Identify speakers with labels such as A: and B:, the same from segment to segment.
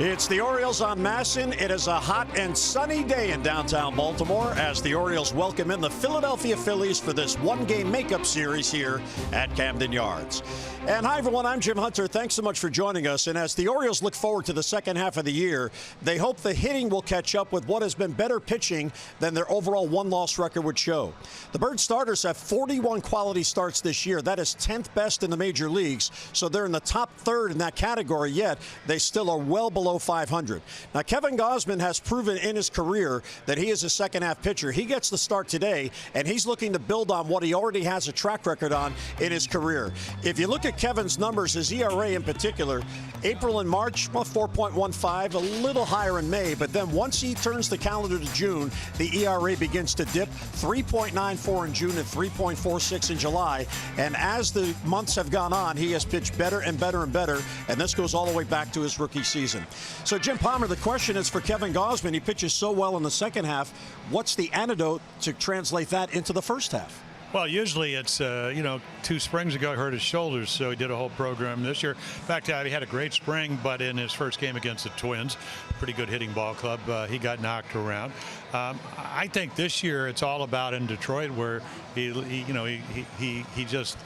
A: It's the Orioles on Masson. It is a hot and sunny day in downtown Baltimore as the Orioles welcome in the Philadelphia Phillies for this one-game makeup series here at Camden Yards. And hi, everyone. I'm Jim Hunter. Thanks so much for joining us. And as the Orioles look forward to the second half of the year, they hope the hitting will catch up with what has been better pitching than their overall one-loss record would show. The Bird starters have 41 quality starts this year. That is 10th best in the major leagues. So they're in the top third in that category, yet they still are well below 500. Now, Kevin Gausman has proven in his career that he is a second-half pitcher. He gets the start today, and he's looking to build on what he already has a track record on in his career. If you look at Kevin's numbers, his ERA in particular, April and March, well, 4.15, a little higher in May, but then once he turns the calendar to June, the ERA begins to dip, 3.94 in June and 3.46 in July. And as the months have gone on, he has pitched better and better and better, and this goes all the way back to his rookie season. So, Jim Palmer, the question is for Kevin Gausman. He pitches so well in the second half. What's the antidote to translate that into the first half?
B: Well, usually it's, 2 springs ago he hurt his shoulders, so he did a whole program this year. In fact, he had a great spring, but in his first game against the Twins, pretty good hitting ball club, he got knocked around. I think this year it's all about in Detroit, where he just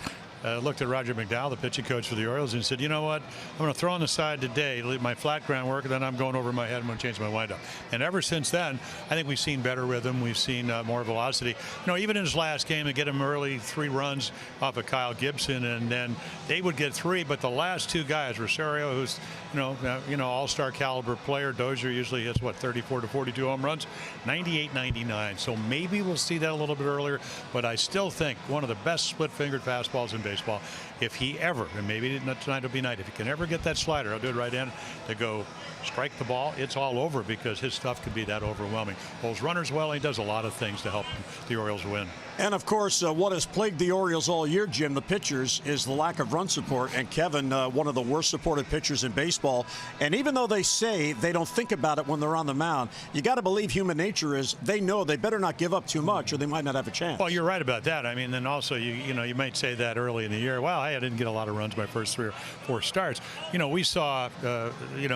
B: looked at Roger McDowell, the pitching coach for the Orioles, and said, you know what, I'm going to throw on the side today, leave my flat ground work, and then I'm going over my head, I'm going to change my windup. And ever since then, I think we've seen better rhythm, we've seen more velocity. Even in his last game, to get him early 3 runs off of Kyle Gibson, and then they would get 3, but the last 2 guys, Rosario, who's all-star caliber player, Dozier usually hits 34 to 42 home runs, 98, 99. So maybe we'll see that a little bit earlier, but I still think one of the best split-fingered fastballs in baseball, if he ever, and maybe tonight will be night, if he can ever get that slider, I'll do it right in, to go strike the ball, it's all over, because his stuff could be that overwhelming. Pulls runners well, he does a lot of things to help the Orioles win.
A: And of course, what has plagued the Orioles all year, Jim, the pitchers, is the lack of run support. And Kevin, one of the worst supported pitchers in baseball. And even though they say they don't think about it when they're on the mound, you got to believe human nature is they know they better not give up too much or they might not have a chance.
B: Well, you're right about that. I mean, then also you might say that early in the year. Well, I didn't get a lot of runs my first 3 or 4 starts. We saw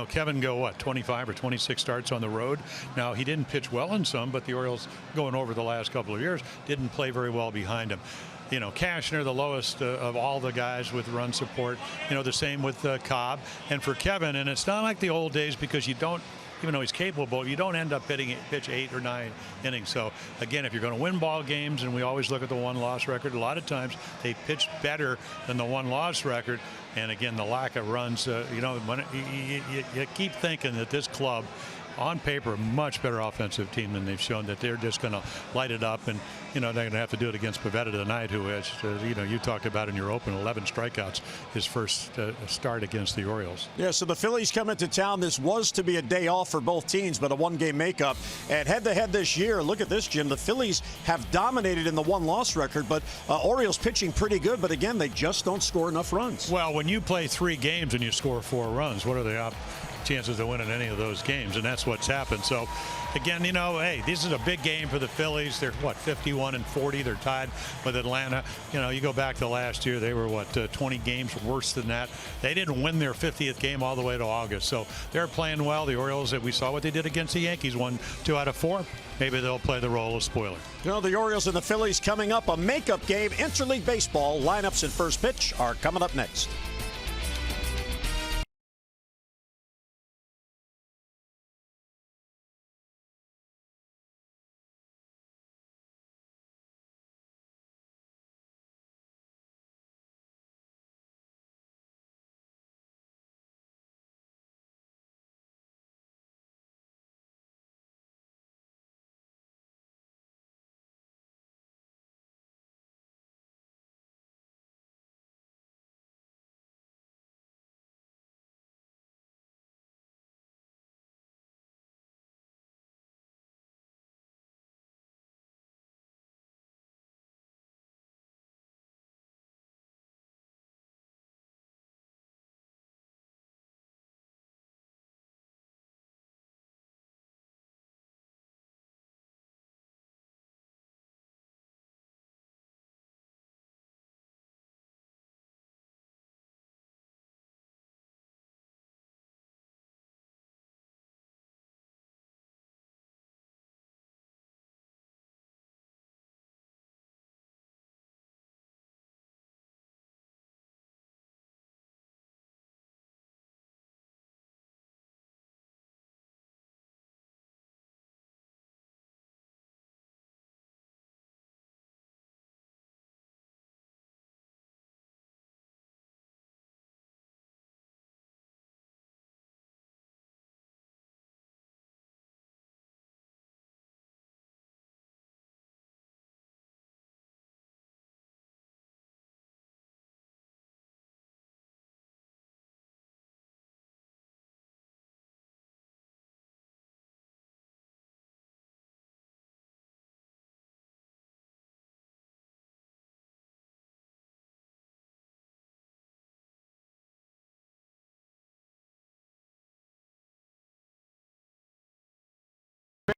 B: Kevin go 25 or 26 starts on the road. Now, he didn't pitch well in some, but the Orioles, going over the last couple of years, didn't play very well behind him. Cashner, the lowest of all the guys with run support. The same with Cobb. And for Kevin, and it's not like the old days, because you don't, even though he's capable, you don't end up pitch 8 or 9 innings. So again, if you're going to win ball games, and we always look at the one-loss record, a lot of times they pitch better than the one-loss record. And again, the lack of runs, you keep thinking that this club, on paper, a much better offensive team than they've shown, that they're just going to light it up. And they're going to have to do it against Pavetta tonight, who has you talked about in your open, 11 strikeouts his first start against the Orioles.
A: Yeah, so the Phillies come into town. This was to be a day off for both teams, but a one-game makeup. And head-to-head this year, look at this, Jim, the Phillies have dominated in the one-loss record, but Orioles pitching pretty good, but again, they just don't score enough runs.
B: Well, when you play 3 games and you score 4 runs, what are the chances of winning any of those games? And that's what's happened. So again, hey, this is a big game for the Phillies. They're 51 and 40. They're tied with Atlanta. You go back to last year, they were 20 games worse than that. They didn't win their 50th game all the way to August. So they're playing well. The Orioles, we saw what they did against the Yankees, won 2 out of 4. Maybe they'll play the role of spoiler.
A: The Orioles and the Phillies coming up, a makeup game. Interleague baseball lineups and first pitch are coming up next.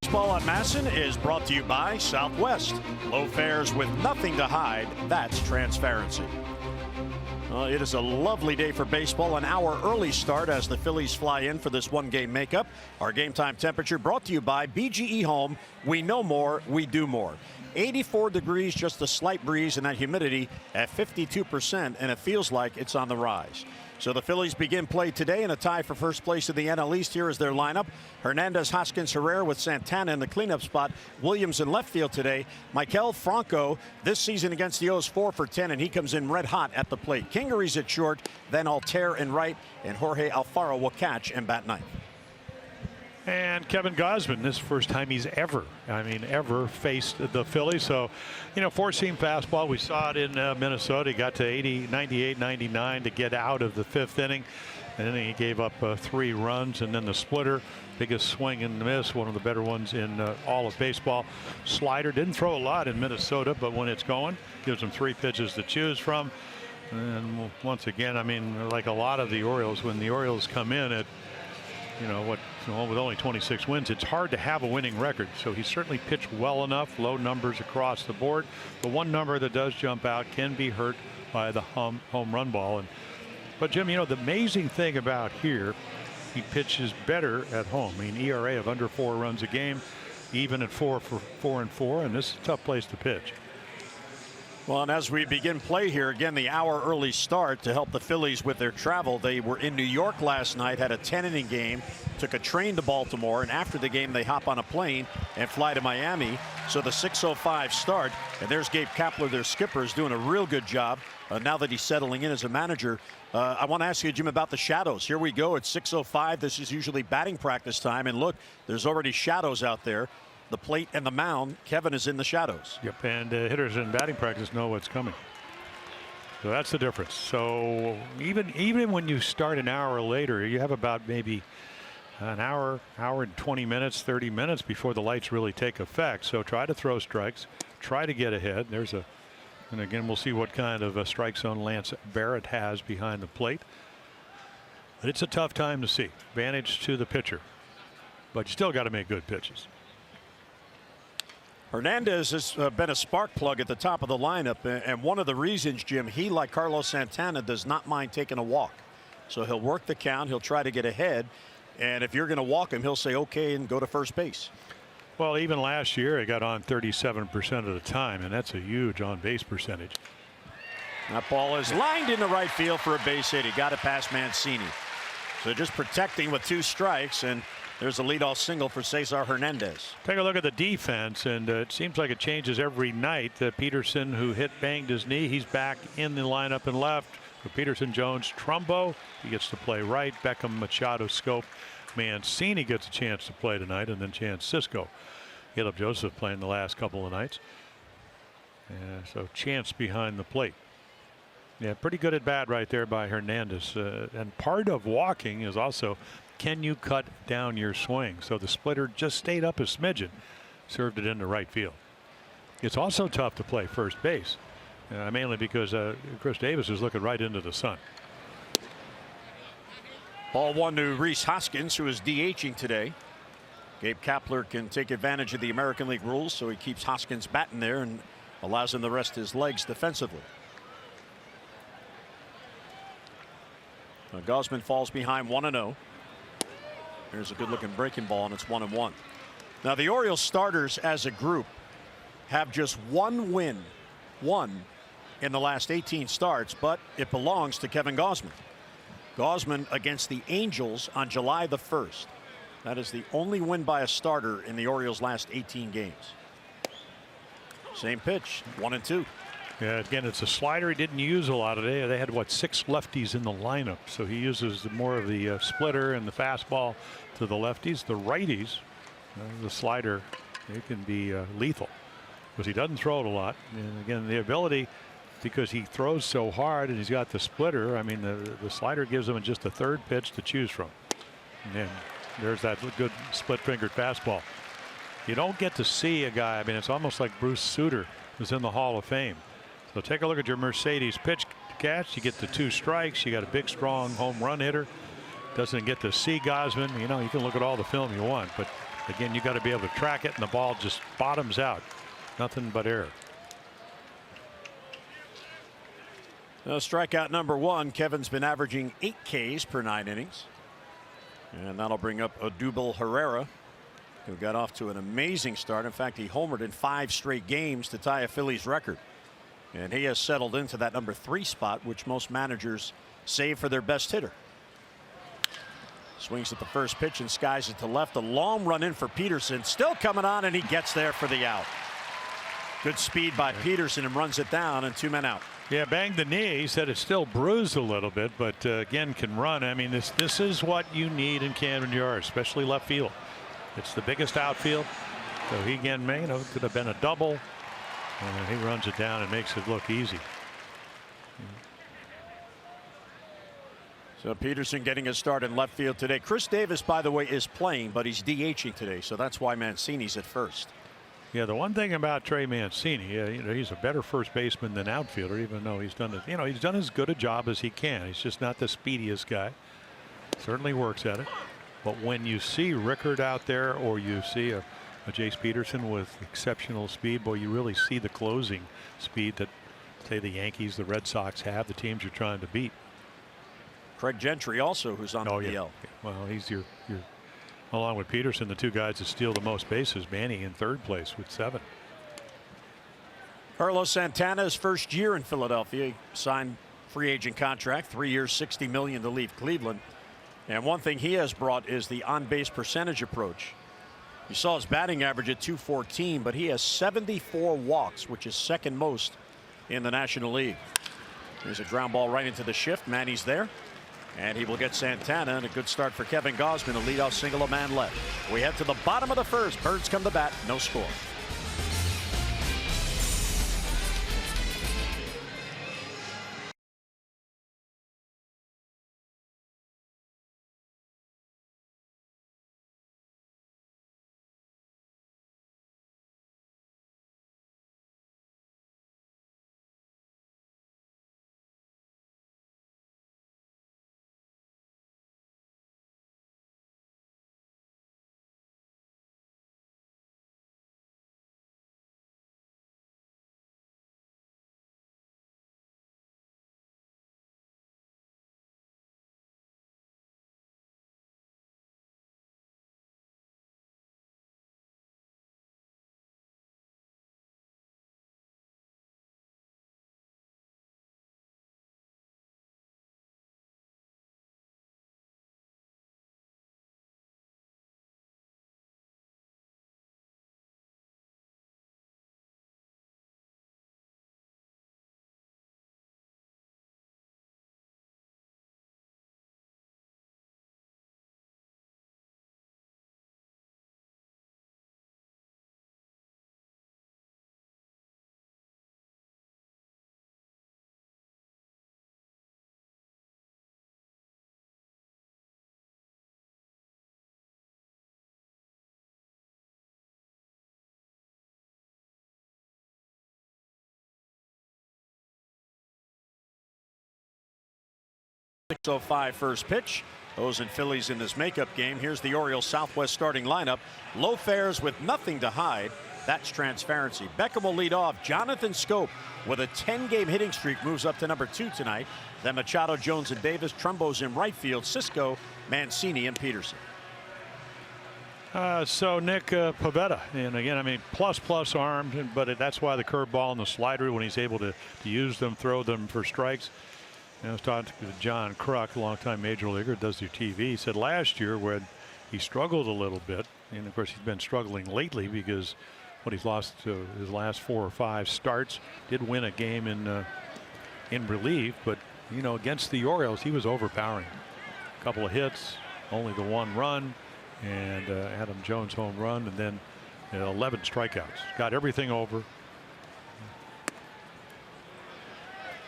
A: Baseball on Masson is brought to you by Southwest. Low fares with nothing to hide. That's transparency. It is a lovely day for baseball. An hour early start as the Phillies fly in for this one-game makeup. Our game time temperature brought to you by BGE Home. We know more, we do more. 84 degrees, just a slight breeze, and that humidity at 52%, and it feels like it's on the rise. So the Phillies begin play today in a tie for first place in the NL East. Here is their lineup. Hernandez, Hoskins, Herrera with Santana in the cleanup spot. Williams in left field today. Maikel Franco this season against the O's 4 for 10, and he comes in red hot at the plate. Kingery's at short, then Altair in right, and Jorge Alfaro will catch and bat ninth.
B: And Kevin Gausman, this is the first time he's ever faced the Phillies. So, four-seam fastball. We saw it in Minnesota. He got to 80, 98, 99 to get out of the fifth inning. And then he gave up 3 runs. And then the splitter, biggest swing and miss, one of the better ones in all of baseball. Slider didn't throw a lot in Minnesota, but when it's going, gives him 3 pitches to choose from. And once again, like a lot of the Orioles, when the Orioles come in at with only 26 wins, it's hard to have a winning record. So he certainly pitched well enough, low numbers across the board. The one number that does jump out can be hurt by the home run ball. But Jim, the amazing thing about here, he pitches better at home. ERA of under 4 runs a game, even at 4 for 4 and 4, and this is a tough place to pitch.
A: Well, and as we begin play here, again, the hour early start to help the Phillies with their travel. They were in New York last night, had a 10-inning game, took a train to Baltimore, and after the game, they hop on a plane and fly to Miami. So the 6:05 start, and there's Gabe Kapler, their skipper, is doing a real good job now that he's settling in as a manager. I want to ask you, Jim, about the shadows. Here we go at 6:05. This is usually batting practice time, and look, there's already shadows out there. The plate and the mound. Kevin is in the shadows.
B: Yep, and hitters in batting practice know what's coming. So that's the difference. So even when you start an hour later, you have about maybe an hour and 20 minutes, 30 minutes before the lights really take effect. So try to throw strikes, try to get ahead. And again, we'll see what kind of a strike zone Lance Barrett has behind the plate. But it's a tough time to see. Advantage to the pitcher, but you still got to make good pitches.
A: Hernandez has been a spark plug at the top of the lineup, and one of the reasons, Jim, he, like Carlos Santana, does not mind taking a walk. So he'll work the count, he'll try to get ahead, and if you're going to walk him, he'll say okay and go to first base.
B: Well, even last year he got on 37% of the time, and that's a huge on base percentage.
A: That ball is lined into right field for a base hit. He got it past Mancini. So just protecting with 2 strikes, and there's a leadoff single for Cesar Hernandez.
B: Take a look at the defense, and it seems like it changes every night. Peterson, who banged his knee, he's back in the lineup and left. So Peterson, Jones, Trumbo, he gets to play right. Beckham, Machado, Scope, Mancini gets a chance to play tonight, and then Chance Cisco. Caleb Joseph playing the last couple of nights. So Chance behind the plate. Yeah, pretty good at bat right there by Hernandez. And part of walking is also, can you cut down your swing? So the splitter just stayed up a smidgen, served it into right field. It's also tough to play first base, mainly because Chris Davis is looking right into the sun.
A: Ball 1 to Rhys Hoskins, who is DHing today. Gabe Kapler can take advantage of the American League rules, so he keeps Hoskins batting there and allows him to rest his legs defensively. Gausman falls behind 1-0. Here's a good looking breaking ball, and it's 1-1. Now the Orioles starters as a group have just 1 win, in the last 18 starts, but it belongs to Kevin Gausman. Gausman against the Angels on July the 1st. That is the only win by a starter in the Orioles' last 18 games. Same pitch, 1-2.
B: Yeah, again, it's a slider he didn't use a lot today. They had, 6 lefties in the lineup, so he uses more of the splitter and the fastball to the lefties. The righties, the slider, it can be lethal because he doesn't throw it a lot. And again, the ability, because he throws so hard and he's got the splitter, the slider gives him just a 3rd pitch to choose from. And then there's that good split-fingered fastball. You don't get to see a guy, it's almost like Bruce Sutter was in the Hall of Fame. So take a look at your Mercedes pitch catch. You get the 2 strikes. You got a big, strong home run hitter. Doesn't get to see Gausman. You can look at all the film you want, but Again, you got to be able to track it, and the ball just bottoms out. Nothing but air.
A: Strikeout number 1. Kevin's been averaging 8 Ks per 9 innings. And that'll bring up Odubel Herrera, who got off to an amazing start. In fact, he homered in 5 straight games to tie a Phillies record. And he has settled into that number 3 spot, which most managers save for their best hitter. Swings at the first pitch and skies it to left. A long run in for Peterson. Still coming on, and he gets there for the out. Good speed by Peterson and runs it down, and 2 men out.
B: Yeah, banged the knee. He said it's still bruised a little bit, but again can run. I mean, this is what you need in Camden Yards, especially left field. It's the biggest outfield. So he again, could have been a double. And he runs it down and makes it look easy.
A: So Peterson getting a start in left field today. Chris Davis, by the way, is playing, but he's DHing today, so that's why Mancini's at first.
B: Yeah, the one thing about Trey Mancini, he's a better first baseman than outfielder, even though he's done he's done as good a job as he can. He's just not the speediest guy. Certainly works at it. But when you see Rickard out there, or you see a Jace Peterson with exceptional speed, boy, you really see the closing speed that, say, the Yankees, the Red Sox have, the teams you're trying to beat.
A: Craig Gentry also, who's on the DL.
B: Yeah. Well, he's your along with Peterson, the 2 guys that steal the most bases. Manny in 3rd place with 7.
A: Carlos Santana's first year in Philadelphia. He signed free agent contract, 3 years, $60 million to leave Cleveland. And one thing he has brought is the on-base percentage approach. You saw his batting average at .214, but he has 74 walks, which is 2nd most in the National League. There's a ground ball right into the shift. Manny's there, and he will get Santana, and a good start for Kevin Gausman, a leadoff single, a man left. We head to the bottom of the 1st. Birds come to bat, no score. .605 first pitch. Those in Phillies in this makeup game. Here's the Orioles Southwest starting lineup. Low fares with nothing to hide. That's transparency. Beckham will lead off. Jonathan Scope with a 10-game hitting streak moves up to number 2 tonight. Then Machado, Jones, and Davis. Trumbo's in right field. Cisco, Mancini, and Peterson.
B: So Nick Pivetta, and again, I mean, plus armed, but that's why the curveball and the slider, when he's able to use them, throw them for strikes. I was talking to John Kruk, a longtime major leaguer, does your TV. He said last year when he struggled a little bit, and of course he's been struggling lately because he's lost to his last 4 or 5 starts. Did win a game in relief, but against the Orioles he was overpowering. A couple of hits, only the 1 run, and Adam Jones home run, and then 11 strikeouts. Got everything over.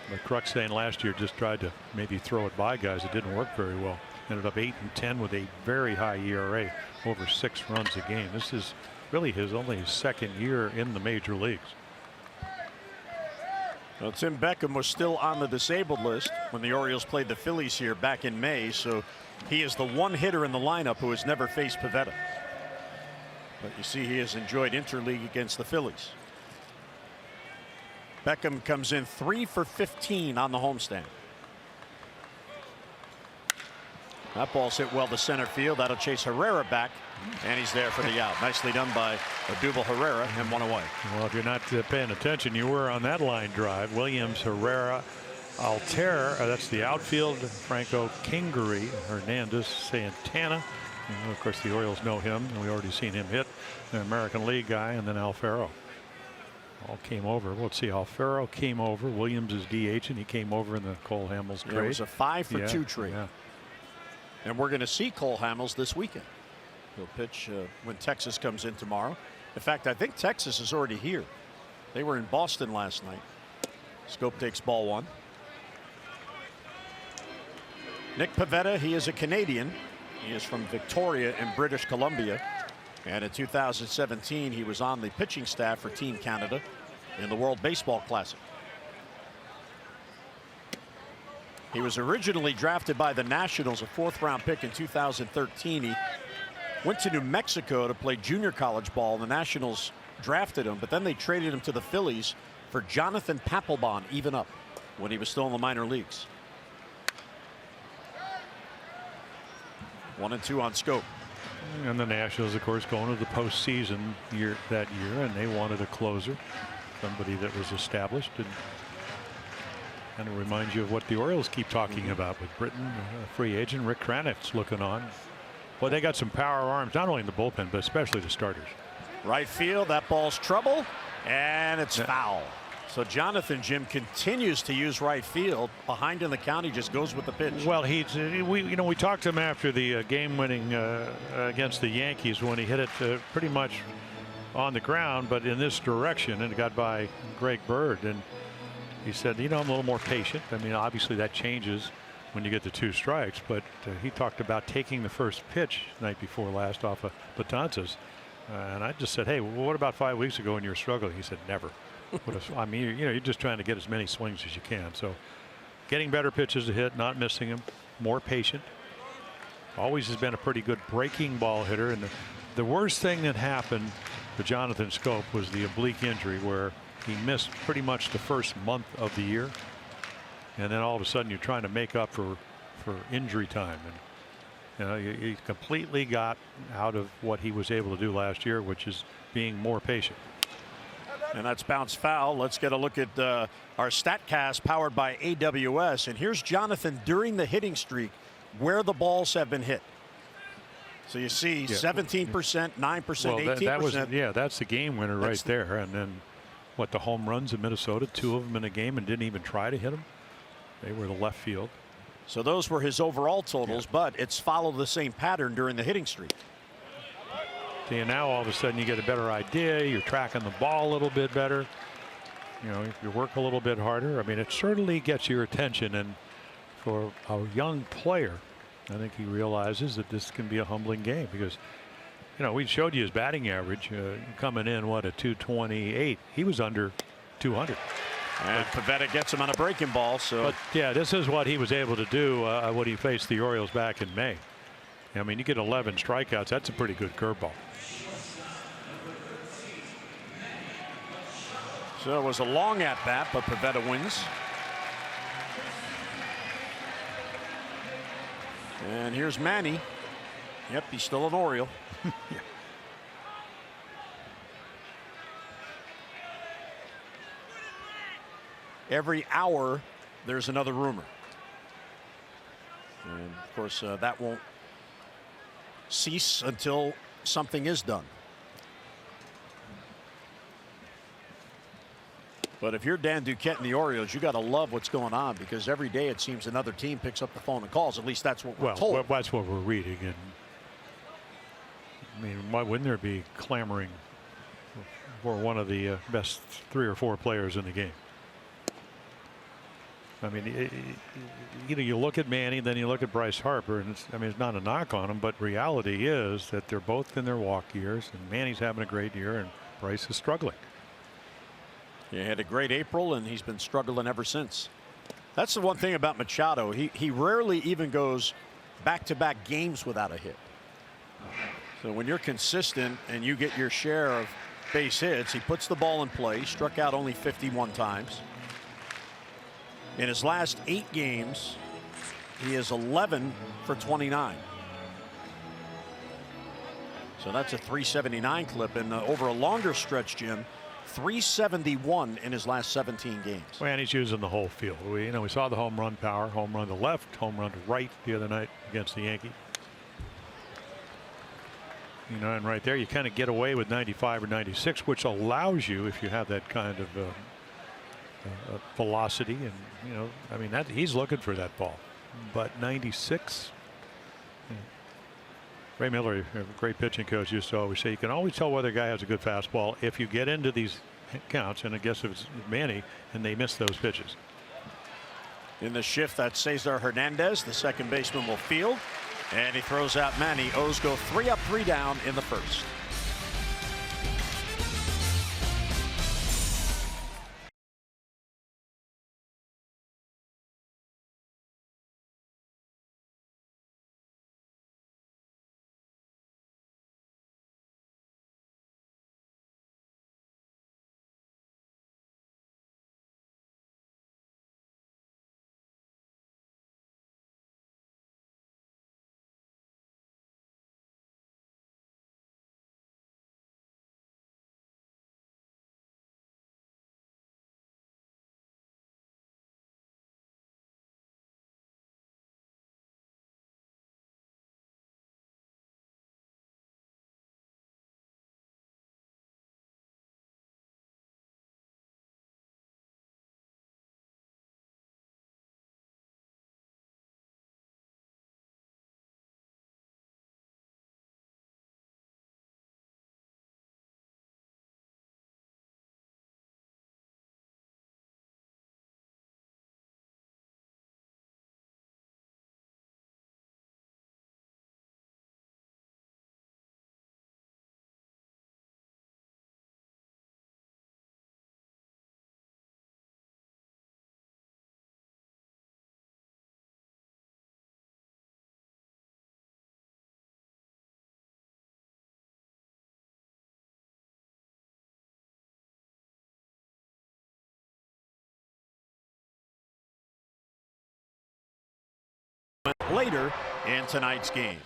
B: But Kruk saying last year just tried to maybe throw it by guys. It didn't work very well. Ended up 8-10 with a very high ERA, over 6 runs a game. This is really only his 2nd year in the major leagues.
A: Well, Tim Beckham was still on the disabled list when the Orioles played the Phillies here back in May, so he is the one hitter in the lineup who has never faced Pivetta. But you see, he has enjoyed interleague against the Phillies. Beckham comes in 3 for 15 on the homestand. That ball's hit well to center field. That'll chase Herrera back, and he's there for the out. Nicely done by Odubel Herrera, and one away.
B: Well, if you're not paying attention, you were on that line drive. Williams, Herrera, Altair, that's the outfield. Franco, Kingery, Hernandez, Santana. And of course, the Orioles know him, and we already seen him hit. The American League guy, and then Alfaro. All came over. Let's see, Alfaro came over. Williams is DH, and he came over in the Cole Hamels trade.
A: It was a 5 for 2 trade.
B: Yeah.
A: And we're going to see Cole Hamels this weekend. He'll pitch when Texas comes in tomorrow. In fact, I think Texas is already here. They were in Boston last night. Scope takes ball 1. Nick Pivetta, he is a Canadian. He is from Victoria in British Columbia. And in 2017, he was on the pitching staff for Team Canada in the World Baseball Classic. He was originally drafted by the Nationals, a 4th-round pick in 2013. He went to New Mexico to play junior college ball. The Nationals drafted him, but then they traded him to the Phillies for Jonathan Papelbon, even up, when he was still in the minor leagues. 1-2 on Scope.
B: And the Nationals, of course, going to the postseason that year, and they wanted a closer, somebody that was established. And kind of reminds you of what the Orioles keep talking about with Britain, free agent Rick Kranitz looking on. Well, they got some power arms, not only in the bullpen, but especially the starters.
A: Right field, that ball's trouble, and it's foul. So Jonathan, Jim, continues to use right field. Behind in the count, he just goes with the pitch.
B: Well, we talked to him after the game-winning against the Yankees when he hit it pretty much on the ground, but in this direction, and it got by Greg Bird. And he said, I'm a little more patient. I mean, obviously that changes when you get the 2 strikes, but he talked about taking the first pitch night before last off of Betances. And I just said, hey, well, what about 5 weeks ago when you were struggling? He said, never. I mean, you're just trying to get as many swings as you can. So getting better pitches to hit, not missing them, more patient. Always has been a pretty good breaking ball hitter. And the worst thing that happened to Jonathan Scope was the oblique injury, where he missed pretty much the first month of the year, and then all of a sudden you're trying to make up for injury time. And he completely got out of what he was able to do last year, which is being more patient.
A: And that's bounced foul. Let's get a look at our StatCast powered by AWS. And here's Jonathan during the hitting streak, where the balls have been hit. So you see 17%, 9%, 18%.
B: That's the game winner right there. And then what, the home runs in Minnesota, 2 of them in a game, and didn't even try to hit them. They were the left field.
A: So those were his overall totals, but it's followed the same pattern during the hitting streak.
B: See, and now all of a sudden you get a better idea. You're tracking the ball a little bit better. If you work a little bit harder, I mean, it certainly gets your attention. And for a young player, I think he realizes that this can be a humbling game, because we showed you his batting average coming in, what, at 228. He was under 200.
A: And Pivetta gets him on a breaking ball. But
B: yeah, this is what he was able to do when he faced the Orioles back in May. I mean, you get 11 strikeouts. That's a pretty good curveball.
A: So it was a long at bat, but Pivetta wins. And here's Manny. Yep, he's still an Oriole.
B: Yeah.
A: Every hour there's another rumor. And of course that won't cease until something is done. But if you're Dan Duquette and the Orioles, you got to love what's going on, because every day it seems another team picks up the phone and calls. At least that's what we're told.
B: Well, that's what we're reading. And I mean, why wouldn't there be clamoring for one of the best 3 or 4 players in the game? I mean, you look at Manny, then you look at Bryce Harper, and it's not a knock on them, but reality is that they're both in their walk years, and Manny's having a great year, and Bryce is struggling.
A: He had a great April, and he's been struggling ever since. That's the one thing about Machado. He rarely even goes back-to-back games without a hit. So when you're consistent and you get your share of base hits, he puts the ball in play, struck out only 51 times. In his last 8 games, he is 11 for 29. So that's a 379 clip, and over a longer stretch, Jim, 371 in his last 17 games.
B: Well, and he's using the whole field. We saw the home run power, home run to left, home run to right the other night against the Yankees. And right there, you kind of get away with 95 or 96, which allows you, if you have that kind of velocity, and I mean, he's looking for that ball. But 96. Ray Miller, a great pitching coach, used to always say you can always tell whether a guy has a good fastball if you get into these counts, and I guess if it's Manny, and they miss those pitches.
A: In the shift, that's Cesar Hernandez. The second baseman will field, and he throws out Manny. O's go 3 up, 3 down in the first. Later in tonight's game.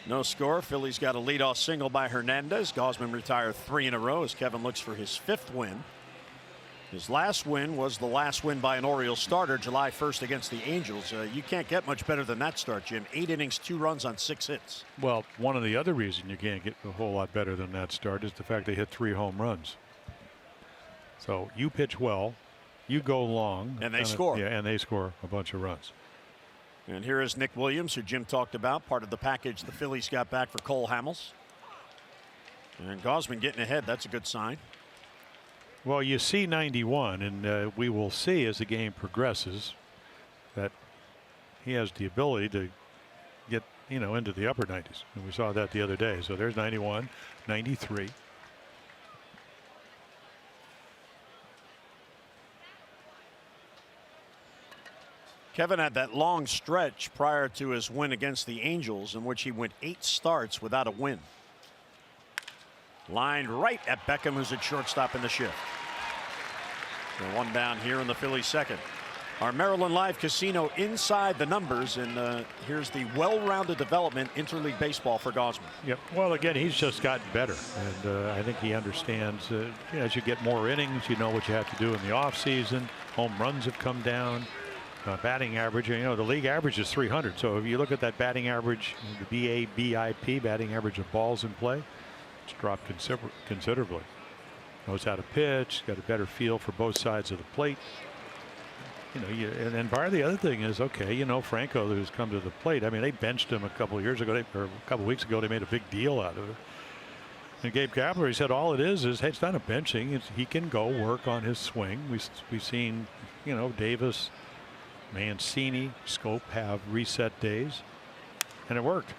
A: No score. Phillies got a leadoff single by Hernandez. Gausman retired 3 in a row as Kevin looks for his 5th win. His last win was the last win by an Orioles starter July 1st against the Angels. You can't get much better than that start, Jim. 8 innings, 2 runs on 6 hits.
B: Well, one of the other reasons you can't get a whole lot better than that start is the fact they hit 3 home runs. So you pitch well, you go long,
A: and they score.
B: Yeah, and they score a bunch of runs.
A: And here is Nick Williams, who Jim talked about, part of the package the Phillies got back for Cole Hamels. And Gausman getting ahead. That's a good sign.
B: Well, you see 91, and we will see as the game progresses that he has the ability to get, into the upper 90s. And we saw that the other day. So there's 91, 93.
A: Kevin had that long stretch prior to his win against the Angels in which he went 8 starts without a win. Lined right at Beckham, who's at shortstop in the shift. So 1 down here in the Phillies second. Our Maryland Live Casino inside the numbers, and here's the well-rounded development interleague baseball for Gausman.
B: Yep. Well, again, he's just gotten better, and I think he understands. As you get more innings, you know what you have to do in the offseason. Home runs have come down. Batting average, the league average is 300. So if you look at that batting average, the BABIP, batting average of balls in play, it's dropped considerably. Knows how to pitch, got a better feel for both sides of the plate. And then part of the other thing is, Franco, who's come to the plate. I mean, they benched him a couple of years ago, or a couple of weeks ago. They made a big deal out of it. And Gabe Kapler, he said all it is hey, it's not a benching. He can go work on his swing. We've seen, Davis, Mancini, Scope have reset days, and it worked.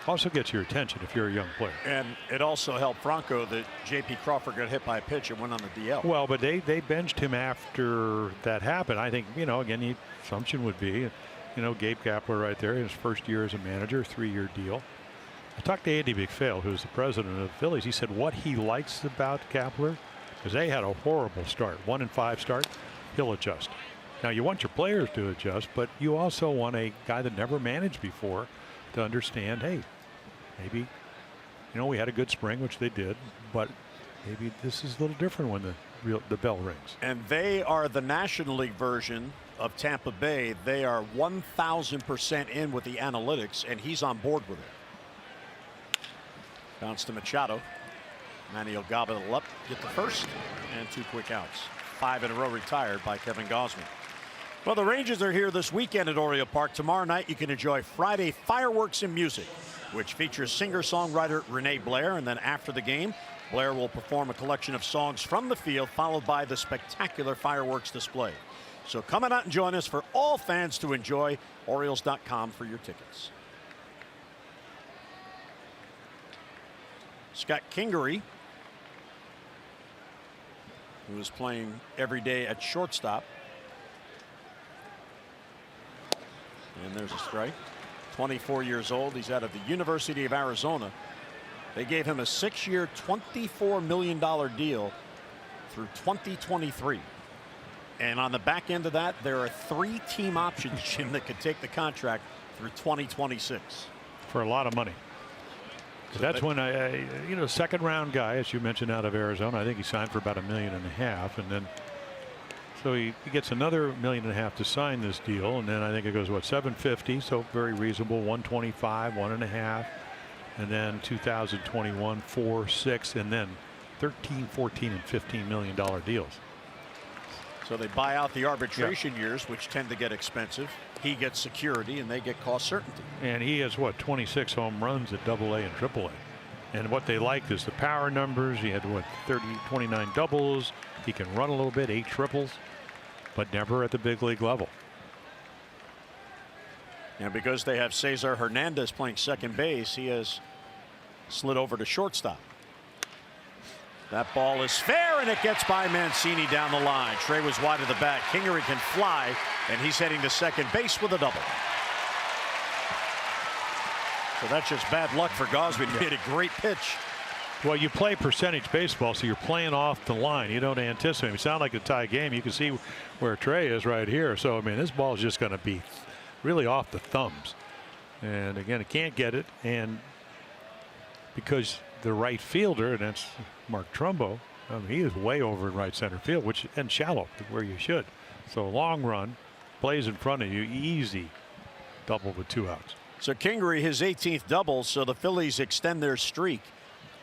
B: Also gets your attention if you're a young player.
A: And it also helped Franco that J.P. Crawford got hit by a pitch and went on the DL.
B: Well, but they benched him after that happened. I think, again, the assumption would be, Gabe Kapler right there, his first year as a manager, 3-year deal. I talked to Andy McPhail, who's the president of the Phillies. He said what he likes about Kapler, because they had a horrible start, 1-5 start, he'll adjust. Now you want your players to adjust, but you also want a guy that never managed before to understand, hey, maybe, we had a good spring, which they did, but maybe this is a little different when the bell rings.
A: And they are the National League version of Tampa Bay. They are 1,000% in with the analytics, and he's on board with it. Bounce to Machado. Manny will gobble it up, get the first, and 2 quick outs. 5 in a row retired by Kevin Gausman. Well, the Rangers are here this weekend at Oriole Park. Tomorrow night you can enjoy Friday Fireworks and Music, which features singer-songwriter Renee Blair. And then after the game, Blair will perform a collection of songs from the field, followed by the spectacular fireworks display. So come on out and join us. For all fans to enjoy, Orioles.com for your tickets. Scott Kingery, who is playing every day at shortstop. And there's a strike. 24 years old. He's out of the University of Arizona. They gave him a 6-year, $24 million deal through 2023. And on the back end of that, there are 3 team options, Jim, that could take the contract through 2026.
B: For a lot of money. So that's when second round guy, as you mentioned, out of Arizona. I think he signed for about $1.5 million, and then so he gets another $1.5 million to sign this deal, and then I think it goes what, $750, so very reasonable. 125, 1.5, and then 2021, 4, 6, and then 13, 14, and $15 million deals.
A: So they buy out the arbitration years, which tend to get expensive. He gets security, and they get cost certainty.
B: And he has what, 26 home runs at AA and AAA. And what they like is the power numbers. He had what, 29 doubles. He can run a little bit, 8 triples, but never at the big league level.
A: And because they have Cesar Hernandez playing second base, he has slid over to shortstop. That ball is fair, and it gets by Mancini down the line. Trey was wide of the bat. Kingery can fly, and he's heading to second base with a double. So that's just bad luck for Gausman. He hit a great pitch.
B: Well, you play percentage baseball, so you're playing off the line. You don't anticipate. It sounds like a tie game. You can see where Trey is right here. So, I mean, this ball is just going to be really off the thumbs. And, again, it can't get it. And because the right fielder, and that's Mark Trumbo, he is way over in right center field, and shallow, where you should. So, long run, plays in front of you, easy double with 2 outs.
A: So, Kingery, his 18th double, so the Phillies extend their streak.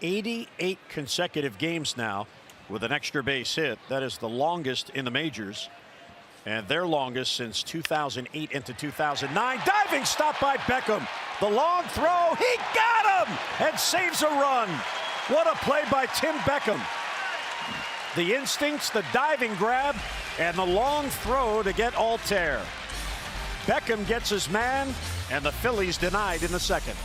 A: 88 consecutive games now with an extra base hit. That is the longest in the majors, and their longest since 2008 into 2009. Diving stop by Beckham. The long throw. He got him and saves a run. What a play by Tim Beckham. The instincts, the diving grab, and the long throw to get Altair. Beckham gets his man, and the Phillies denied in the second.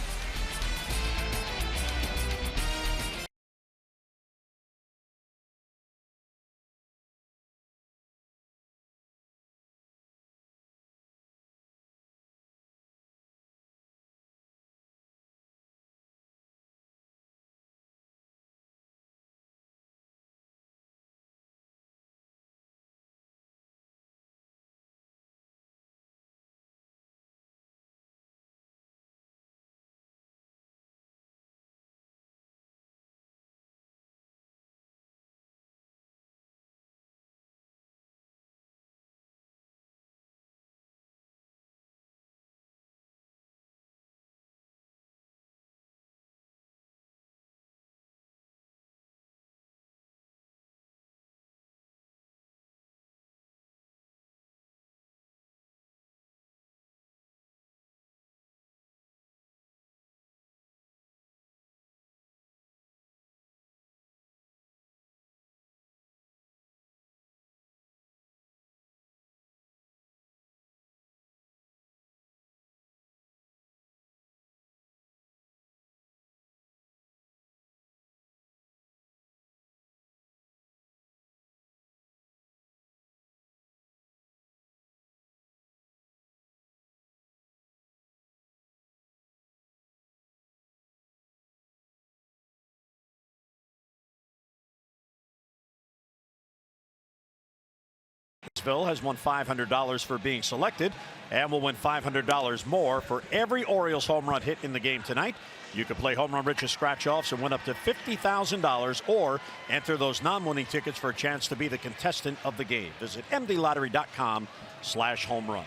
A: Phil has won $500 for being selected and will win $500 more for every Orioles home run hit in the game tonight. You can play Home Run Rich's scratch-offs and win up to $50,000 or enter those non-winning tickets for a chance to be the contestant of the game. Visit mdlottery.com/home run.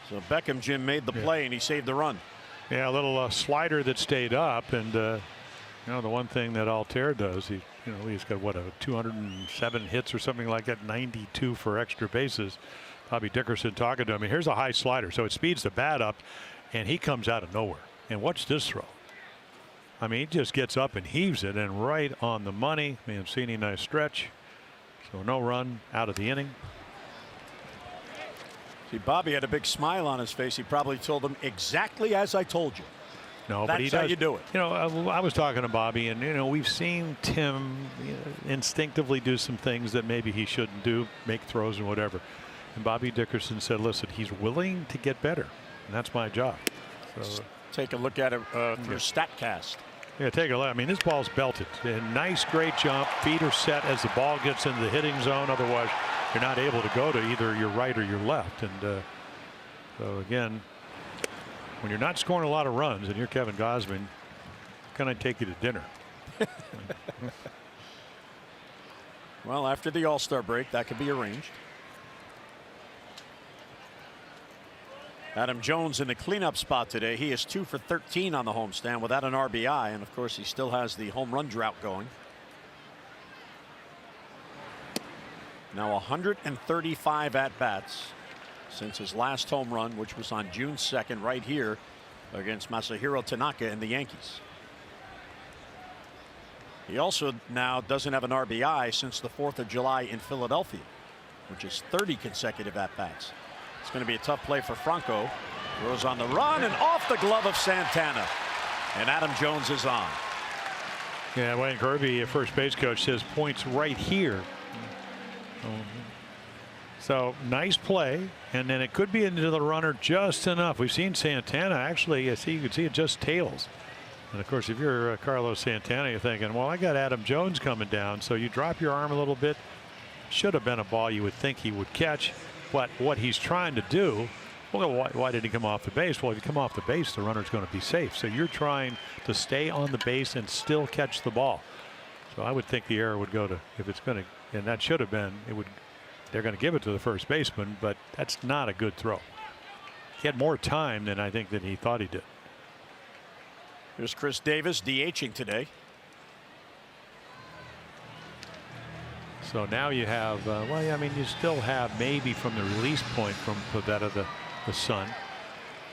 A: So Beckham, Jim, made the play and he saved the run.
B: Yeah, a little slider that stayed up, and you know, the one thing that Altair does, he's got what, a 207 hits or something like that, 92 for extra bases. Bobby Dickerson talking to him. Here's a high slider, so it speeds the bat up, and he comes out of nowhere. And watch this throw. I mean, he just gets up and heaves it, and right on the money. Mancini, nice stretch. So no run out of the inning.
A: See, Bobby had a big smile on his face. He probably told him exactly as I told you.
B: No,
A: that's
B: but he does.
A: How you do it.
B: You know, I was talking to Bobby, and we've seen Tim instinctively do some things that maybe he shouldn't do, make throws and whatever. And Bobby Dickerson said, "Listen, he's willing to get better, and that's my job." So
A: take a look at it through StatCast.
B: Yeah, take a look. I mean, this ball's belted. A nice, great jump. Feet are set as the ball gets into the hitting zone. Otherwise, you're not able to go to either your right or your left. And so again, when you're not scoring a lot of runs and you're Kevin Gausman, can I take you to dinner?
A: Well, after the All-Star break, that could be arranged. Adam Jones in the cleanup spot today. He is 2 for 13 on the homestand without an RBI, and of course he still has the home run drought going. Now 135 at bats since his last home run, which was on June 2nd right here against Masahiro Tanaka and the Yankees. He also now doesn't have an RBI since the 4th of July in Philadelphia, which is 30 consecutive at bats. It's going to be a tough play for Franco. Throws on the run and off the glove of Santana. And Adam Jones is on.
B: Yeah, Wayne Kirby, first base coach, says points right here. So nice play, and then it could be into the runner just enough. We've seen Santana actually, you can see it just tails. And of course, if you're Carlos Santana, you're thinking, well, I got Adam Jones coming down. So you drop your arm a little bit. Should have been a ball you would think he would catch. But what he's trying to do, well, why did he come off the base? Well, if you come off the base, the runner's going to be safe. So you're trying to stay on the base and still catch the ball. So I would think the error would go to, if it's going to, and that should have been, they're going to give it to the first baseman, but that's not a good throw. He had more time than I think that he thought he did.
A: Here's Chris Davis DHing today.
B: So now you have, well, I mean, you still have maybe from the release point from Pivetta the sun.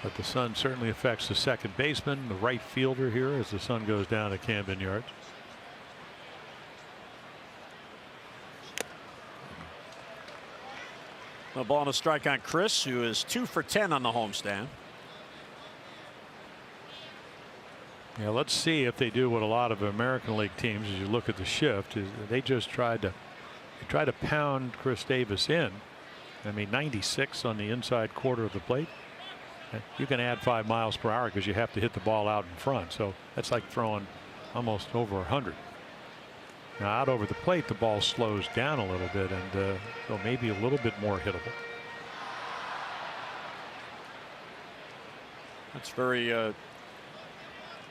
B: But the sun certainly affects the second baseman, the right fielder here as the sun goes down to Camden Yards.
A: A ball and a strike on Chris, who is 2 for 10 on the homestand.
B: Yeah, let's see if they do what a lot of American League teams, as you look at the shift, is they just try to pound Chris Davis in. I mean, 96 on the inside quarter of the plate. You can add 5 miles per hour because you have to hit the ball out in front. So that's like throwing almost over 100. Now out over the plate, the ball slows down a little bit, and so maybe a little bit more hittable.
A: That's very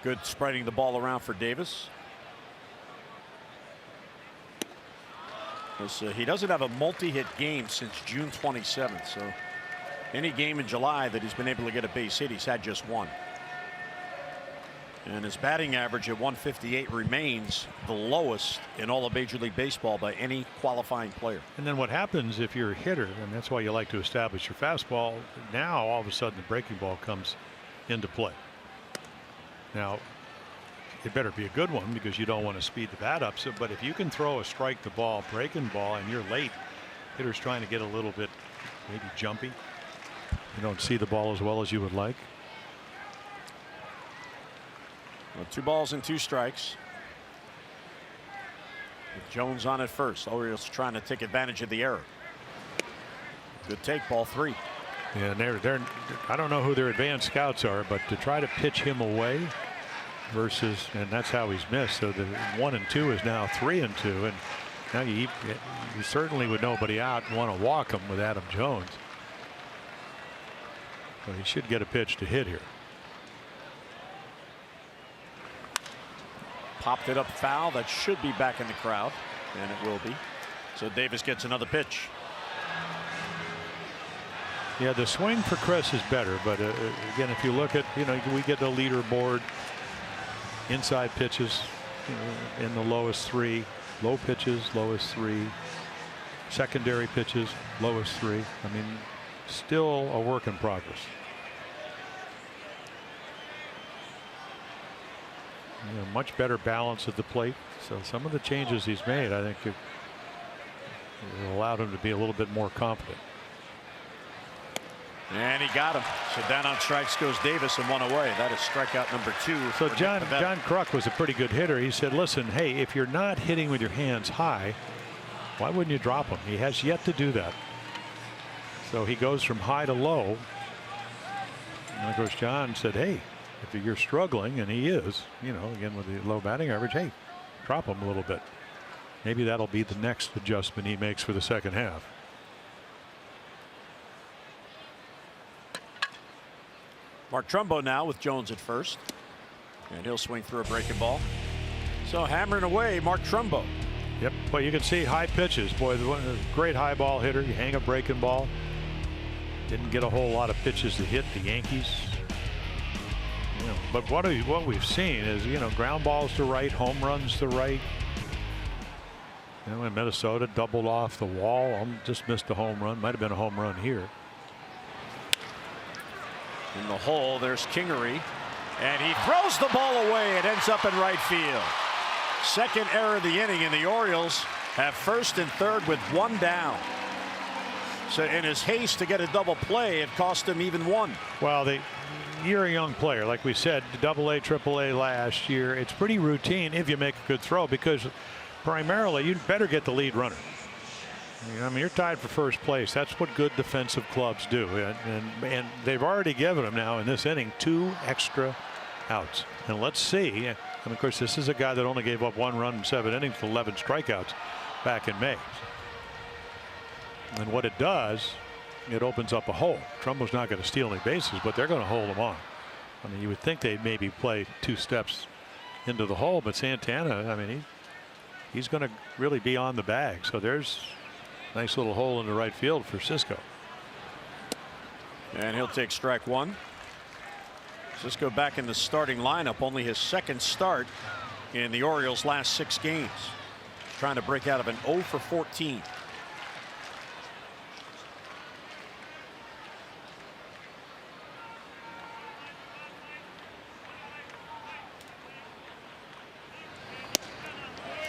A: good spreading the ball around for Davis. He doesn't have a multi-hit game since June 27th. So any game in July that he's been able to get a base hit, he's had just one. And his batting average at 158 remains the lowest in all of Major League Baseball by any qualifying player.
B: And then what happens if you're a hitter, and that's why you like to establish your fastball. Now all of a sudden the breaking ball comes into play. Now it better be a good one because you don't want to speed the bat up. So, but if you can throw a strike the ball, breaking ball, and you're late, hitters trying to get a little bit maybe jumpy. You don't see the ball as well as you would like.
A: Well, 2 balls and 2 strikes. With Jones on at first. Orioles trying to take advantage of the error. Good take, ball 3.
B: Yeah, they're I don't know who their advanced scouts are, but to try to pitch him away versus, and that's how he's missed. So the 1 and 2 is now 3 and 2, and Now you certainly with nobody out want to walk him with Adam Jones. So he should get a pitch to hit here.
A: Popped it up foul. That should be back in the crowd, and it will be. So Davis gets another pitch.
B: Yeah, the swing for Chris is better, but again, if you look at, we get the leaderboard, inside pitches in the lowest 3, low pitches lowest 3, secondary pitches lowest 3. I mean, still a work in progress. Much better balance at the plate. So some of the changes he's made, I think, it allowed him to be a little bit more confident.
A: And he got him. So down on strikes goes Davis and 1 away. That is strikeout number 2.
B: So John Kruk was a pretty good hitter. He said, listen, hey, if you're not hitting with your hands high, why wouldn't you drop him? He has yet to do that. So he goes from high to low. And of course, John said, hey, if you're struggling, and he is, again with the low batting average, hey, drop him a little bit. Maybe that'll be the next adjustment he makes for the second half.
A: Mark Trumbo now with Jones at first, and he'll swing through a breaking ball. So hammering away, Mark Trumbo.
B: Yep. Well, you can see high pitches. Boy, the great high ball hitter. You hang a breaking ball. Didn't get a whole lot of pitches to hit the Yankees. But what we've seen is, ground balls to right, home runs to right. In Minnesota, doubled off the wall. Just missed a home run. Might have been a home run here.
A: In the hole, there's Kingery, and he throws the ball away. It ends up in right field. Second error of the inning, and the Orioles have first and third with 1 down. So in his haste to get a double play, it cost him even 1.
B: Well, you're a young player, like we said, AA, AAA last year. It's pretty routine if you make a good throw, because primarily you'd better get the lead runner. I mean, you're tied for first place. That's what good defensive clubs do, and they've already given him now in this inning 2 extra outs. And let's see. And of course, this is a guy that only gave up 1 run in 7 innings with 11 strikeouts back in May. And what it does, it opens up a hole. Trumbo's not going to steal any bases, but they're going to hold him on. I mean, you would think they'd maybe play 2 steps into the hole, but Santana, I mean, he's going to really be on the bag. So there's a nice little hole in the right field for Cisco.
A: And he'll take strike 1. Cisco back in the starting lineup, only his second start in the Orioles' last 6 games. Trying to break out of an 0 for 14.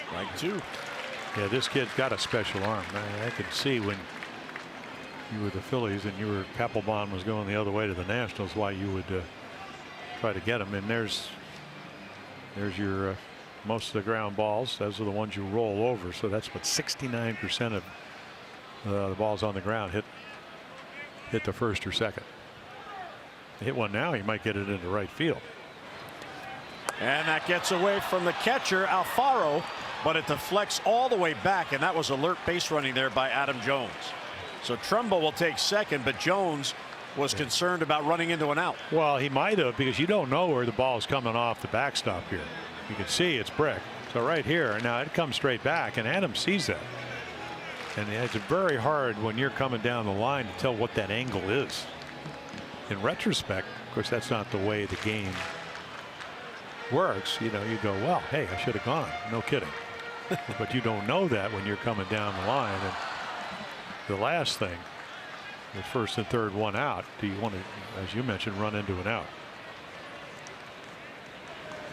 A: Strike 2.
B: Yeah, this kid's got a special arm. I could see when you were the Phillies and Kappelbaum was going the other way to the Nationals, why you would try to get him. And there's your most of the ground balls. Those are the ones you roll over. So that's what 69% of the balls on the ground hit the first or second. Hit one now, he might get it into right field.
A: And that gets away from the catcher Alfaro, but it deflects all the way back, and that was alert base running there by Adam Jones. So Trumbo will take second, but Jones was concerned about running into an out.
B: Well, he might have, because you don't know where the ball is coming off the backstop here. You can see it's brick. So right here, now it comes straight back, and Adam sees that. And it's very hard when you're coming down the line to tell what that angle is. In retrospect, of course, that's not the way the game works. You go, well, hey, I should have gone. No kidding. But you don't know that when you're coming down the line. And the last thing, with first and third, 1 out, do you want to, as you mentioned, run into an out?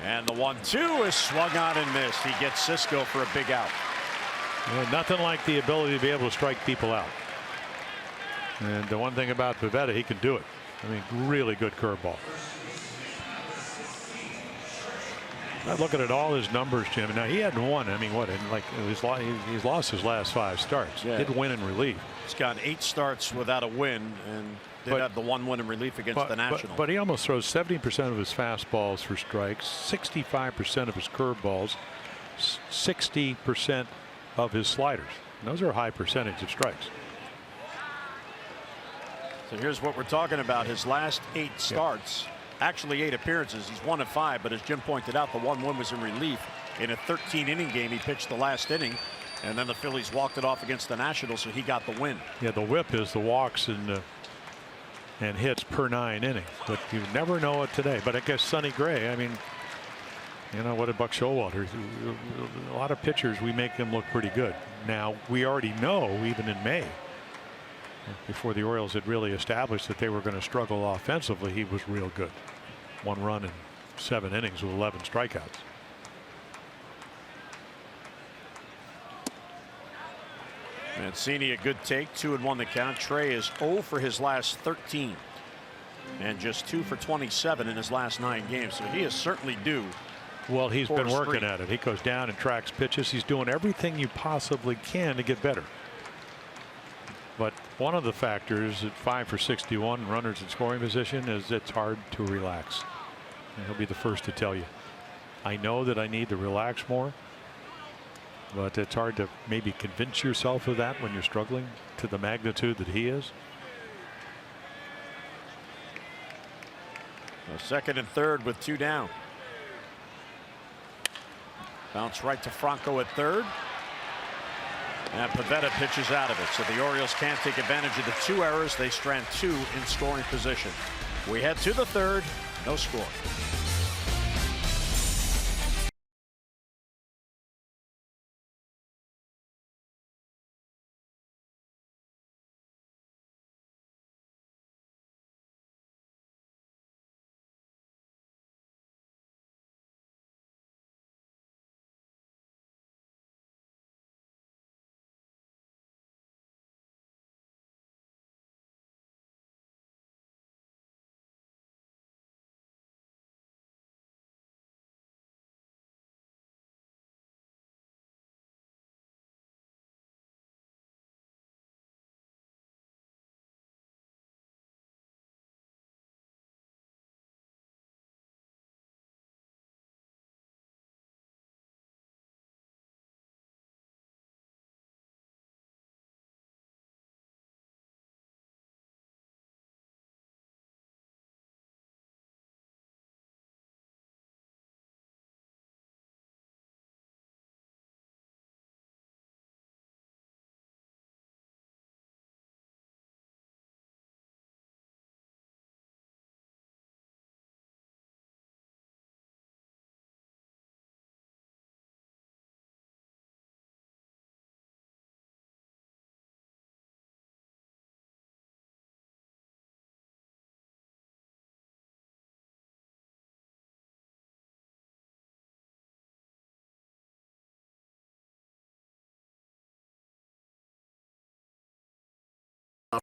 A: And the 1-2 is swung on and missed. He gets Cisco for a big out.
B: Yeah, nothing like the ability to be able to strike people out. And the one thing about Pivetta, he can do it. I mean, really good curveball. I'm looking at all his numbers, Jim. Now he hadn't won. I mean, what? He's lost his last 5 starts.
A: Yeah.
B: Did win in relief.
A: He's got 8 starts without a win, and did have the 1 win in relief against the Nationals.
B: But he almost throws 70% of his fastballs for strikes, 65% of his curveballs, 60% of his sliders. And those are a high percentage of strikes.
A: So here's what we're talking about. His last 8 starts, actually 8 appearances. He's 1 of 5, but as Jim pointed out, the one was in relief. In a 13-inning game, he pitched the last inning, and then the Phillies walked it off against the Nationals, so he got the win.
B: Yeah, the whip is the walks and hits per 9 innings, but you never know it today. But I guess Sonny Gray, I mean, you know, what did Buck Showalter? A lot of pitchers, we make them look pretty good. Now, we already know, even in May, before the Orioles had really established that they were going to struggle offensively, he was real good. 1 run in 7 innings with 11 strikeouts.
A: Mancini a good take, 2-1 the count. Trey is 0 for his last 13 and just 2 for 27 in his last 9 games, so he is certainly due.
B: Well, he's been working at it. He goes down and tracks pitches. He's doing everything you possibly can to get better. But one of the factors at 5 for 61 runners in scoring position is it's hard to relax. And he'll be the first to tell you. I know that I need to relax more, but it's hard to maybe convince yourself of that when you're struggling to the magnitude that he is.
A: Second and third with 2 down. Bounce right to Franco at third. And Pivetta pitches out of it, so the Orioles can't take advantage of the 2 errors. They strand 2 in scoring position. We head to the third. No score.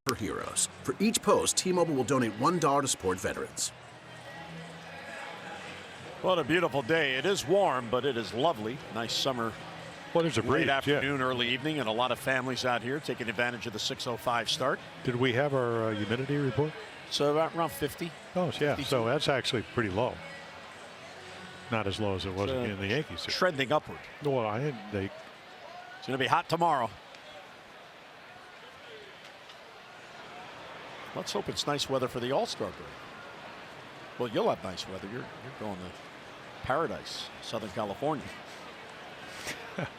C: For heroes. For each post, T-Mobile will donate $1 to support veterans.
A: What a beautiful day. It is warm, but it is lovely. Nice summer.
B: Well, there's a breeze,
A: late afternoon, early evening, and a lot of families out here taking advantage of the 6:05 start.
B: Did we have our humidity report?
A: So about around 50.
B: Oh, yeah.
A: 52.
B: So that's actually pretty low. Not as low as it was in the Yankees.
A: Trending upward.
B: Well,
A: it's going to be hot tomorrow. Let's hope it's nice weather for the All-Star break. Well, you'll have nice weather. You're going to paradise, Southern California.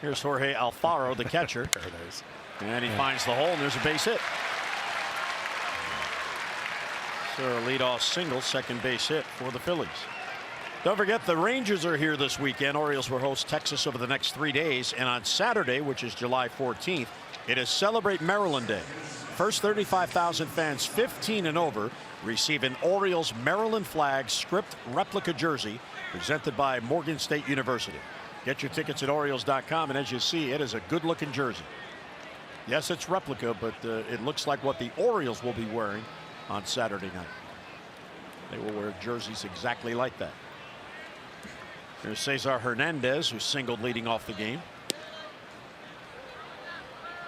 A: Here's Jorge Alfaro, the catcher.
B: Paradise.
A: And he finds the hole, and there's a base hit. So a leadoff single, second base hit for the Phillies. Don't forget, the Rangers are here this weekend. Orioles will host Texas over the next 3 days. And on Saturday, which is July 14th, it is Celebrate Maryland Day. First 35,000 fans 15 and over receive an Orioles Maryland flag script replica jersey presented by Morgan State University. Get your tickets at Orioles.com, and as you see, it is a good-looking jersey. Yes, it's replica, but it looks like what the Orioles will be wearing on Saturday night. They will wear jerseys exactly like that. There's Cesar Hernandez, who singled leading off the game.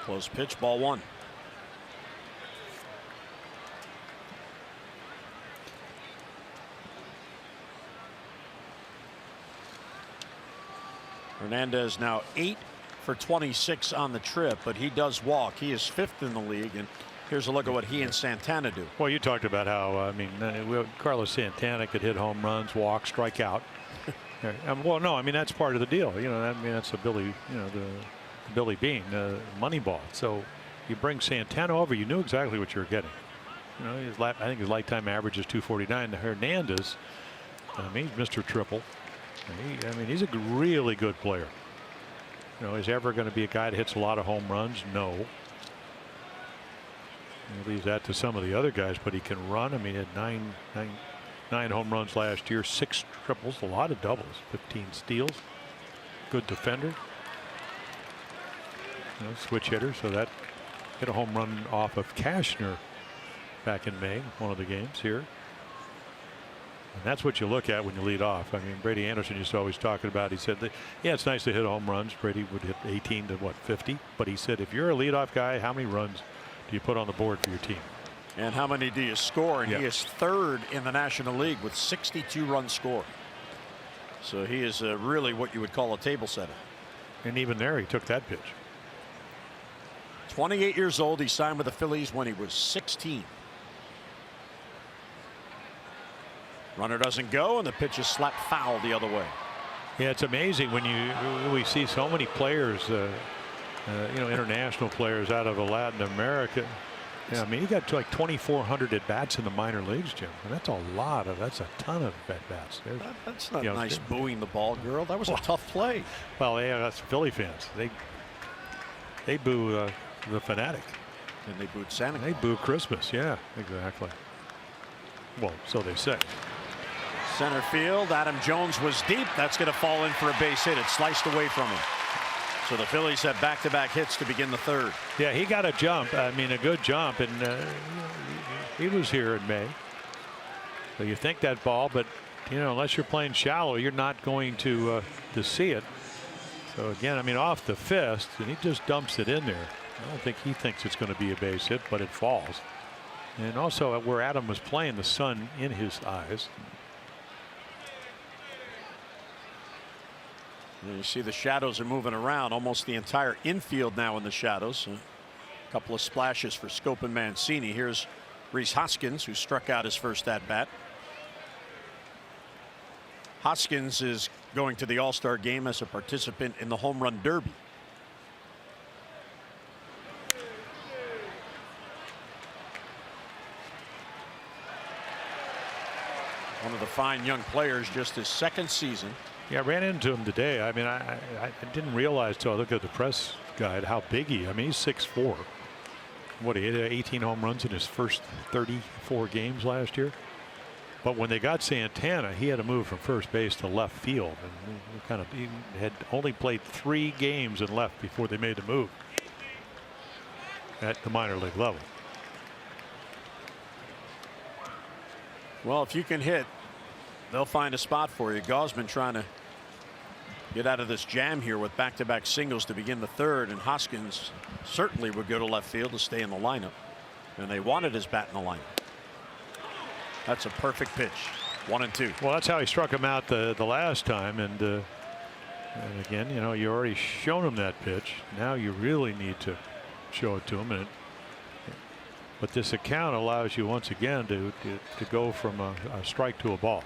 A: Close pitch, ball 1. Hernandez now 8 for 26 on the trip, but he does walk. He is 5th in the league, and here's a look at what he and Santana do.
B: Well, you talked about how, I mean, Carlos Santana could hit home runs, walk, strike out. Well, no, I mean, that's part of the deal. You know, I mean, that's the Billy, you know, the Billy Bean, Moneyball. So you bring Santana over, you knew exactly what you were getting. You know, I think his lifetime average is 249. Hernandez, I mean, he's Mr. Triple. I mean, he's a really good player. You know, is ever going to be a guy that hits a lot of home runs? No. He leaves that to some of the other guys, but he can run. I mean, he had nine home runs last year, 6 triples, a lot of doubles, 15 steals. Good defender. You know, switch hitter, so that hit a home run off of Cashner back in May, one of the games here. And that's what you look at when you lead off. I mean, Brady Anderson used to always talk about, he said that, yeah, it's nice to hit home runs. Brady would hit 18 to what, 50? But he said, if you're a leadoff guy, how many runs do you put on the board for your team?
A: And how many do you score? And he is 3rd in the National League with 62 runs scored. So he is really what you would call a table setter.
B: And even there, he took that pitch.
A: 28 years old. He signed with the Phillies when he was 16. Runner doesn't go, and the pitch is slapped foul the other way.
B: Yeah, it's amazing when we see so many players, you know, international players out of Latin America. Yeah, I mean, he got to like 2,400 at bats in the minor leagues, Jim, and that's a ton of at bats.
A: That's not nice booing the ball, girl. That was a tough play.
B: Well, yeah, that's Philly fans. They boo the fanatic.
A: And they booed Santa.
B: They boo Christmas. Yeah, exactly. Well, so they say.
A: Center field, Adam Jones was deep. That's going to fall in for a base hit. It sliced away from him. So the Phillies have back-to-back hits to begin the 3rd.
B: Yeah, he got a jump. I mean, a good jump, and he was here in May. So you think that ball, but you know, unless you're playing shallow, you're not going to see it. So again, I mean, off the fist, and he just dumps it in there. I don't think he thinks it's going to be a base hit, but it falls. And also, where Adam was playing, the sun in his eyes.
A: You see the shadows are moving around. Almost the entire infield now in the shadows. A couple of splashes for Scope and Mancini. Here's Rhys Hoskins, who struck out his first at bat. Hoskins is going to the All-Star game as a participant in the Home Run Derby. One of the fine young players, just his 2nd season.
B: Yeah, I ran into him today. I mean, I didn't realize till I looked at the press guide how big I mean, he's 6'4". What, he hit 18 home runs in his first 34 games last year. But when they got Santana, he had to move from first base to left field, and he had only played 3 games in left before they made the move at the minor league level.
A: Well, if you can hit, they'll find a spot for you. Gausman trying to get out of this jam here with back-to-back singles to begin the 3rd, and Hoskins certainly would go to left field to stay in the lineup, and they wanted his bat in the lineup. That's a perfect pitch. 1-2.
B: Well, that's how he struck him out the last time, and again, you know, you already shown him that pitch. Now you really need to show it to him, but this account allows you once again to go from a strike to a ball.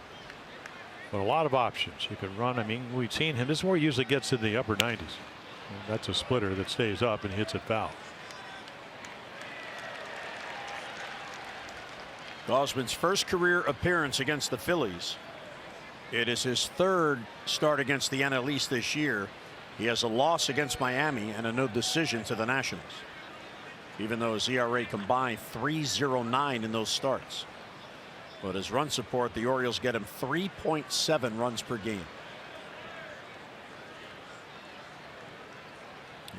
B: But a lot of options. You can run. I mean, we've seen him. This is where he usually gets in the upper 90s. And that's a splitter that stays up and hits it foul.
A: Gausman's first career appearance against the Phillies. It is his 3rd start against the NL East this year. He has a loss against Miami and a no decision to the Nationals, even though his ERA combined 3.09 in those starts. But his run support, the Orioles get him 3.7 runs per game.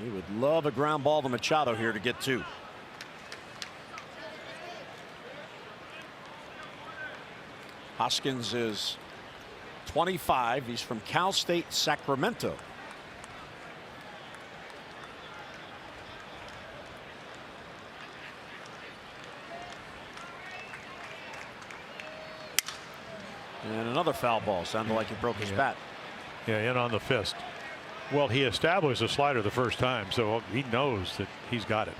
A: He would love a ground ball to Machado here to get 2. Hoskins is 25. He's from Cal State Sacramento. And another foul ball. Sounded like he broke his bat.
B: Yeah, in on the fist. Well, he established a slider the first time, so he knows that he's got it.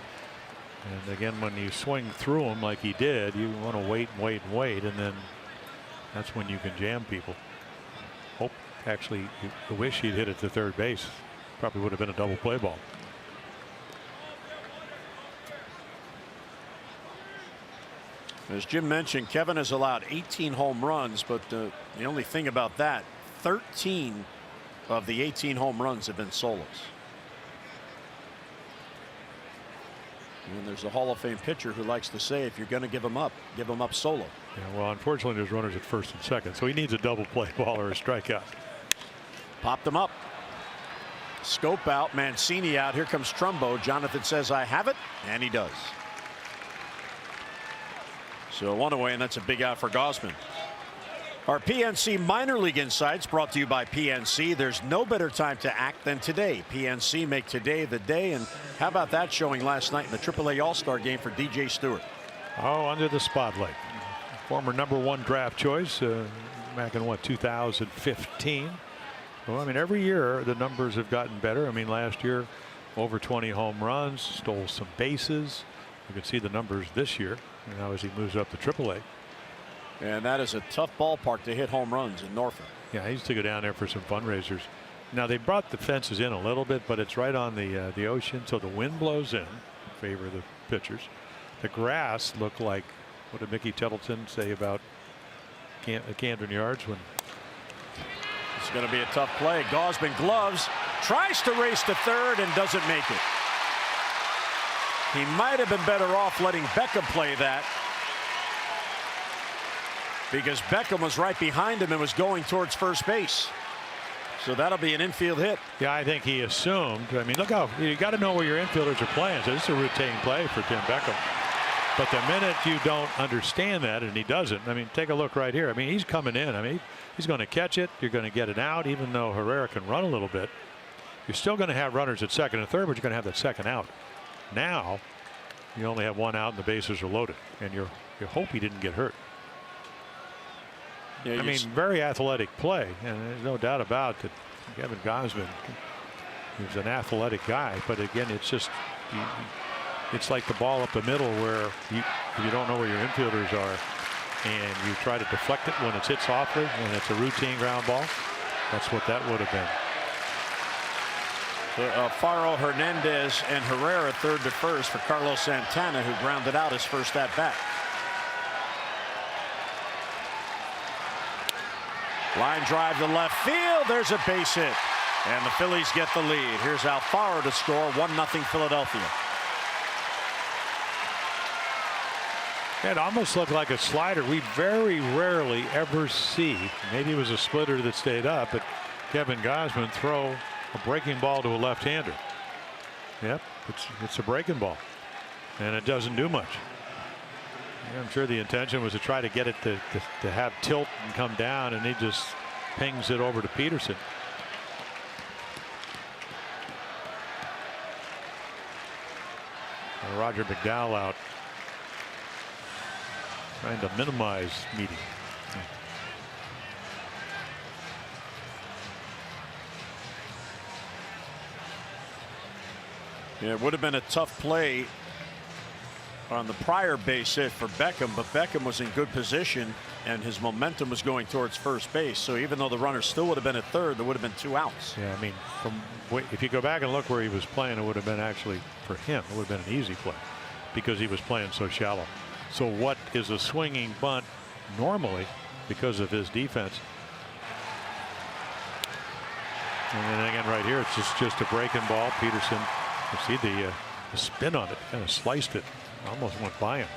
B: And again, when you swing through him like he did, you want to wait and wait and wait, and then that's when you can jam people. Actually, I wish he'd hit it to third base. Probably would have been a double play ball.
A: As Jim mentioned, Kevin has allowed 18 home runs, but the only thing about that, 13 of the 18 home runs have been solos. And there's a Hall of Fame pitcher who likes to say, if you're going to give him up solo.
B: Yeah, well, unfortunately, there's runners at first and second, so he needs a double play ball or a strikeout.
A: Popped them up. Scope out. Mancini out. Here comes Trumbo. Jonathan says, I have it, and he does. So one away, and that's a big out for Gausman. Our PNC Minor League Insights brought to you by PNC. There's no better time to act than today. PNC make today the day. And how about that showing last night in the AAA All-Star game for DJ Stewart?
B: Oh, under the spotlight. Former #1 draft choice back in 2015. Well, I mean, every year the numbers have gotten better. I mean, last year over 20 home runs, stole some bases. You can see the numbers this year, you know, as he moves up to AAA.
A: And that is a tough ballpark to hit home runs in Norfolk.
B: Yeah, he used to go down there for some fundraisers. Now they brought the fences in a little bit, but it's right on the ocean, so the wind blows in favor of the pitchers. The grass looked like, what did Mickey Tettleton say about Camden Yards when?
A: It's going to be a tough play. Gausman gloves, tries to race to third and doesn't make it. He might have been better off letting Beckham play that, because Beckham was right behind him and was going towards first base. So that'll be an infield hit.
B: Yeah, I think he assumed. I mean, look how you got to know where your infielders are playing. So this is a routine play for Tim Beckham. But the minute you don't understand that, and he doesn't, I mean, take a look right here. I mean, he's coming in. I mean, he's going to catch it. You're going to get it out, even though Herrera can run a little bit. You're still going to have runners at second and third, but you're going to have that second out. Now, you only have one out, and the bases are loaded, and you hope he didn't get hurt.
A: Yeah,
B: I mean, very athletic play, and there's no doubt about that. Kevin Gausman is an athletic guy, but again, it's just it's like the ball up the middle where you don't know where your infielders are, and you try to deflect it when it's hit softly, and it's a routine ground ball. That's what that would have been.
A: Faro, Hernandez, and Herrera third to first for Carlos Santana, who grounded out his first at bat. Line drive to left field. There's a base hit, and the Phillies get the lead. Here's Alfaro to score. 1-0 Philadelphia.
B: It almost looked like a slider. We very rarely ever see. Maybe it was a splitter that stayed up, but Kevin Gausman throw a breaking ball to a left-hander. Yep, it's a breaking ball, and it doesn't do much. I'm sure the intention was to try to get it to have tilt and come down, and he just pings it over to Peterson. And Roger McDowell out, trying to minimize Meaty.
A: Yeah, it would have been a tough play on the prior base hit for Beckham, but Beckham was in good position and his momentum was going towards first base. So even though the runner still would have been at third, there would have been 2 outs.
B: Yeah, I mean, if you go back and look where he was playing, it would have been actually, for him, it would have been an easy play because he was playing so shallow. So what is a swinging bunt normally because of his defense? And then again right here, it's just a breaking ball. Peterson, you see the spin on it, kind of sliced it. Almost went by him.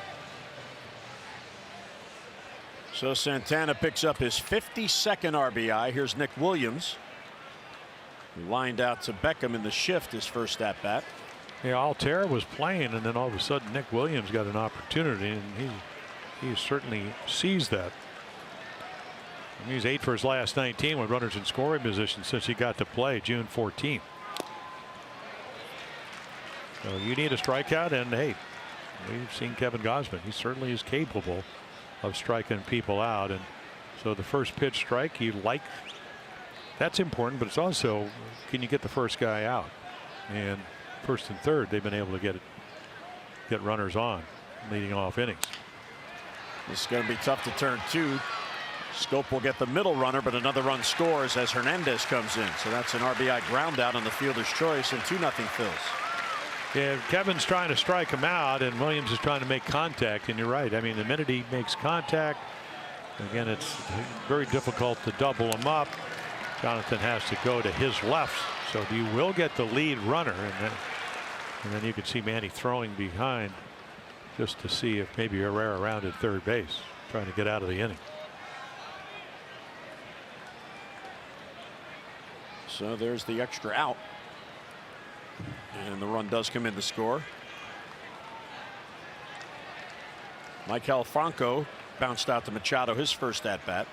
A: So Santana picks up his 52nd RBI. Here's Nick Williams, who lined out to Beckham in the shift his first at bat.
B: Yeah, Altera was playing, and then all of a sudden Nick Williams got an opportunity, and he certainly sees that. And he's 8 for his last 19 with runners in scoring position since he got to play June 14th. So you need a strikeout, and hey, we've seen Kevin Gausman. He certainly is capable of striking people out, and so the first pitch strike, you like
D: that's important, but it's also, can you get the first guy out? And first and third, they've been able to get runners on, leading off innings.
A: This is going to be tough to turn 2. Scope will get the middle runner, but another run scores as Hernandez comes in. So that's an RBI ground out on the fielder's choice, and 2-0 Phils.
D: Yeah, Kevin's trying to strike him out, and Williams is trying to make contact. And you're right. I mean, the minute he makes contact, again, it's very difficult to double him up. Jonathan has to go to his left, so you will get the lead runner, and then you can see Manny throwing behind just to see if maybe Herrera rounded third base, trying to get out of the inning.
A: So there's the extra out. And the run does come in to score. Maikel Franco bounced out to Machado, his first at bat.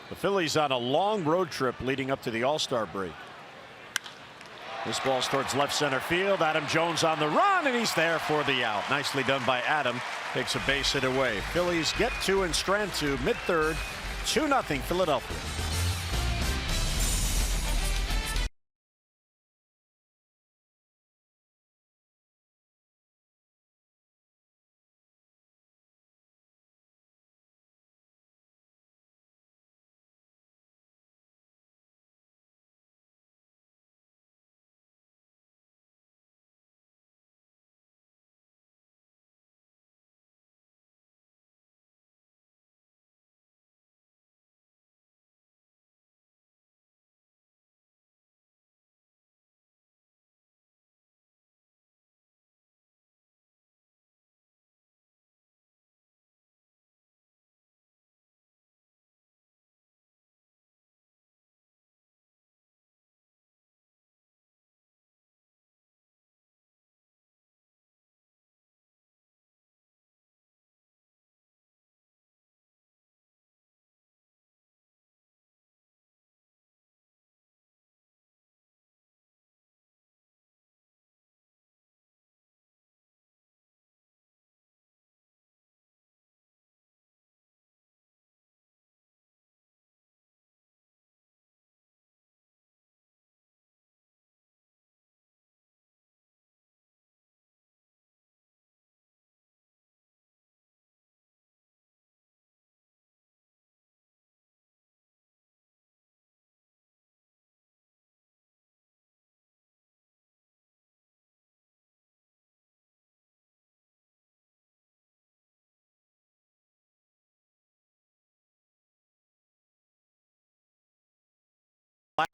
A: The Phillies on a long road trip leading up to the All-Star break. This ball's towards left center field. Adam Jones on the run, and he's there for the out. Nicely done by Adam. Takes a base hit away. Phillies get 2 and strand 2 mid-third. 2-0 Philadelphia.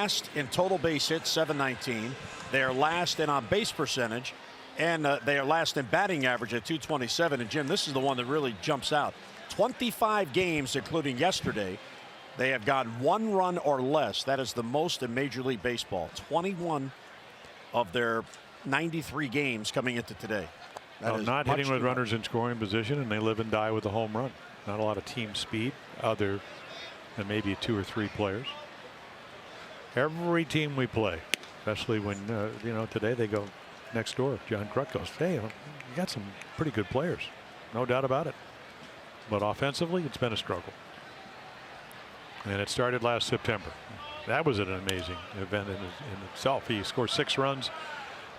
A: Last in total base hits, 719. They are last in on base percentage, and they are last in batting average at 227. And Jim, this is the one that really jumps out. 25 games, including yesterday, they have gotten 1 run or less. That is the most in Major League Baseball. 21 of their 93 games coming into today.
D: Not hitting with runners in scoring position, and they live and die with the home run. Not a lot of team speed, other than maybe 2 or 3 players. Every team we play, especially when you know, today they go next door. John Kruk goes, hey, you got some pretty good players, no doubt about it. But offensively, it's been a struggle. And it started last September. That was an amazing event in itself. He scored 6 runs.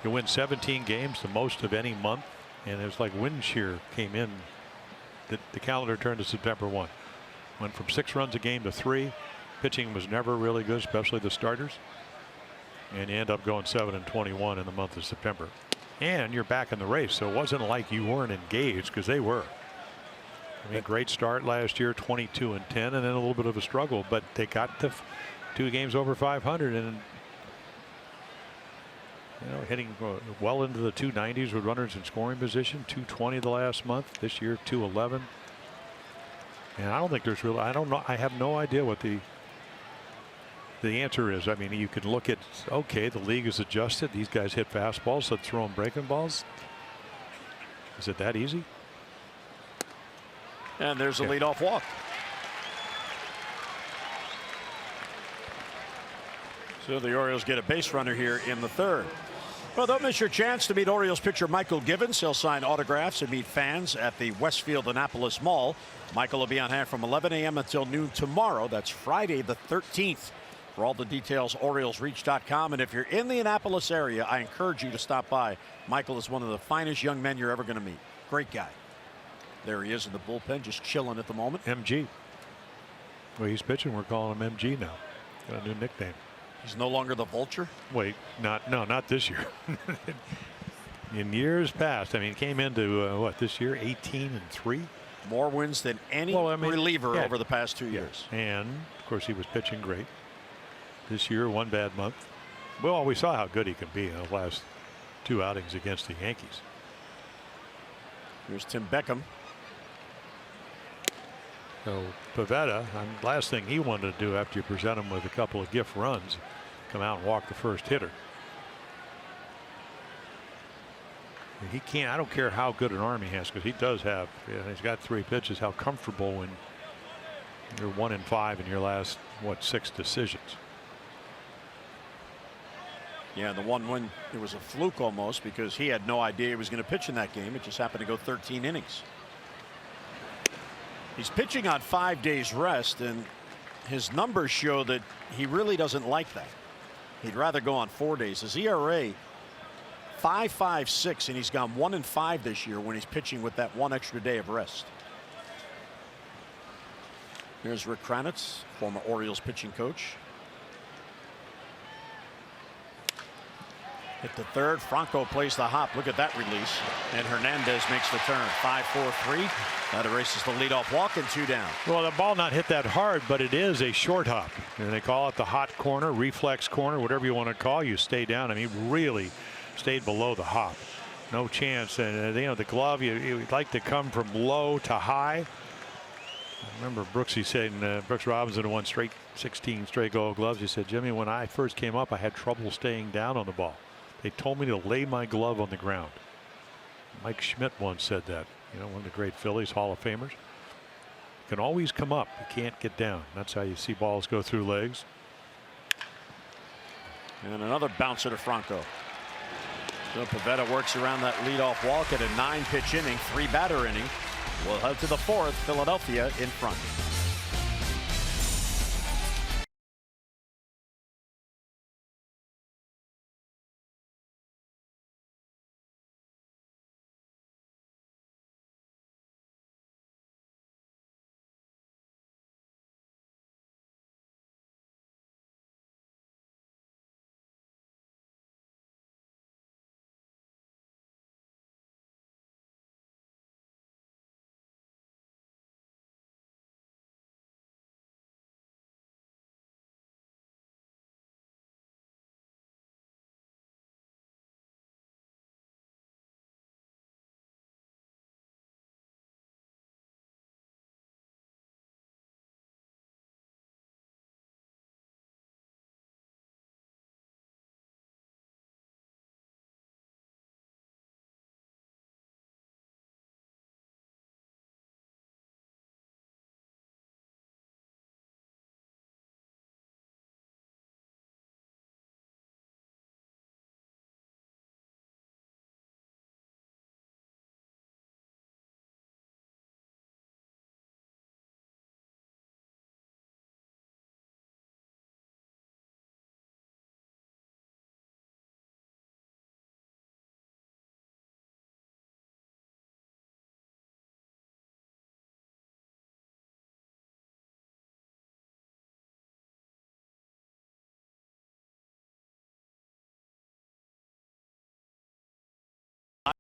D: You win 17 games, the most of any month. And it was like wind shear came in. The calendar turned to September 1. Went from 6 runs a game to 3. Pitching was never really good, especially the starters. And you end up going 7-21 in the month of September. And you're back in the race. So it wasn't like you weren't engaged, because they were. I mean, great start last year, 22-10, and then a little bit of a struggle. But they got the 2 games over 500, and you know, hitting well into the 290s with runners in scoring position. 220 the last month. This year, 211. And I don't think there's really. I don't know. I have no idea what the answer is. I mean, you can look at, okay, the league is adjusted. These guys hit fastballs, so throw them breaking balls. Is it that easy?
A: And there's a leadoff walk. So the Orioles get a base runner here in the 3rd. Well, don't miss your chance to meet Orioles pitcher Michael Givens. He'll sign autographs and meet fans at the Westfield Annapolis Mall. Michael will be on hand from 11 a.m. until noon tomorrow. That's Friday the 13th. For all the details, OriolesReach.com. And if you're in the Annapolis area, I encourage you to stop by. Michael is one of the finest young men you're ever going to meet. Great guy. There he is in the bullpen, just chilling at the moment.
D: MG. Well, he's pitching. We're calling him MG now. Got a new nickname.
A: He's no longer the Vulture.
D: Wait, not this year. In years past, I mean, he came into what this year, 18-3.
A: More wins than any reliever over the past 2 years.
D: And of course, he was pitching great. This year, one bad month. Well, we saw how good he can be in the last 2 outings against the Yankees.
A: Here's Tim Beckham.
D: So Pivetta, last thing he wanted to do after you present him with a couple of gift runs, come out and walk the first hitter. He can't. I don't care how good an arm he has, because he does have. He's got 3 pitches. How comfortable when you're 1 in 5 in your last 6 decisions.
A: Yeah, the one win, it was a fluke almost, because he had no idea he was going to pitch in that game. It just happened to go 13 innings. He's pitching on 5 days rest, and his numbers show that he really doesn't like that. He'd rather go on 4 days. His ERA 5.56, and he's gone 1 in 5 this year when he's pitching with that 1 extra day of rest. Here's Rick Kranitz, former Orioles pitching coach. Hit the third. Franco plays the hop. Look at that release. And Hernandez makes the turn. 5-4-3. That erases the leadoff walk and 2 down.
D: Well, the ball not hit that hard, but it is a short hop. And they call it the hot corner, reflex corner, whatever you want to call. You stay down. I mean, really stayed below the hop. No chance. And the glove, you'd like to come from low to high. I remember Brooksy saying, Brooks Robinson won 16 straight Gold Gloves. He said, Jimmy, when I first came up, I had trouble staying down on the ball. They told me to lay my glove on the ground. Mike Schmidt once said that. One of the great Phillies, Hall of Famers. You can always come up. You can't get down. That's how you see balls go through legs.
A: And another bouncer to Franco. So Pivetta works around that leadoff walk at a 9-pitch inning, 3-batter inning. We'll head to the 4th. Philadelphia in front.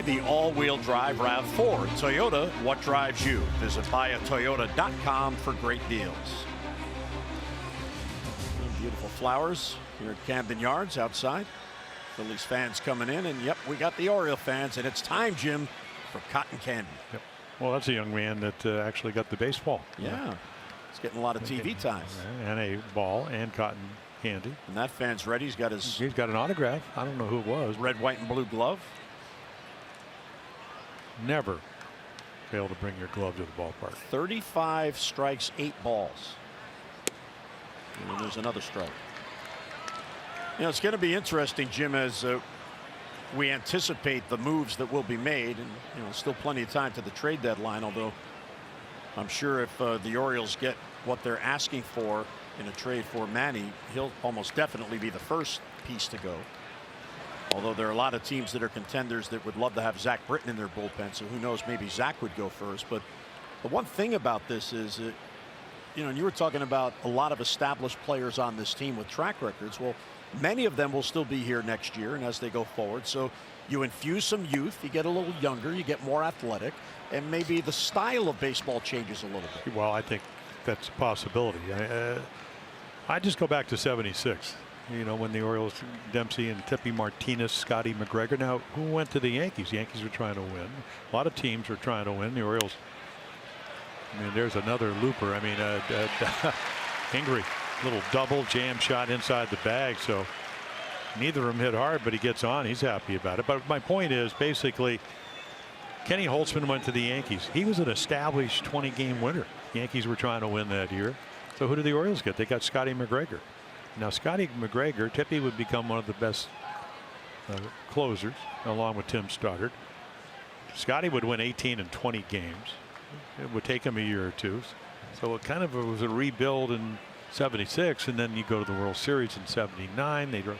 A: The all-wheel drive RAV4. Toyota, what drives you? Visit buyatoyota.com for great deals. Beautiful flowers here at Camden Yards outside. Phillies fans coming in, and yep, we got the Oriole fans, and it's time, Jim, for cotton candy.
D: Yep. Well, that's a young man that actually got the baseball.
A: Yeah, he's getting a lot of TV time.
D: And a ball and cotton candy.
A: And that fan's ready. He's got
D: an autograph. I don't know who it was.
A: Red, white, and blue glove.
D: Never fail to bring your glove to the ballpark.
A: 35 strikes, 8 balls. And there's another strike. It's going to be interesting, Jim, as we anticipate the moves that will be made, and still plenty of time to the trade deadline, although I'm sure if the Orioles get what they're asking for in a trade for Manny, he'll almost definitely be the first piece to go. Although there are a lot of teams that are contenders that would love to have Zach Britton in their bullpen, so who knows, maybe Zach would go first. But the one thing about this is that, and you were talking about a lot of established players on this team with track records. Well, many of them will still be here next year and as they go forward. So you infuse some youth, you get a little younger, you get more athletic, and maybe the style of baseball changes a little bit.
D: Well, I think that's a possibility. I just go back to '76. When the Orioles, Dempsey and Tippy Martinez, Scotty McGregor. Now, who went to the Yankees? The Yankees were trying to win. A lot of teams are trying to win. The Orioles, there's another looper. Hingry, little double jam shot inside the bag. So neither of them hit hard, but he gets on. He's happy about it. But my point is, basically, Kenny Holtzman went to the Yankees. He was an established 20-game winner. The Yankees were trying to win that year. So who did the Orioles get? They got Scotty McGregor. Now, Scotty McGregor, Tippy would become one of the best closers, along with Tim Stoddard. Scotty would win 18 and 20 games. It would take him a year or two. So it kind of was a rebuild in '76, and then you go to the World Series in '79. They were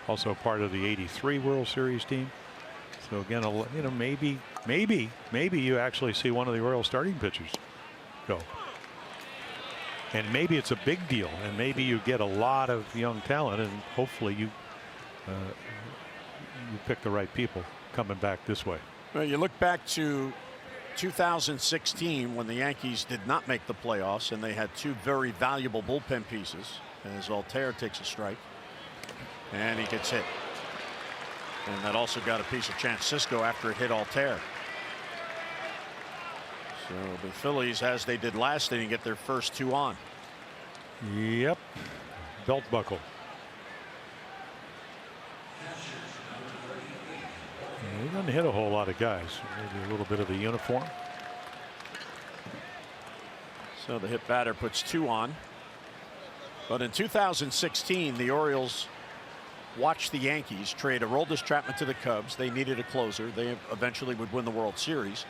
D: also part of the '83 World Series team. So again, maybe you actually see one of the Orioles starting pitchers go. And maybe it's a big deal, and maybe you get a lot of young talent, and hopefully you pick the right people coming back this way.
A: Well, you look back to 2016 when the Yankees did not make the playoffs, and they had two very valuable bullpen pieces as Altair takes a strike and he gets hit. And that also got a piece of Chance Sisco after it hit Altair. So the Phillies, as they did last inning, get their first two on.
D: Yep. Belt buckle. He doesn't hit a whole lot of guys. Maybe a little bit of the uniform.
A: So the hit batter puts two on. But in 2016, the Orioles watched the Yankees trade Aroldis Chapman to the Cubs. They needed a closer. They eventually would win the World Series.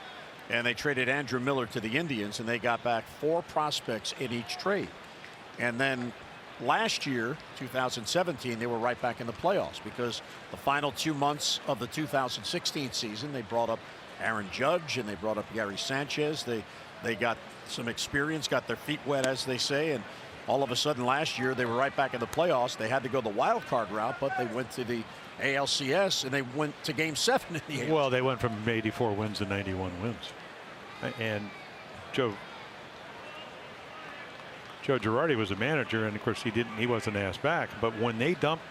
A: And they traded Andrew Miller to the Indians, and they got back 4 prospects in each trade. And then last year, 2017, they were right back in the playoffs because the final 2 months of the 2016 season, they brought up Aaron Judge and they brought up Gary Sanchez. They got some experience, got their feet wet, as they say, and all of a sudden last year they were right back in the playoffs. They had to go the wild card route, but they went to the ALCS and they went to Game 7 in the ALCS.
D: Well, they went from 84 wins to 91 wins. And Joe Girardi was a manager, and of course he wasn't asked back. But when they dumped,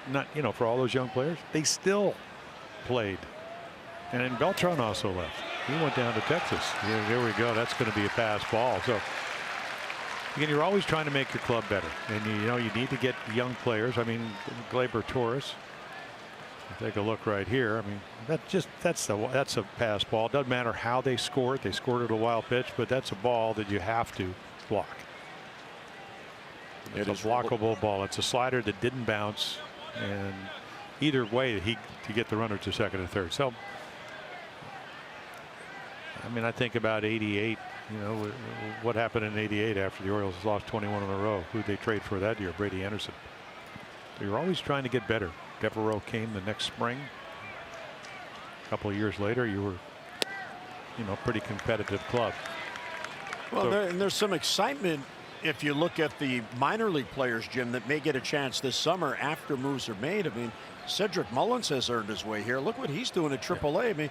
D: for all those young players, they still played. And then Beltran also left. He went down to Texas. Yeah, there we go. That's going to be a pass ball. So again, you're always trying to make your club better, and you need to get young players. Gleyber Torres. Take a look right here. That's a pass ball. It doesn't matter how they score it. They scored it a wild pitch, but that's a ball that you have to block. It's a blockable ball. It's a slider that didn't bounce, and either way to get the runner to second and third. So I think about '88. What happened in '88 after the Orioles lost 21 in a row? Who'd they trade for that year? Brady Anderson. So you're always trying to get better. Devereaux came the next spring. A couple of years later, you were, pretty competitive club.
A: Well, there's some excitement if you look at the minor league players, Jim, that may get a chance this summer after moves are made. Cedric Mullins has earned his way here. Look what he's doing at AAA.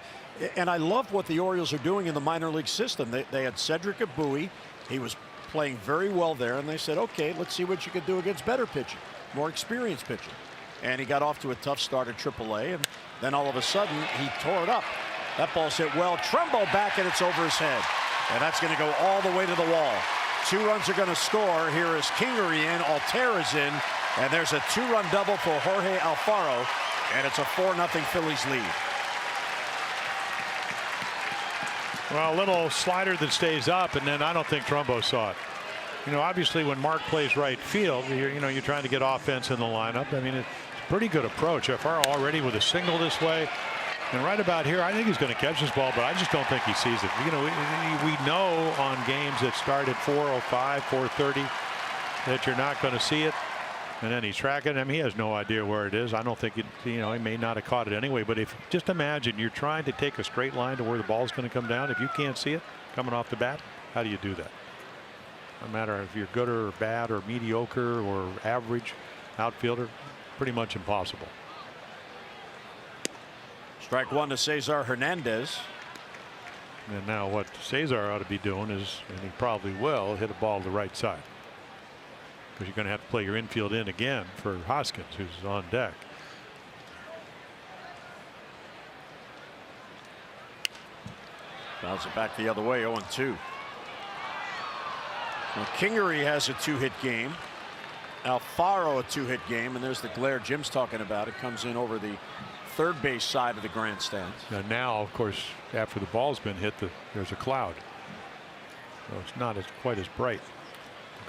A: And I love what the Orioles are doing in the minor league system. They had Cedric at Bowie. He was playing very well there, and they said, okay, let's see what you can do against better pitching, more experienced pitching. And he got off to a tough start at AAA, and then all of a sudden he tore it up. That ball's hit well. Trumbo back, and it's over his head. And that's going to go all the way to the wall. 2 runs are going to score. Here is Kingery in, Altair is in, and there's a 2-run double for Jorge Alfaro, and it's a 4-0 Phillies lead.
D: Well, a little slider that stays up, and then I don't think Trumbo saw it. Obviously when Mark plays right field, you're trying to get offense in the lineup. It's a pretty good approach. Alfaro already with a single this way. And right about here, I think he's going to catch this ball, but I just don't think he sees it. You know, we know on games that start at 4:05, 4:30 that you're not going to see it. And then he's tracking him. He has no idea where it is. I don't think he may not have caught it anyway. But if just imagine you're trying to take a straight line to where the ball's going to come down. If you can't see it coming off the bat, how do you do that? No matter if you're good or bad or mediocre or average outfielder, pretty much impossible.
A: Strike one to Cesar Hernandez.
D: And now what Cesar ought to be doing is, and he probably will, hit a ball to the right side. Because you're going to have to play your infield in again for Hoskins, who's on deck.
A: Bounce it back the other way, 0-2. Now Kingery has a 2-hit game. Alfaro a 2-hit game, and there's the glare Jim's talking about. It comes in over the third base side of the grandstands.
D: Now, of course, after the ball's been hit, there's a cloud. So it's not quite as bright,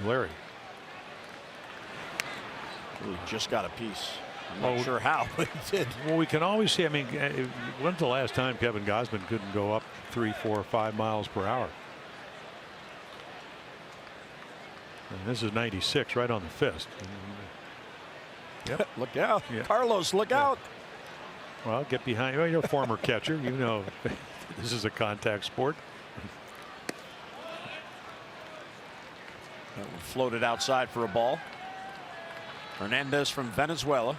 D: glary.
A: He just got a piece. I'm not sure how, but he did.
D: Well, we can always see. I mean, when's the last time Kevin Gausman couldn't go up 3, 4, 5 miles per hour? And this is 96, right on the fist. Yep.
A: Look out.
D: Yeah.
A: Carlos, look out.
D: Well, get behind. Well, you're a former catcher. You know this is a contact sport.
A: That one floated outside for a ball. Hernandez from Venezuela.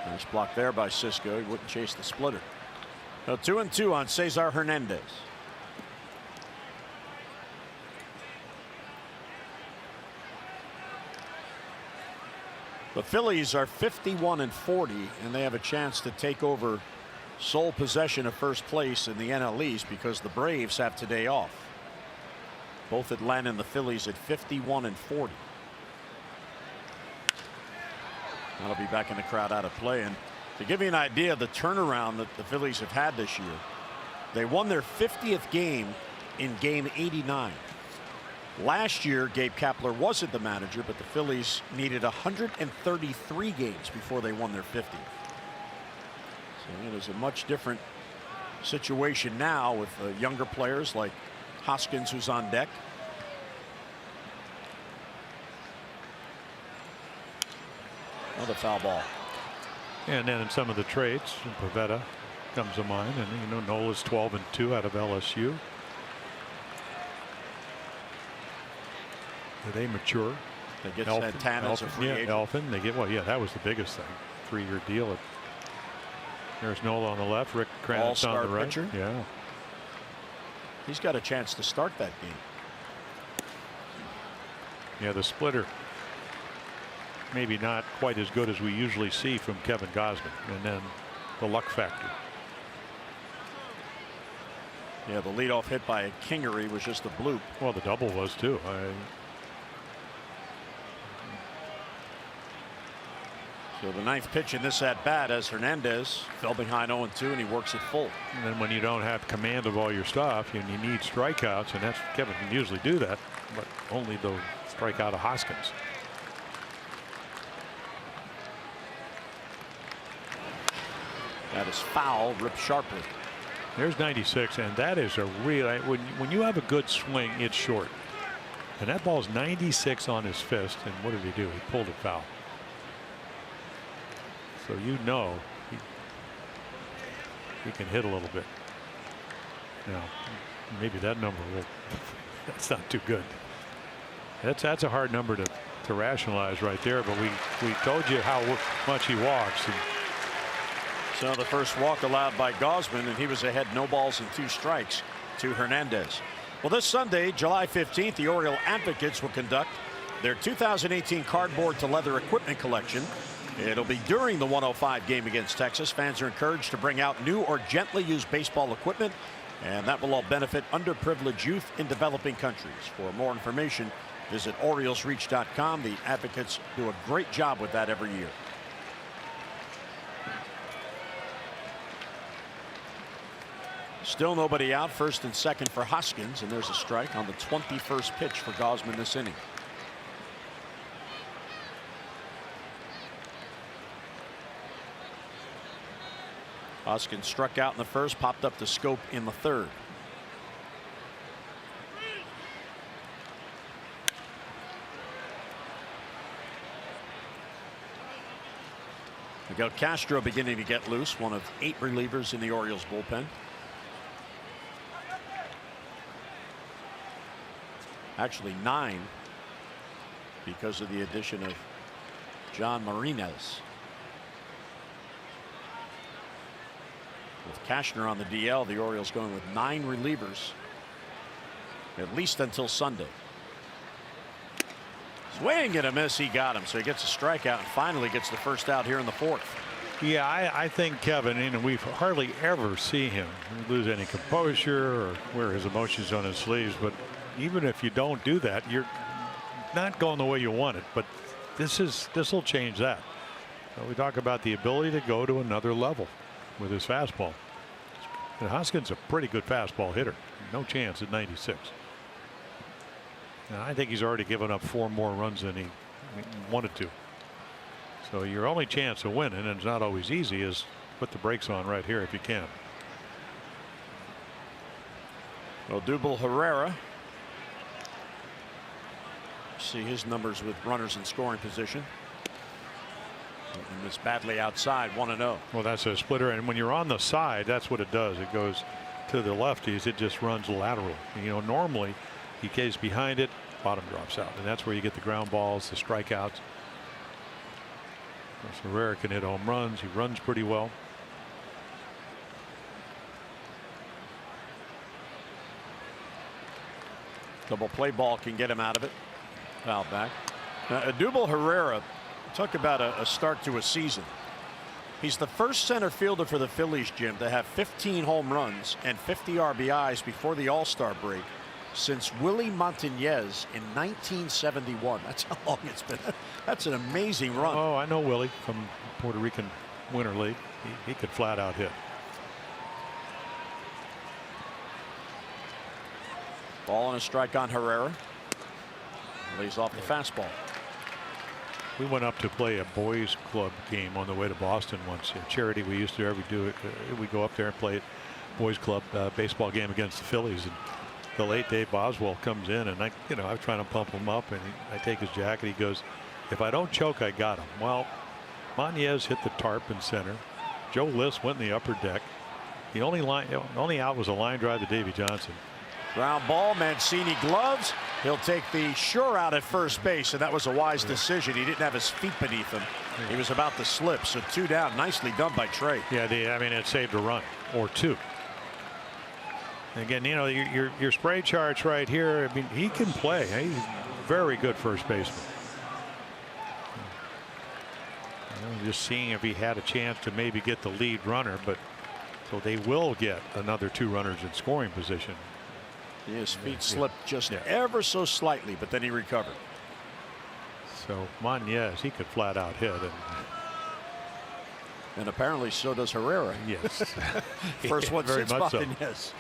A: Nice block there by Cisco. He wouldn't chase the splitter. Now 2-2 on Cesar Hernandez. The Phillies are 51-40, and they have a chance to take over sole possession of first place in the NL East because the Braves have today off. Both Atlanta and the Phillies at 51-40. That'll be back in the crowd out of play. And to give you an idea of the turnaround that the Phillies have had this year, they won their 50th game in game 89. Last year, Gabe Kapler wasn't the manager, but the Phillies needed 133 games before they won their 50th. So it is a much different situation now with younger players like Hoskins, who's on deck. Another foul ball.
D: And then in some of the trades, Pavetta comes to mind, and you know Nola's 12-2 out of LSU. They mature.
A: They get Santana as a free agent.
D: Elfin. They get, well, yeah, that was the biggest thing. 3-year deal. There's Nola on the left, Rick Kranitz on the right.
A: Pitcher.
D: Yeah.
A: He's got a chance to start that game.
D: Yeah, the splitter. Maybe not quite as good as we usually see from Kevin Gausman. And then the luck factor.
A: Yeah, the leadoff hit by Kingery was just a bloop.
D: Well, the double was too.
A: So the ninth pitch in this at bat as Hernandez fell behind 0-2 and he works it full.
D: And then when you don't have command of all your stuff and you need strikeouts, and that's Kevin can usually do that, but only the strikeout of Hoskins.
A: That is foul, ripped sharply.
D: There's 96, and that is a real. When you have a good swing, it's short. And that ball's 96 on his fist, and what did he do? He pulled it foul. So you know he can hit a little bit. Now, maybe that number will. That's not too good. That's a hard number to rationalize right there. But we told you how much he walks. And
A: so the first walk allowed by Gausman, and he was ahead, no balls and 2 strikes to Hernandez. Well, this Sunday, July 15th, the Oriole Advocates will conduct their 2018 cardboard to leather equipment collection. It'll be during the 105 game against Texas. Fans are encouraged to bring out new or gently used baseball equipment, and that will all benefit underprivileged youth in developing countries. For more information, visit OriolesReach.com. The Advocates do a great job with that every year. Still nobody out. First and second for Hoskins, and there's a strike on the 21st pitch for Gausman this inning. Hoskins struck out in the first, popped up the scope in the third. Miguel Castro beginning to get loose, one of 8 relievers in the Orioles bullpen. Actually 9 because of the addition of John Marinez. With Cashner on the DL, the Orioles going with 9 relievers at least until Sunday. Swing and a miss. He got him, so he gets a strikeout and finally gets the first out here in the 4th.
D: Yeah, I think Kevin, and we've hardly ever see him lose any composure or wear his emotions on his sleeves. But even if you don't do that, you're not going the way you want it. But this will change that. We talk about the ability to go to another level with his fastball. And Hoskins is a pretty good fastball hitter. No chance at 96. Now, I think he's already given up 4 more runs than he wanted to. So your only chance of winning, and it's not always easy, is put the brakes on right here if you can.
A: Well, Odubel Herrera. See his numbers with runners in scoring position. And it's badly outside, 1-0.
D: Well, that's a splitter, and when you're on the side, that's what it does. It goes to the lefties. It just runs lateral. You know, normally he stays behind it, bottom drops out, and that's where you get the ground balls, the strikeouts. Herrera can hit home runs. He runs pretty well.
A: Double play ball can get him out of it. Foul back. Now, Odubel Herrera, talk about a start to a season. He's the first center fielder for the Phillies, Jim, to have 15 home runs and 50 RBIs before the All-Star break since Willie Montañez in 1971. That's how long it's been. That's an amazing run.
D: Oh, I know Willie from Puerto Rican Winter League. He could flat out hit.
A: Ball and a strike on Herrera. Lays off the fastball.
D: We went up to play a boys club game on the way to Boston once. In charity, we used to do it. We go up there and play boys club baseball game against the Phillies. And the late Dave Boswell comes in, and I was trying to pump him up, and I take his jacket. He goes, "If I don't choke, I got him." Well, Montañez hit the tarp in center. Joe List went in the upper deck. The only out was a line drive to Davey Johnson.
A: Ground ball. Mancini gloves. He'll take the sure out at first base, and that was a wise decision. He didn't have his feet beneath him. He was about to slip, so 2 down. Nicely done by Trey.
D: Yeah, I mean, it saved a run or 2. Again, your spray charts right here. I mean, he can play. He's a very good first baseman. Just seeing if he had a chance to maybe get the lead runner, but so they will get another 2 runners in scoring position.
A: His feet slipped just ever so slightly, but then he recovered.
D: So Montañez, he could flat out hit,
A: and apparently so does Herrera.
D: Yes.
A: First one
D: very
A: since
D: much so.
A: Montañez.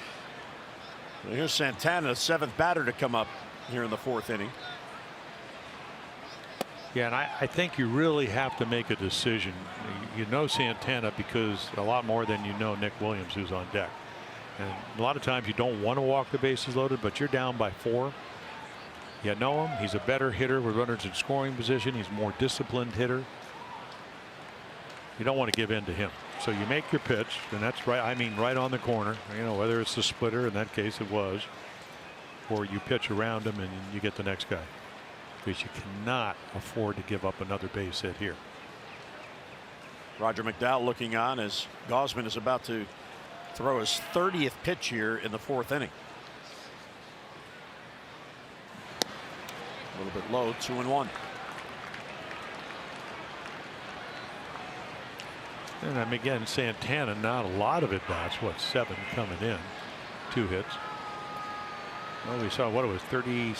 A: Well, here's Santana, 7th batter to come up here in the 4th inning.
D: Yeah, and I think you really have to make a decision. You know Santana because a lot more than you know Nick Williams, who's on deck. And a lot of times you don't want to walk the bases loaded, but you're down by 4. You know him. He's a better hitter with runners in scoring position. He's a more disciplined hitter. You don't want to give in to him. So you make your pitch, and that's right. I mean, right on the corner. Whether it's the splitter, in that case it was, or you pitch around him and you get the next guy. Because you cannot afford to give up another base hit here.
A: Roger McDowell looking on as Gausman is about to throw his 30th pitch here in the 4th inning. A little bit low, 2-1.
D: And again, Santana, not a lot of at bats. What, 7 coming in, 2 hits. Well, we saw what it was, 30.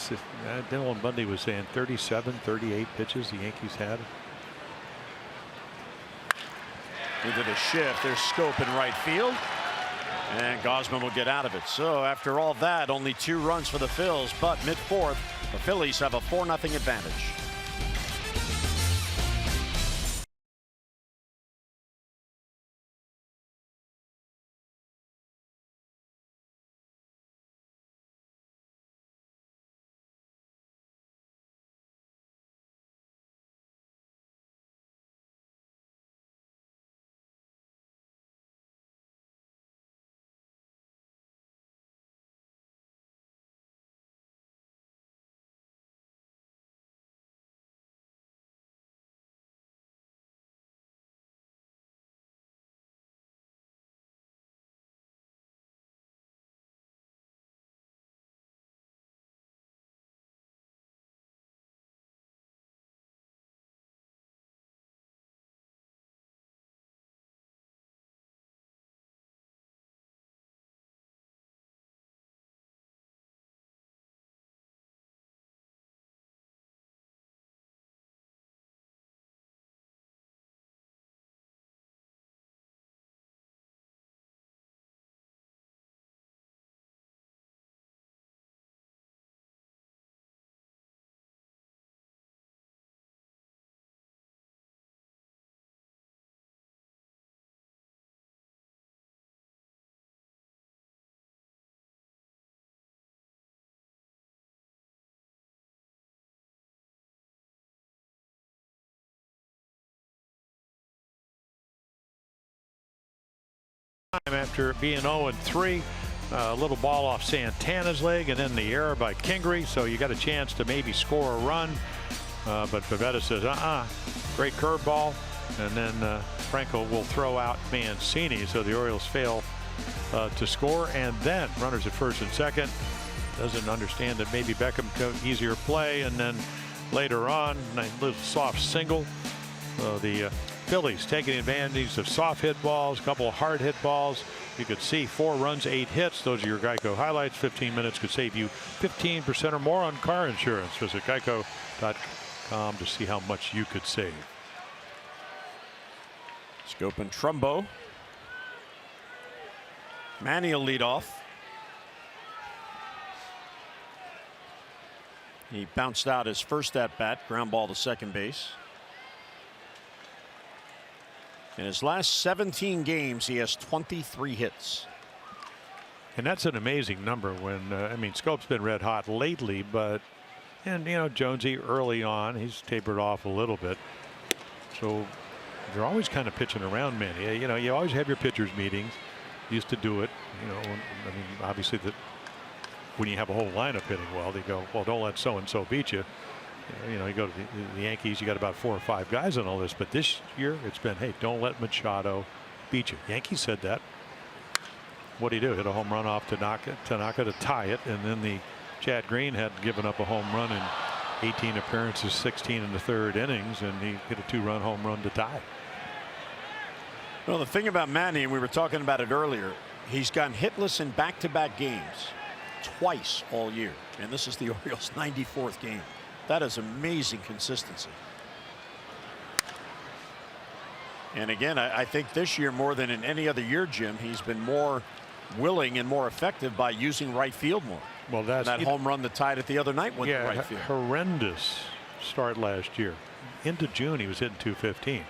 D: Dylan Bundy was saying 37, 38 pitches the Yankees had.
A: Into the shift. There's Scope in right field. And Gausman will get out of it. So after all that, only 2 runs for the Phils, but mid-4th, the Phillies have a 4-0 advantage.
D: After being 0-3, a little ball off Santana's leg and then the error by Kingery, so you got a chance to maybe score a run, but Pivetta says great curveball, and then Franco will throw out Mancini, so the Orioles fail to score, and then runners at first and second. Doesn't understand that maybe Beckham easier play, and then later on a little soft single. The Phillies taking advantage of soft hit balls, a couple of hard hit balls. You could see 4 runs, 8 hits. Those are your Geico highlights. 15 minutes could save you 15% or more on car insurance. Visit geico.com to see how much you could save.
A: Scope and Trumbo. Manny will lead off. He bounced out his first at bat, ground ball to second base. In his last 17 games, he has 23 hits.
D: And that's an amazing number when, I mean, Scope's been red hot lately, but, and, you know, Jonesy early on, he's tapered off a little bit. So they're always kind of pitching around Manny. You know, you always have your pitchers meetings. Used to do it, you know, I mean, obviously that when you have a whole lineup hitting well, they go, well, don't let so-and-so beat you. You know, you go to the Yankees, you got about 4 or 5 guys on all this, but this year it's been, hey, don't let Machado beat you. Yankees said that. What do you do? Hit a home run off Tanaka to tie it, and then the Chad Green had given up a home run in 18 appearances, 16 in the 3rd innings, and he hit a 2-run home run to tie.
A: Well, the thing about Manny, and we were talking about it earlier, he's gone hitless in back-to-back games twice all year, and this is the Orioles' 94th game. That is amazing consistency. And again, I think this year more than in any other year, Jim, he's been more willing and more effective by using right field more.
D: Well, that's
A: that home run that tied it the other night went to right field.
D: Horrendous start last year. Into June, he was hitting .215.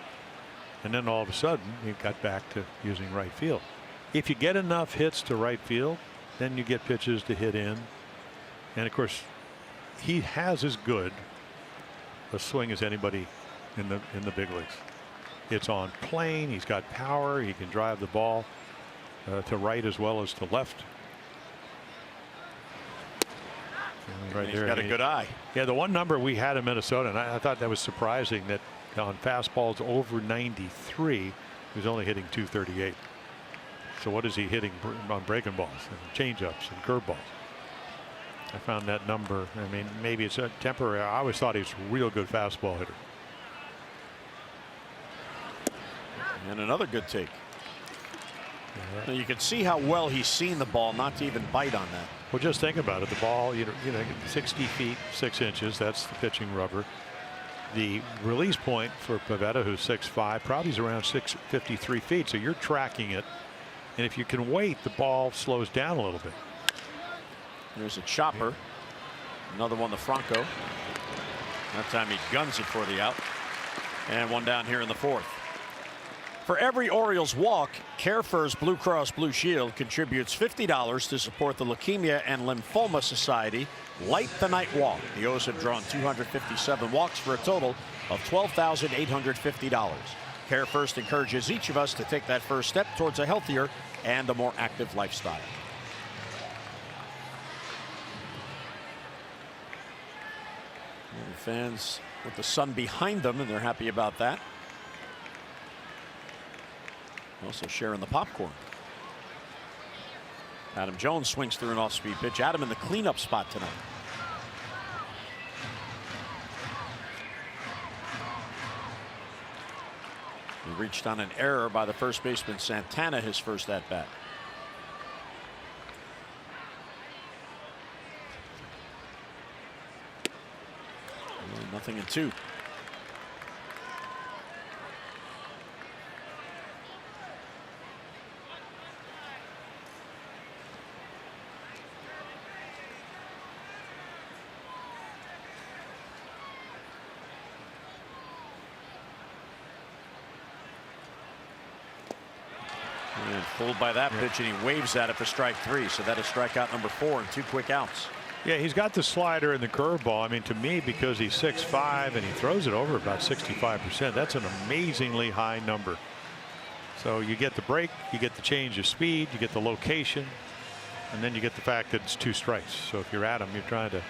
D: And then all of a sudden, he got back to using right field. If you get enough hits to right field, then you get pitches to hit in. And of course, he has as good a swing as anybody in the big leagues. It's on plane. He's got power. He can drive the ball to right as well as to left.
A: Right he's there, got a good eye.
D: Yeah, the one number we had in Minnesota, and I thought that was surprising, that on fastballs over 93, he was only hitting .238. So what is he hitting on breaking balls and changeups and curveballs? I found that number. I mean, maybe it's a temporary. I always thought he was a real good fastball hitter.
A: And another good take. Now you can see how well he's seen the ball not to even bite on that.
D: Well, just think about it. The ball, you know, 60 feet 6 inches. That's the pitching rubber. The release point for Pivetta, who's 6'5", probably is around 653 feet. So you're tracking it And if you can wait, the ball slows down a little bit.
A: There's a chopper. Another one to Franco. That time he guns it for the out. And one down here in the fourth. For every Orioles walk, CareFirst Blue Cross Blue Shield contributes $50 to support the Leukemia and Lymphoma Society Light the Night Walk. The O's have drawn 257 walks for a total of $12,850. CareFirst encourages each of us to take that first step towards a healthier and a more active lifestyle. And the fans with the sun behind them, and they're happy about that. Also sharing the popcorn. Adam Jones swings through an off-speed pitch. Adam in the cleanup spot tonight. He reached on an error by the first baseman Santana, his first at bat. Nothing in two. And fooled by that pitch, and he waves at it for strike three. So that is strikeout number 4 and 2 quick outs.
D: Yeah, he's got the slider and the curveball. I mean, to me, because he's 6'5" and he throws it over about 65%, that's an amazingly high number. So you get the break, you get the change of speed, you get the location, and then you get the fact that it's 2 strikes. So if you're at him, you're trying to,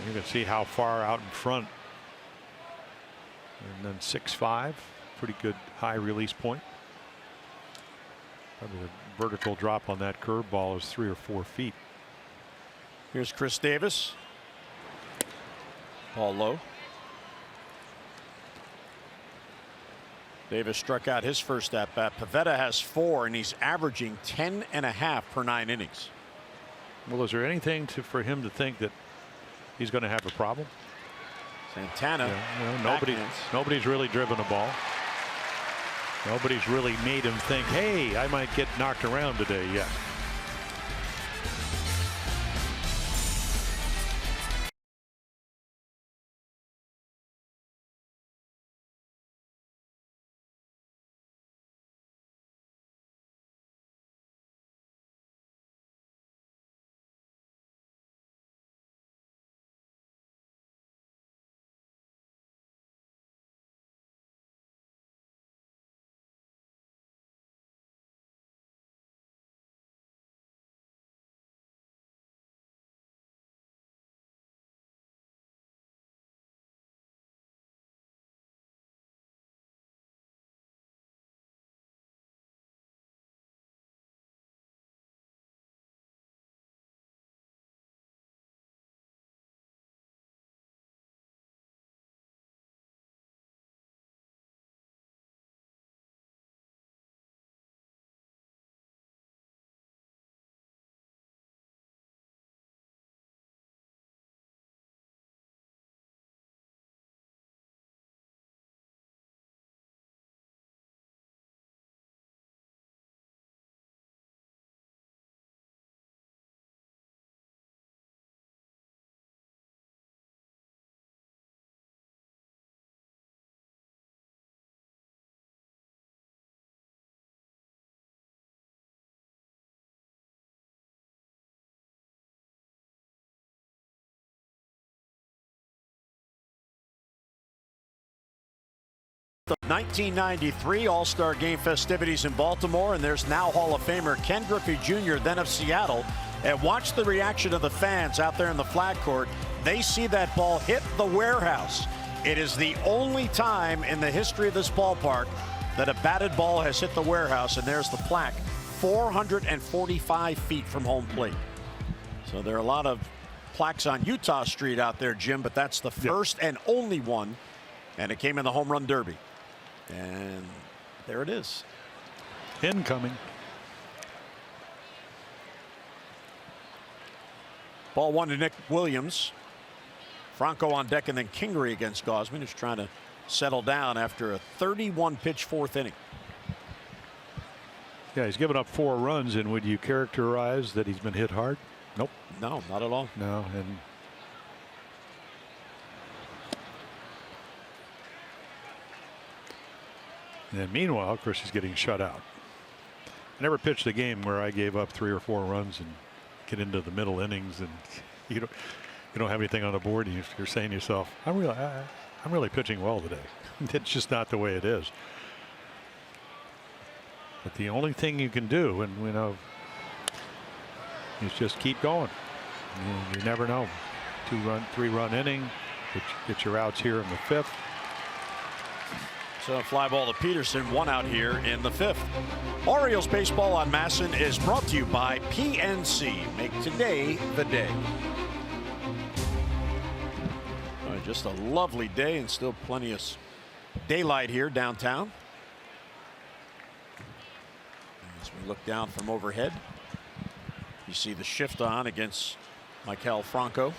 D: you can see how far out in front. And then 6'5", pretty good high release point. Probably the vertical drop on that curveball is 3 or 4 feet.
A: Here's Chris Davis. Ball low. Davis struck out his first at bat. Pivetta has 4, and he's averaging 10.5 per 9 innings.
D: Well, is there anything for him to think that he's going to have a problem?
A: Santana.
D: Yeah, nobody's really driven a ball. Nobody's really made him think, hey, I might get knocked around today yet.
A: The 1993 All-Star Game festivities in Baltimore, and there's now Hall of Famer Ken Griffey Jr., then of Seattle. And watch the reaction of the fans out there in the flag court. They see that ball hit the warehouse. It is the only time in the history of this ballpark that a batted ball has hit the warehouse, and there's the plaque, 445 feet from home plate. So there are a lot of plaques on Utah Street out there, Jim, but that's the first and only one, and it came in the Home Run Derby. And there it is.
D: Incoming.
A: Ball 1 to Nick Williams. Franco on deck, and then Kingery against Gausman, who's trying to settle down after a 31 pitch 4th inning.
D: Yeah, he's given up 4 runs, and would you characterize that he's been hit hard? Nope.
A: No, not at all.
D: No, and meanwhile, of course, he's getting shut out. I never pitched a game where I gave up 3 or 4 runs and get into the middle innings, and you don't have anything on the board, and you're saying to yourself, I'm really pitching well today. It's just not the way it is. But the only thing you can do, and is just keep going. You never know. 2-run, 3-run inning. Get your outs here in the 5th.
A: So fly ball to Peterson, 1 out here in the 5th. Orioles baseball on Masson is brought to you by PNC. Make today the day. Just a lovely day and still plenty of daylight here downtown. As we look down from overhead, you see the shift on against Maikel Franco.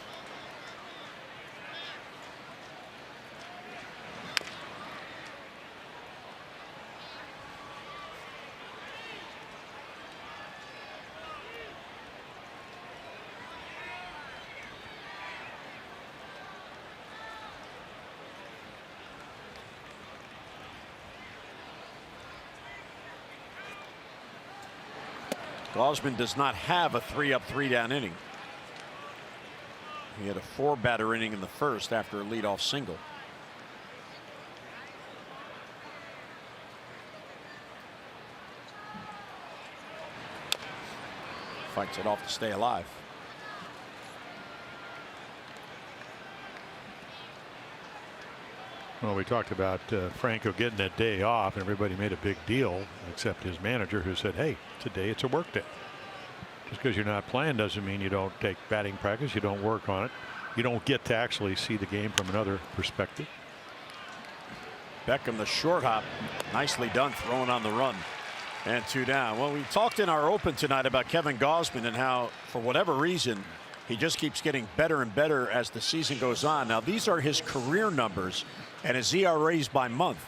A: Gausman does not have a 3-up, 3-down inning. He had a 4-batter inning in the 1st after a leadoff single. Fights it off to stay alive.
D: Well, we talked about Franco getting that day off, and everybody made a big deal, except his manager, who said, hey, today it's a work day. Just because you're not playing doesn't mean you don't take batting practice. You don't work on it. You don't get to actually see the game from another perspective.
A: Beckham, the short hop, nicely done, throwing on the run. And 2 down. Well, we talked in our open tonight about Kevin Gausman and how, for whatever reason, he just keeps getting better and better as the season goes on. Now, these are his career numbers and his ERAs by month.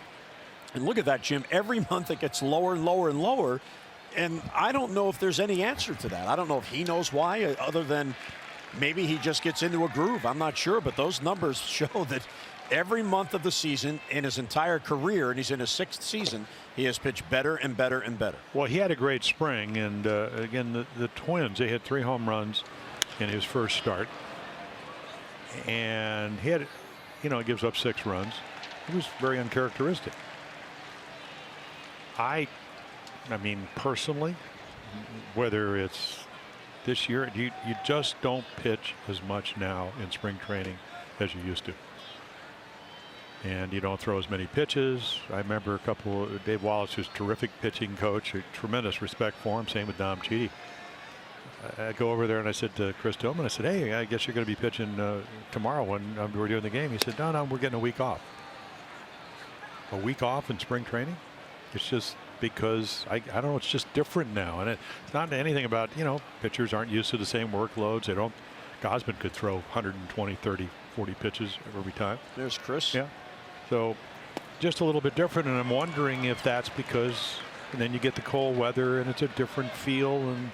A: And look at that, Jim. Every month it gets lower and lower and lower. And I don't know if there's any answer to that. I don't know if he knows why, other than maybe he just gets into a groove. I'm not sure. But those numbers show that every month of the season in his entire career, and he's in his 6th season, he has pitched better and better and better.
D: Well, he had a great spring. And again, the Twins, they had 3 home runs in his first start. And he had, gives up 6 runs. It was very uncharacteristic. I mean, personally, whether it's this year, you just don't pitch as much now in spring training as you used to. And you don't throw as many pitches. I remember Dave Wallace, who's a terrific pitching coach, a tremendous respect for him. Same with Dom Chidi. I go over there and I said to Chris Tillman, I said, hey, I guess you're going to be pitching tomorrow when we're doing the game. He said, no, we're getting a week off. A week off in spring training? It's just because I don't know, it's just different now. And it's not anything about, pitchers aren't used to the same workloads. Gausman could throw 120, 30, 40 pitches every time.
A: There's Chris.
D: Yeah. So just a little bit different. And I'm wondering if that's because, and then you get the cold weather and it's a different feel and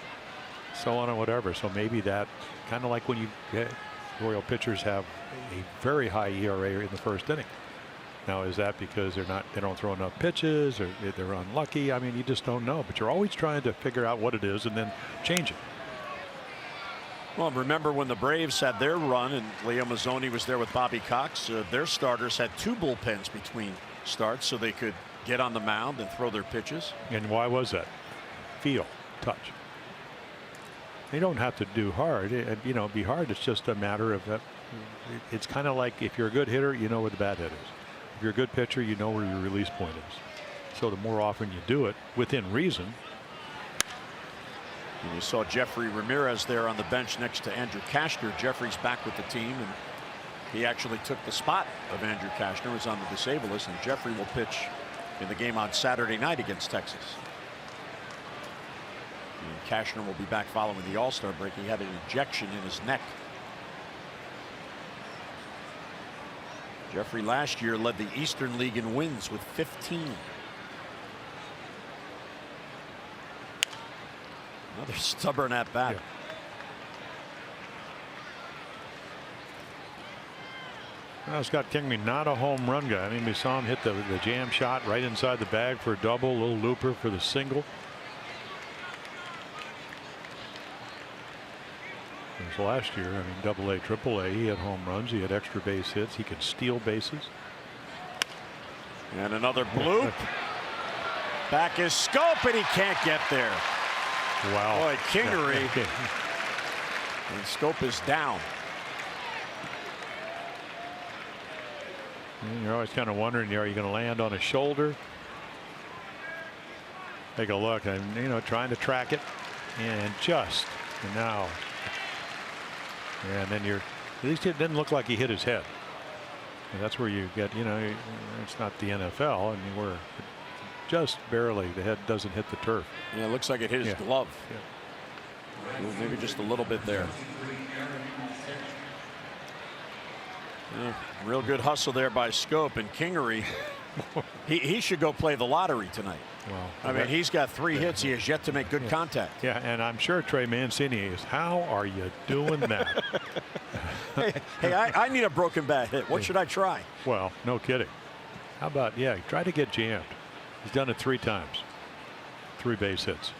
D: so on and whatever. So maybe that kind of like when you get Royal pitchers have a very high ERA in the 1st inning. Now, is that because they don't throw enough pitches, or they're unlucky? I mean, you just don't know. But you're always trying to figure out what it is and then change it.
A: Well, remember when the Braves had their run and Leo Mazzoni was there with Bobby Cox, their starters had 2 bullpens between starts so they could get on the mound and throw their pitches.
D: And why was that? Feel, touch. You don't have to do hard. Be hard. It's just a matter of that. It's kind of like if you're a good hitter, you know where the bad hit is. If you're a good pitcher, you know where your release point is. So the more often you do it within reason.
A: And you saw Jeffrey Ramirez there on the bench next to Andrew Kashner. Jeffrey's back with the team, and he actually took the spot of Andrew Kashner, who's on the disabled list, and Jeffrey will pitch in the game on Saturday night against Texas. And Kashner will be back following the All-Star break. He had an injection in his neck. Jeffrey last year led the Eastern League in wins with 15. Another stubborn at bat.
D: Yeah. Well, Scott Kingery, not a home run guy. I mean, we saw him hit the jam shot right inside the bag for a double, a little looper for the single. It was last year. I mean, AA, AAA. He had home runs. He had extra base hits. He could steal bases.
A: And another bloop. Back is Schoop, and he can't get there.
D: Wow.
A: Boy, Kingery. And Schoop is down.
D: And you're always kind of wondering, are you going to land on his shoulder? Take a look, and trying to track it, and now. And then at least it didn't look like he hit his head. And that's where you get, it's not the NFL, and we're just barely, the head doesn't hit the turf.
A: Yeah, it looks like it hit his glove.
D: Yeah.
A: Maybe just a little bit there. Yeah, real good hustle there by Schoop, and Kingery. he should go play the lottery tonight.
D: Well,
A: I mean, he's got 3 hits. He has yet to make good contact.
D: Yeah, and I'm sure Trey Mancini is. How are you doing that?
A: hey, I need a broken bat hit. What should I try?
D: Well, no kidding. How about, try to get jammed. He's done it 3 times. 3 base hits.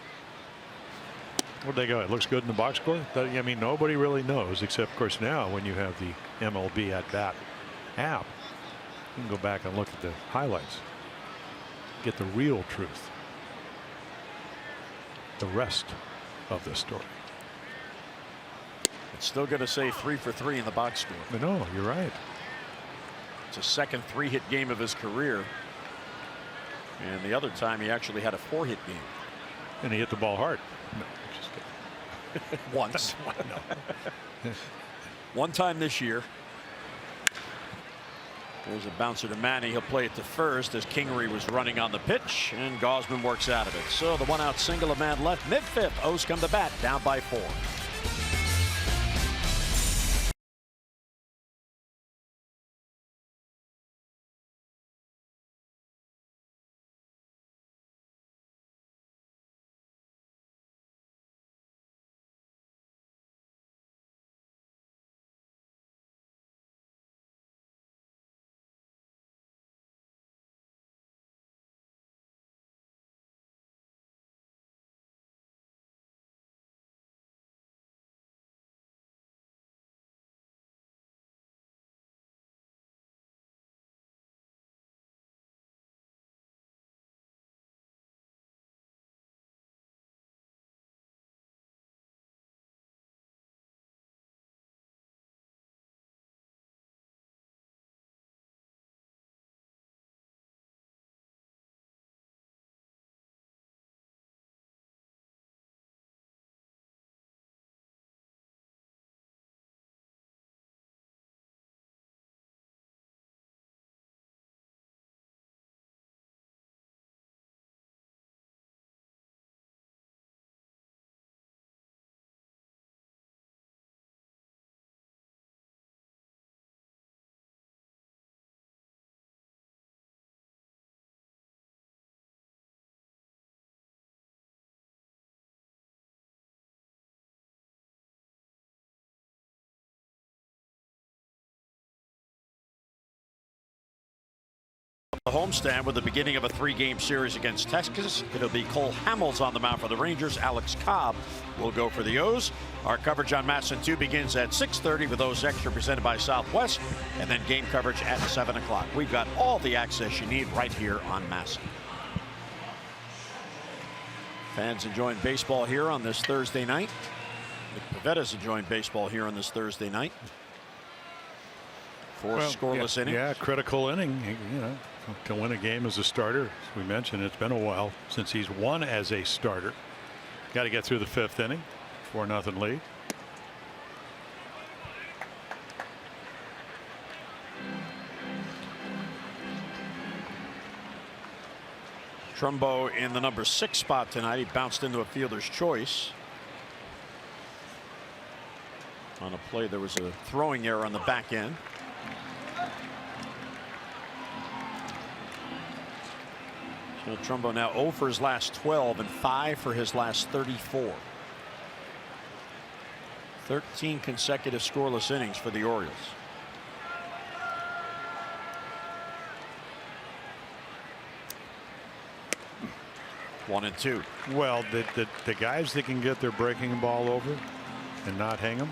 D: Where'd they go? It looks good in the box score. I mean, nobody really knows, except, of course, now when you have the MLB at bat app, you can go back and look at the highlights. Get the real truth. The rest of the story.
A: It's still going to say 3 for 3 in the box score.
D: But no, you're right.
A: It's a second 3-hit game of his career. And the other time he actually had a 4-hit game.
D: And he hit the ball hard. No, just kidding.
A: Once.
D: No.
A: One time this year. There's a bouncer to Manny. He'll play it to first as Kingery was running on the pitch, and Gausman works out of it. So the 1-out single, a man left, mid-5th. O's come to bat, down by 4. The homestand with the beginning of a 3-game series against Texas. It'll be Cole Hamels on the mound for the Rangers. Alex Cobb will go for the O's. Our coverage on MASN 2 begins at 6:30 with O's Extra presented by Southwest, and then game coverage at 7 o'clock. We've got all the access you need right here on MASN. Fans enjoying baseball here on this Thursday night. The Pavetta's enjoying baseball here on this Thursday night. 4 scoreless innings.
D: Yeah, critical inning. To win a game as a starter. As we mentioned, it's been a while since he's won as a starter. Got to get through the 5th inning. 4-0 lead.
A: Trumbo in the number 6 spot tonight. He bounced into a fielder's choice. On a play, there was a throwing error on the back end. So Trumbo now 0 for his last 12 and 5 for his last 34. 13 consecutive scoreless innings for the Orioles. One and two.
D: Well, the guys that can get their breaking ball over and not hang them,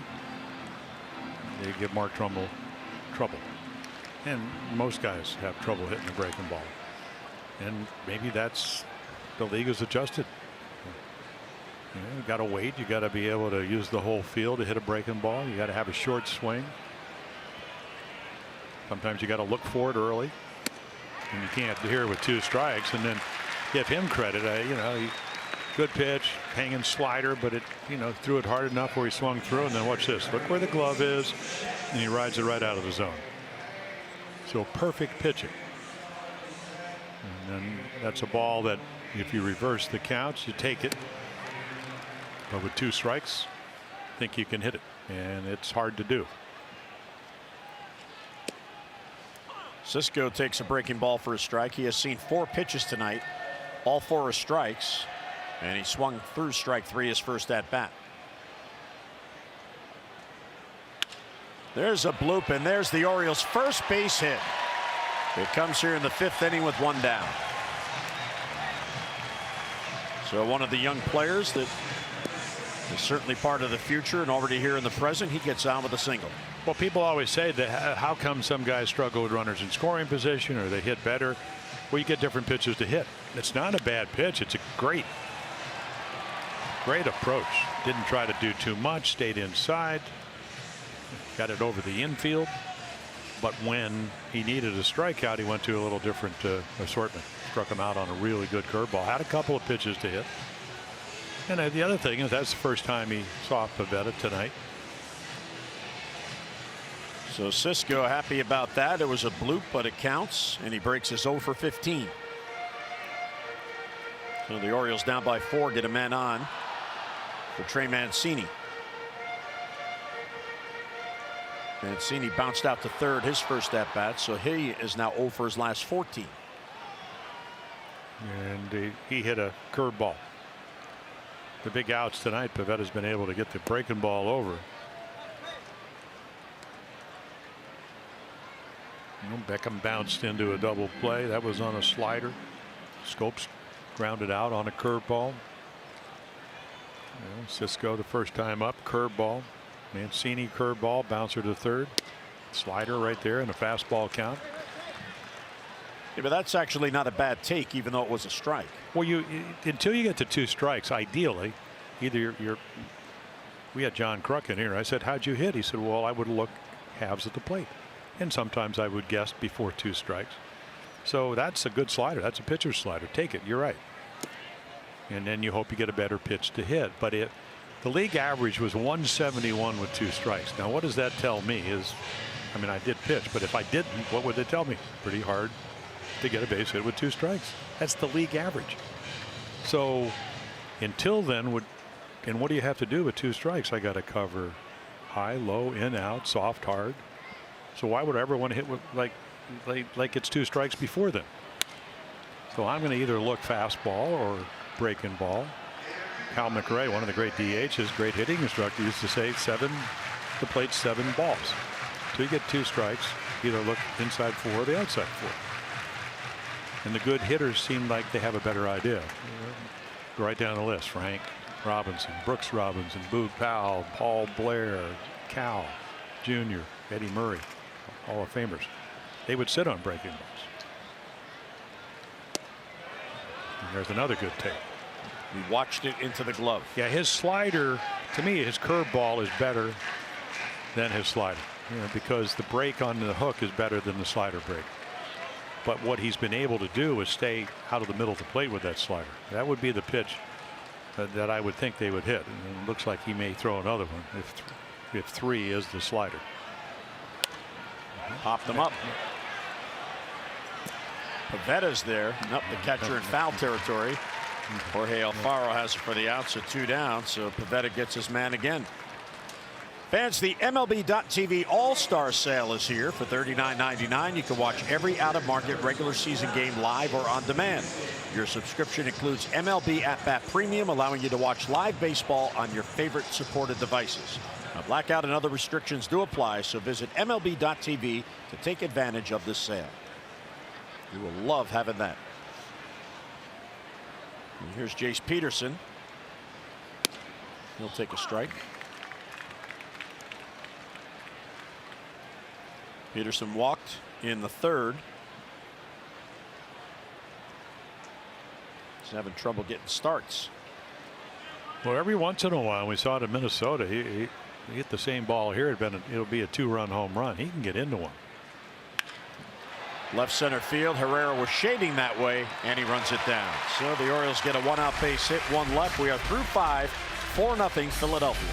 D: they give Mark Trumbull trouble. And most guys have trouble hitting the breaking ball. And maybe that's the league has adjusted. You got to wait. You got to be able to use the whole field to hit a breaking ball. You got to have a short swing. Sometimes you got to look for it early, and you can't do it with 2 strikes. And then give him credit. Good pitch, hanging slider, but it threw it hard enough where he swung through. And then watch this. Look where the glove is, and he rides it right out of the zone. So perfect pitching. And then that's a ball that if you reverse the counts, you take it. But with 2 strikes, I think you can hit it, and it's hard to do.
A: Cisco takes a breaking ball for a strike. He has seen 4 pitches tonight. All 4 are strikes, and he swung through strike 3 his first at bat. There's a bloop, and there's the Orioles' first base hit. It comes here in the 5th inning with 1 down. So one of the young players that is certainly part of the future and already here in the present, he gets on with a single.
D: Well, people always say that how come some guys struggle with runners in scoring position or they hit better? Well, you get different pitches to hit. It's not a bad pitch. It's a great approach. Didn't try to do too much, stayed inside, got it over the infield. But when he needed a strikeout, he went to a little different assortment. Struck him out on a really good curveball. Had a couple of pitches to hit. And the other thing is that's the first time he saw Pivetta tonight.
A: So Cisco happy about that. It was a bloop, but it counts, and he breaks his 0 for 15. So the Orioles down by 4, get a man on for Trey Mancini. Mancini bounced out to third his first at bat, so he is now 0 for his last 14.
D: And he hit a curveball. The big outs tonight, Pivetta's been able to get the breaking ball over. Beckham bounced into a double play. That was on a slider. Scopes grounded out on a curveball. Cisco the first time up, curveball. Mancini curveball, bouncer to third. Slider right there and a fastball count.
A: Yeah, but that's actually not a bad take, even though it was a strike.
D: Well, until you get to 2 strikes, ideally, either we had John Kruk in here. I said, how'd you hit? He said, well, I would look halves at the plate. And sometimes I would guess before 2 strikes. So that's a good slider. That's a pitcher's slider. Take it. You're right. And then you hope you get a better pitch to hit. But the league average was 171 with 2 strikes. Now, what does that tell me is, I did pitch, but if I didn't, what would it tell me? Pretty hard to get a base hit with 2 strikes. That's the league average. So until then, what do you have to do with 2 strikes? I got to cover high, low, in, out, soft, hard. So why would I ever want to hit with like it's 2 strikes before then? So I'm going to either look fastball or breaking ball. Cal McRae, one of the great DHs, great hitting instructor, used to say the plate 7 balls. So you get 2 strikes, either look inside 4 or the outside 4. And the good hitters seem like they have a better idea. Go right down the list: Frank Robinson, Brooks Robinson, Boog Powell, Paul Blair, Cal Jr., Eddie Murray, Hall of Famers. They would sit on breaking balls. And there's another good take.
A: We watched it into the glove.
D: Yeah, his slider, to me, his curveball is better than his slider. Because the break on the hook is better than the slider break. But what he's been able to do is stay out of the middle of the plate with that slider. That would be the pitch that I would think they would hit. And it looks like he may throw another one if 3 is the slider.
A: Pop them up. Pivetta's there. Nope, the catcher in foul territory. Jorge Alfaro has it for the out, so 2 down. So Pivetta gets his man again. Fans, the MLB.TV All-Star Sale is here for $39.99. You can watch every out-of-market regular season game live or on demand. Your subscription includes MLB At Bat Premium, allowing you to watch live baseball on your favorite supported devices. Now, blackout and other restrictions do apply, so visit MLB.tv to take advantage of this sale. You will love having that. And here's Jace Peterson. He'll take a strike. Peterson walked in the third. He's having trouble getting starts.
D: Well, every once in a while, we saw it in Minnesota. He hit the same ball here. It'll be a 2-run home run. He can get into one.
A: Left center field. Herrera was shading that way, and he runs it down. So the Orioles get a 1-out base hit, 1 left. We are through 5, 4-0 Philadelphia.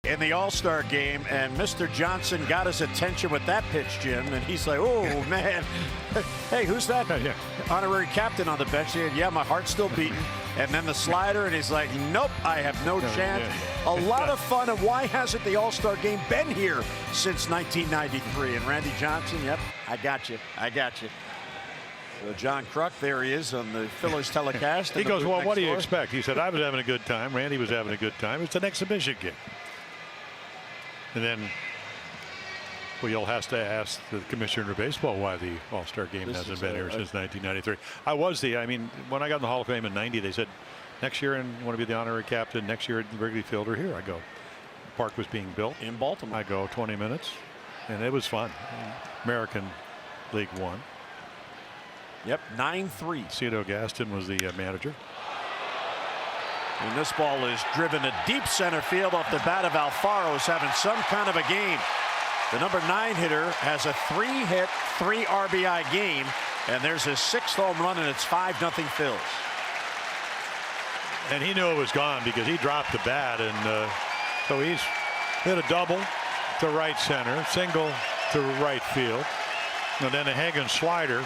A: In the All-Star game, and Mr. Johnson got his attention with that pitch, Jim, and he's like, oh man, hey, who's that honorary captain on the bench? He said, yeah, my heart's still beating. And then the slider, and he's like, nope, I have no chance. A lot of fun. And why hasn't the All-Star game been here since 1993? And Randy Johnson, yep, I got you. So John Kruk, there he is on the Phillies telecast.
D: He goes, well, what do you expect? He said, I was having a good time. Randy was having a good time. It's an exhibition game. And then, well, you'll have to ask the commissioner of baseball why the All-Star game hasn't been here since 1993. I mean, when I got in the Hall of Fame in '90, they said, next year, and want to be the honorary captain, next year at Wrigley Field or here. I go. The park was being built.
A: In Baltimore.
D: I go 20 minutes, and it was fun. American League One.
A: Yep, 9-3.
D: Cito Gaston was the manager.
A: And this ball is driven to deep center field off the bat of Alfaro, who's having some kind of a game. The number 9 hitter has a 3-hit, 3 RBI game, and there's his 6th home run, and it's 5-0 Phils.
D: And he knew it was gone because he dropped the bat, and so he's hit a double to right center, single to right field, and then a Hagen slider,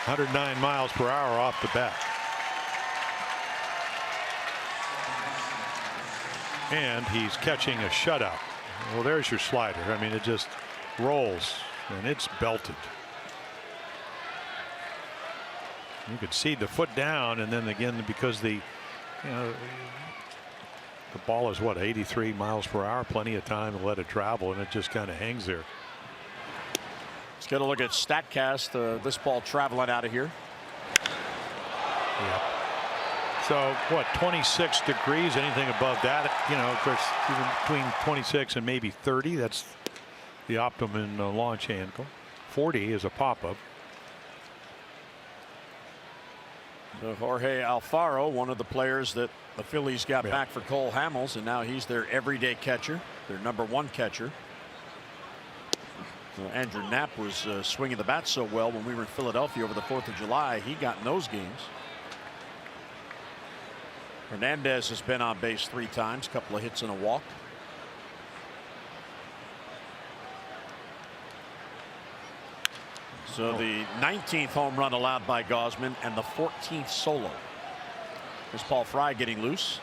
D: 109 miles per hour off the bat. And he's catching a shutout. Well, there's your slider. I mean, it just rolls, and it's belted. You could see the foot down, and then again, because the ball is what, 83 miles per hour, plenty of time to let it travel, and it just kind of hangs there.
A: Let's get a look at StatCast. This ball traveling out of here.
D: Yeah. So what, 26 degrees, anything above that, of course, even between 26 and maybe 30, that's the optimum launch angle. 40 is a pop-up.
A: So Jorge Alfaro, one of the players that the Phillies got back for Cole Hamels, and now he's their everyday catcher, their number 1 catcher. So Andrew Knapp was swinging the bat so well when we were in Philadelphia over the 4th of July. He got in those games. Hernandez has been on base 3 times, a couple of hits and a walk. So the 19th home run allowed by Gausman and the 14th solo. Here's Paul Fry getting loose.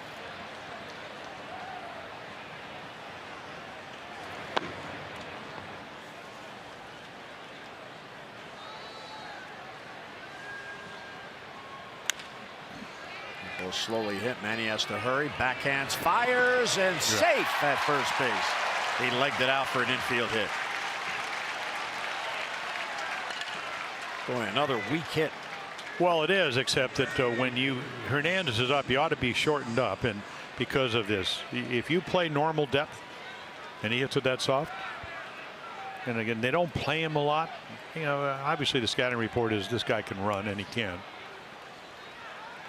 A: Will slowly hit. Manny has to hurry. Backhands, fires, and safe at first base. He legged it out for an infield hit. Boy, another weak hit.
D: Well, it is, except that when Hernandez is up, you ought to be shortened up, and because of this, if you play normal depth and he hits it that soft, and again they don't play him a lot, you know, obviously the scouting report is this guy can run, and he can.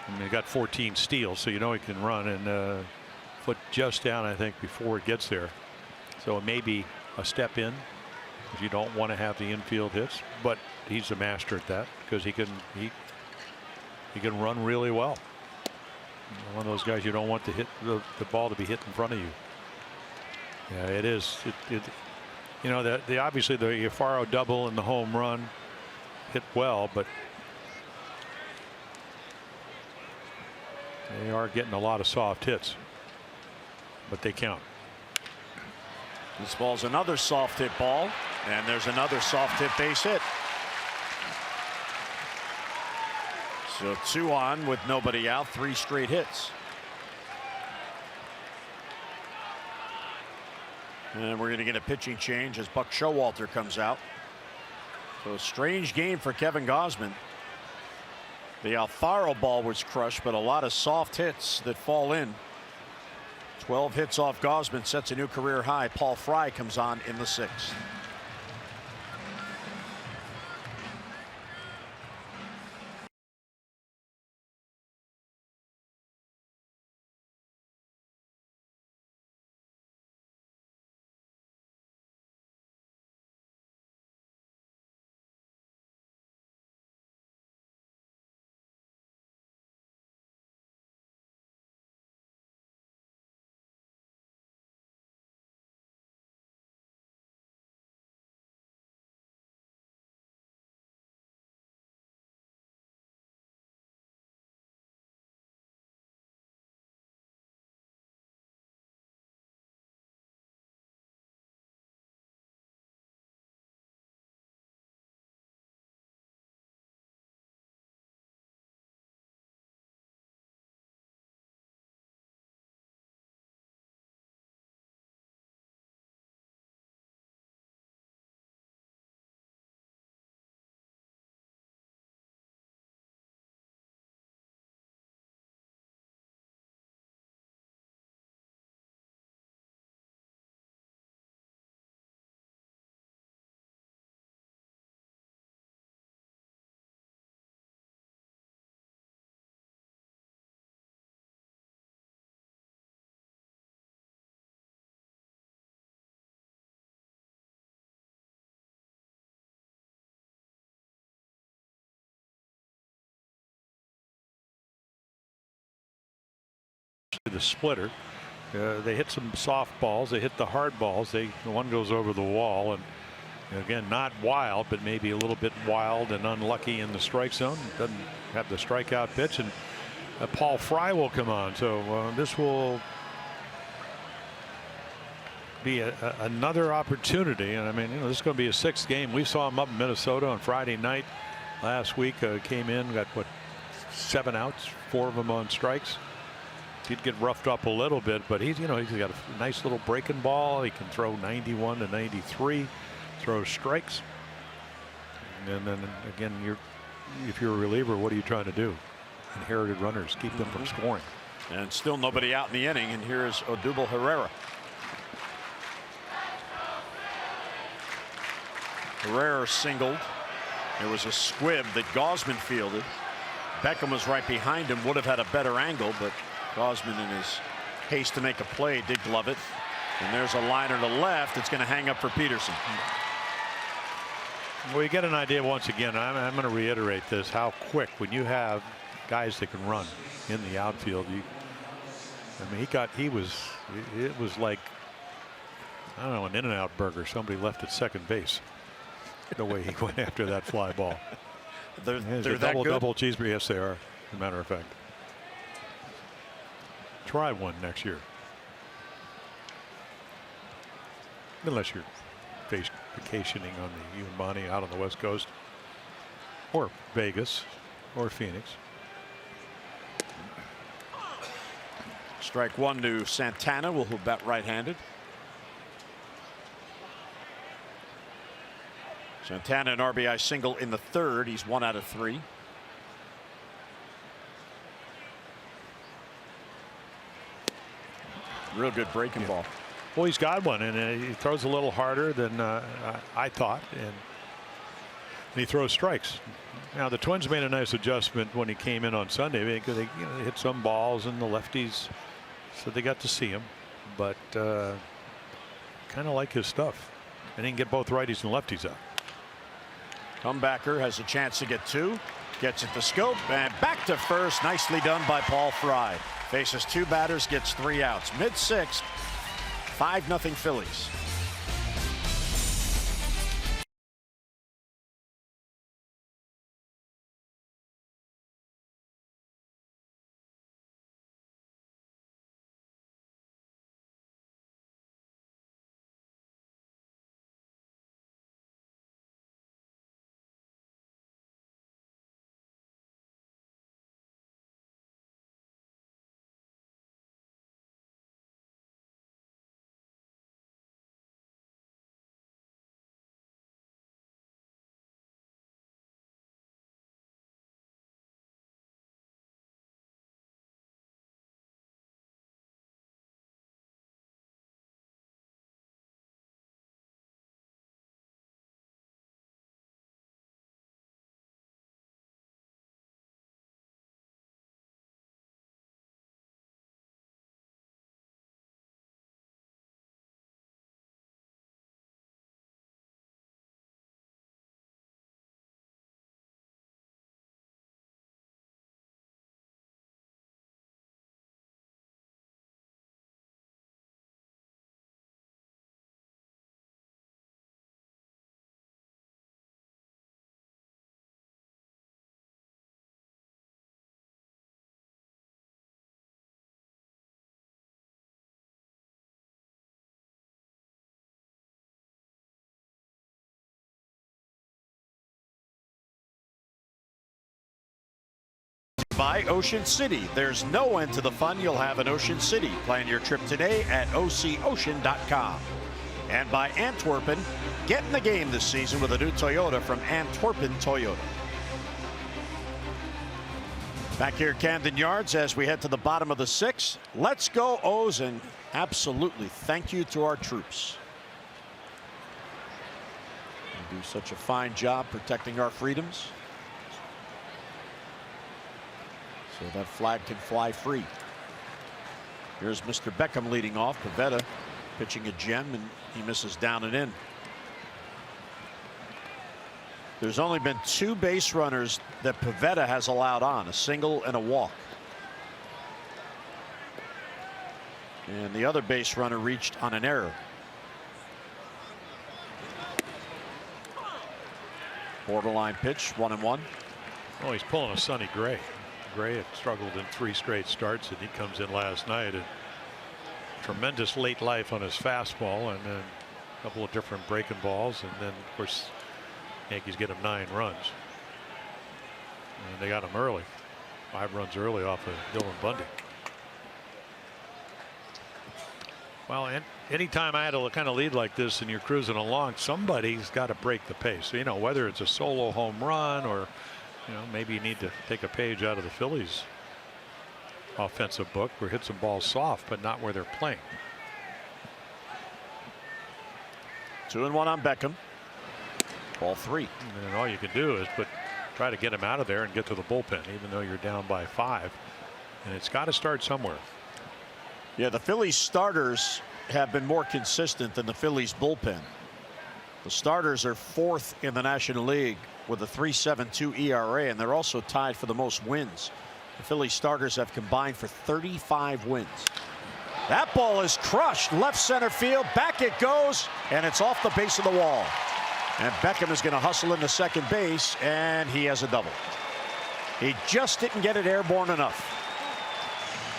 D: I mean, he got 14 steals, so you know he can run, and foot just down, I think, before it gets there. So it may be a step in, because you don't want to have the infield hits, but he's a master at that because he can run really well. One of those guys you don't want to hit the ball to be hit in front of you. Yeah, it is. You know, the obviously the Alfaro double and the home run hit well, but they are getting a lot of soft hits, but they count.
A: This ball's another soft hit ball, and there's another soft hit base hit. So 2 on with nobody out, 3 straight hits. And we're going to get a pitching change as Buck Showalter comes out. So a strange game for Kevin Gausman. The Alfaro ball was crushed, but a lot of soft hits that fall in. 12 hits off Gausman sets a new career high. Paul Fry comes on in the 6th.
D: The splitter. They hit some soft balls. They hit the hard balls. The one goes over the wall, and again, not wild, but maybe a little bit wild and unlucky in the strike zone. Doesn't have the strikeout pitch, and Paul Fry will come on. So this will be another opportunity. And I mean, you know, this is going to be a 6th game. We saw him up in Minnesota on Friday night last week. Came in, got what, 7 outs, 4 of them on strikes. He'd get roughed up a little bit, but he's got a nice little breaking ball. He can throw 91 to 93, throw strikes. And then again, if you're a reliever, what are you trying to do? Inherited runners, keep them from scoring.
A: And still nobody out in the inning, and here's Odubel Herrera. Herrera singled. There was a squib that Gausman fielded. Beckham was right behind him, would have had a better angle, but Gausman, in his haste to make a play, did glove it. And there's a liner to left. It's going to hang up for Peterson.
D: Well, you get an idea once again. I'm going to reiterate this: how quick, when you have guys that can run in the outfield. I mean, it was like, I don't know, an In-N-Out burger. Somebody left at second base. The way he went after that fly ball.
A: They're that
D: double,
A: good?
D: double cheeseburger. Yes, they are. As a matter of fact. Try one next year. Unless you're vacationing on the Umani out on the West Coast. Or Vegas. Or Phoenix.
A: Strike one to Santana, will bat right-handed. Santana an RBI single in the third. He's 1 out of 3. Real good breaking ball.
D: Well, he's got one, and he throws a little harder than I thought, and he throws strikes. Now the Twins made a nice adjustment when he came in on Sunday because they hit some balls and the lefties, so they got to see him. But kind of like his stuff, and he can get both righties and lefties out.
A: Comebacker has a chance to get 2. Gets it to Scope and back to first. Nicely done by Paul Fry. Faces 2 batters, gets 3 outs. Mid-6th, 5-0 Phillies. By Ocean City. There's no end to the fun you'll have in Ocean City. Plan your trip today at ococean.com. And by Antwerpen. Get in the game this season with a new Toyota from Antwerpen Toyota. Back here at Camden Yards as we head to the bottom of the 6th. Let's go O's, and absolutely thank you to our troops. They do such a fine job protecting our freedoms. So that flag can fly free. Here's Mr. Beckham leading off. Pivetta pitching a gem, and he misses down and in. There's only been 2 base runners that Pivetta has allowed on, a single and a walk. And the other base runner reached on an error. Borderline pitch, 1-1.
D: Oh, he's pulling a Sonny Gray. Gray had struggled in 3 straight starts, and he comes in last night and tremendous late life on his fastball, and then a couple of different breaking balls, and then of course Yankees get him 9 runs, and they got him early, 5 runs early off of Dylan Bundy. Well, and anytime I had a kind of lead like this and you're cruising along, somebody's got to break the pace. So, you know, whether it's a solo home run or, you know, maybe you need to take a page out of the Phillies offensive book or hit some balls soft, but not where they're playing.
A: 2-1 on Beckham. Ball 3.
D: And all you can do is try to get him out of there and get to the bullpen, even though you're down by 5. And it's got to start somewhere.
A: Yeah, the Phillies starters have been more consistent than the Phillies bullpen. The starters are 4th in the National League with a 3.72 ERA, and they're also tied for the most wins. The Phillies starters have combined for 35 wins. That ball is crushed left center field. Back it goes, and it's off the base of the wall. And Beckham is going to hustle into second base, and he has a double. He just didn't get it airborne enough.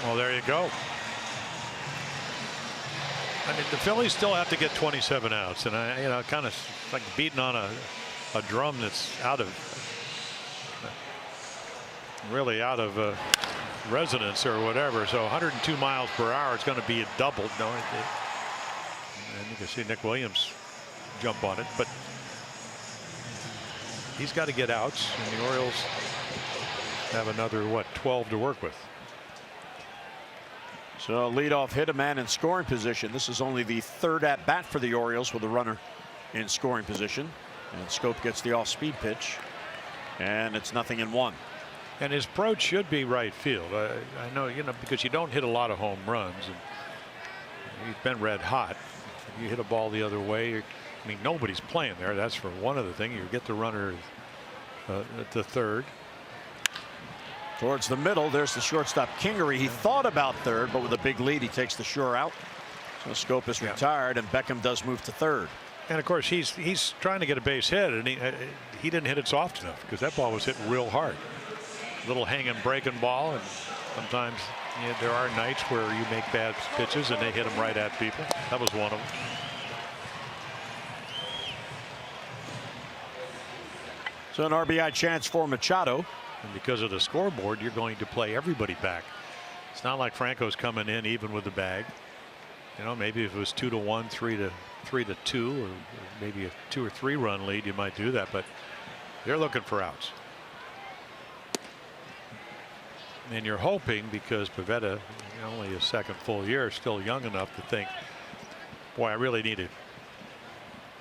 D: Well, there you go. I mean, the Phillies still have to get 27 outs, and kind of like beating on a drum that's really out of resonance or whatever. So 102 miles per hour. It's going to be a double. No, and you can see Nick Williams jump on it, but he's got to get outs, and the Orioles have another 12 to work with.
A: So leadoff hit, a man in scoring position. This is only the third at bat for the Orioles with a runner in scoring position. And Schoop gets the off-speed pitch, and it's 0-1.
D: And his approach should be right field. I know, because you don't hit a lot of home runs, and he's been red hot. You hit a ball the other way. I mean, nobody's playing there. That's for one other thing. You get the runner at the third.
A: Towards the middle, there's the shortstop Kingery. He thought about third, but with a big lead, he takes the sure out. So Schoop is retired, and Beckham does move to third.
D: And of course, he's trying to get a base hit, and he didn't hit it soft enough because that ball was hit real hard. Little hanging, breaking ball, and sometimes there are nights where you make bad pitches and they hit them right at people. That was one of them.
A: So an RBI chance for Machado.
D: And because of the scoreboard, you're going to play everybody back. It's not like Franco's coming in even with the bag. Maybe if it was 2-1, 3-2, or maybe a 2 or 3 run lead, you might do that. But they're looking for outs. And you're hoping, because Pivetta, only his second full year, still young enough to think, boy, I really need to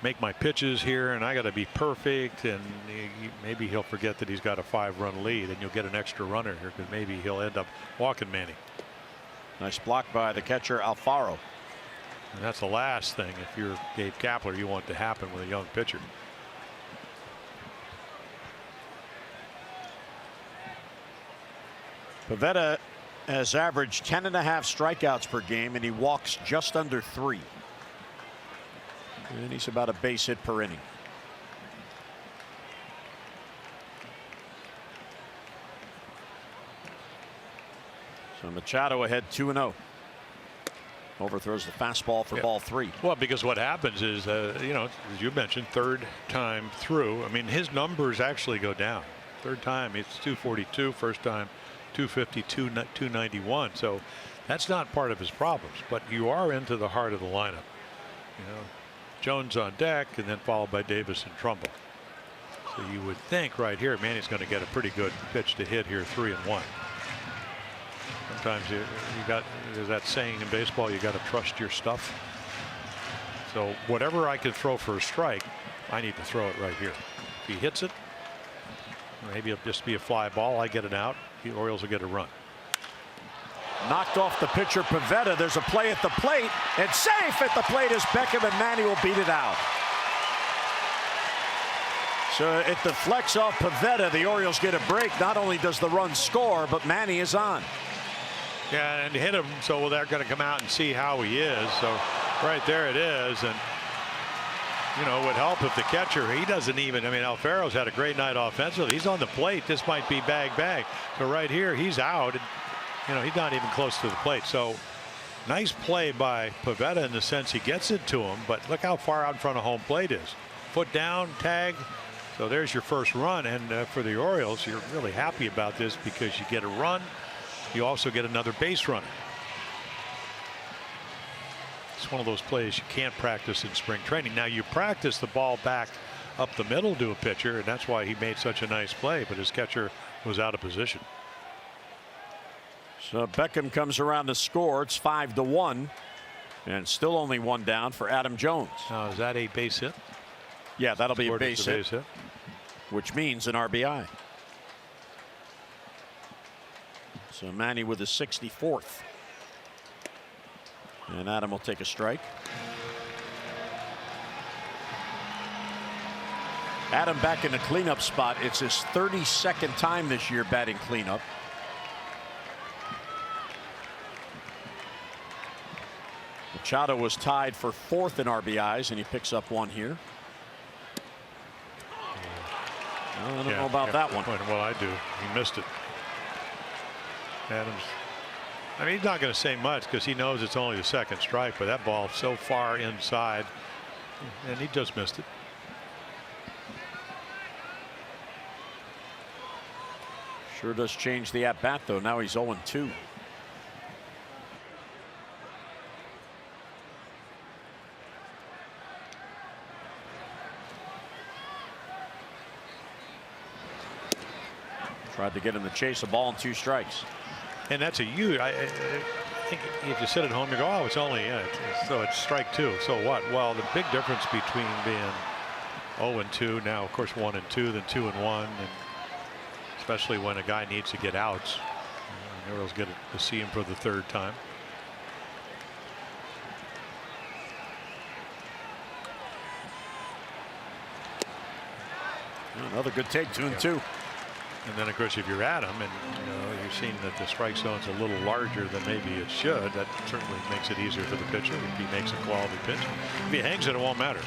D: make my pitches here, and I got to be perfect. And maybe he'll forget that he's got a 5-run lead, and you'll get an extra runner here because maybe he'll end up walking Manny.
A: Nice block by the catcher Alfaro.
D: And that's the last thing, if you're Gabe Kapler, you want to happen with a young pitcher.
A: Pivetta has averaged 10.5 strikeouts per game, and he walks just under 3. And he's about a base hit per inning. So Machado ahead 2-0. Overthrows the fastball for ball 3.
D: Well, because what happens is, as you mentioned, third time through. I mean, his numbers actually go down. Third time, it's 242. First time, 252, 291. So that's not part of his problems. But you are into the heart of the lineup. Jones on deck, and then followed by Davis and Trumbull. So you would think right here, Manny's going to get a pretty good pitch to hit here, 3-1. Sometimes there's that saying in baseball, you got to trust your stuff. So whatever I could throw for a strike, I need to throw it right here. If he hits it, maybe it'll just be a fly ball. I get it out. The Orioles will get a run.
A: Knocked off the pitcher Pivetta. There's a play at the plate, and safe at the plate as Beckham, and Manny will beat it out. So it deflects off Pivetta. The Orioles get a break. Not only does the run score, but Manny is on.
D: Yeah, and hit him, so they're going to come out and see how he is. So right there it is, and it would help if the catcher, he doesn't even, Alfaro's had a great night offensively. He's on the plate. This might be bag. So right here, he's out. And, he's not even close to the plate. So nice play by Pivetta in the sense he gets it to him, but look how far out in front of home plate is. Foot down, tag. So there's your first run. And for the Orioles, you're really happy about this because you get a run. You also get another base runner. It's one of those plays you can't practice in spring training. Now you practice the ball back up the middle to a pitcher, and that's why he made such a nice play, but his catcher was out of position.
A: So Beckham comes around to score. It's 5-1, and still only 1 down for Adam Jones.
D: Now, is that a base hit?
A: Yeah, that'll be a base
D: hit,
A: which means an RBI. So Manny with his 64th. And Adam will take a strike. Adam back in the cleanup spot. It's his 32nd time this year batting cleanup. Machado was tied for 4th in RBIs, and he picks up 1 here. I don't know about that one.
D: Well, I do. He missed it. Adams. I mean, he's not going to say much because he knows it's only the second strike, but that ball so far inside, and he just missed it.
A: Sure does change the at bat, though. Now he's 0-2. Tried to get him to chase a ball and 2 strikes.
D: And that's a huge. I think if you sit at home, you go, oh, it's only so it's strike 2. So what? Well, the big difference between being 0-2 now, of course, 1-2, then 2-1, and especially when a guy needs to get outs. The Orioles get to see him for the 3rd time.
A: Another good take, 2-2.
D: And then, of course, if you're at him and you're seeing that the strike zone's a little larger than maybe it should, that certainly makes it easier for the pitcher if he makes a quality pitch. If he hangs it, it won't matter.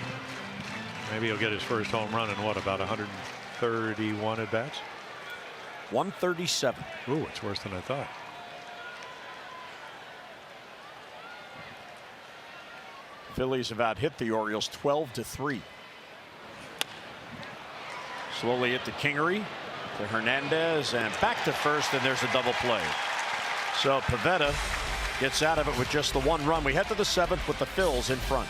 D: Maybe he'll get his first home run in what, about 131 at bats?
A: 137.
D: Ooh, it's worse than I thought.
A: Phillies have out hit the Orioles 12-3. Slowly hit to Kingery, to Hernandez, and back to first, and there's a double play. So Pivetta gets out of it with just the 1 run. We head to the 7th with the Phils in front.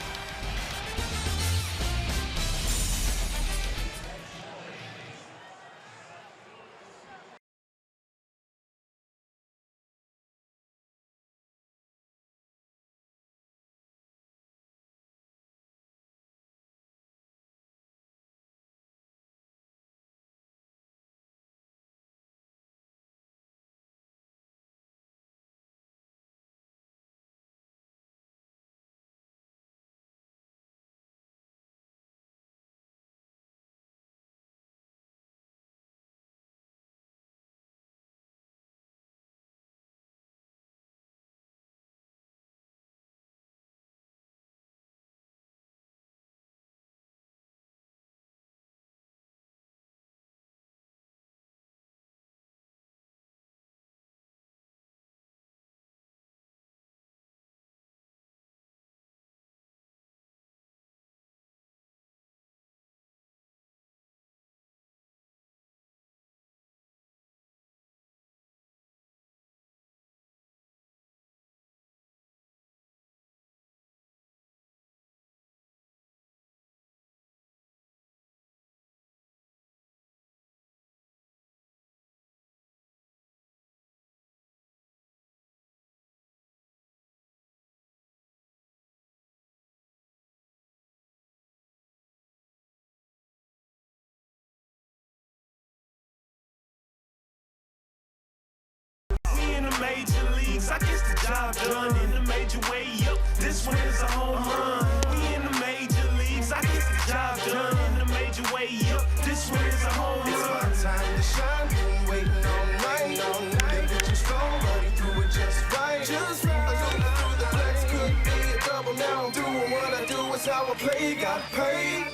E: Major leagues, I guess the job done in the major way. Yup, this one is a home run. We in the major leagues, I guess the job done in the major way. Yup, this one is a home run. It's my time to shine. Been waiting all night. They just slow, but he threw it just right. Just right. I looked through the flex, could be a double. Now I'm doing what I do. It's how I play. Got paid.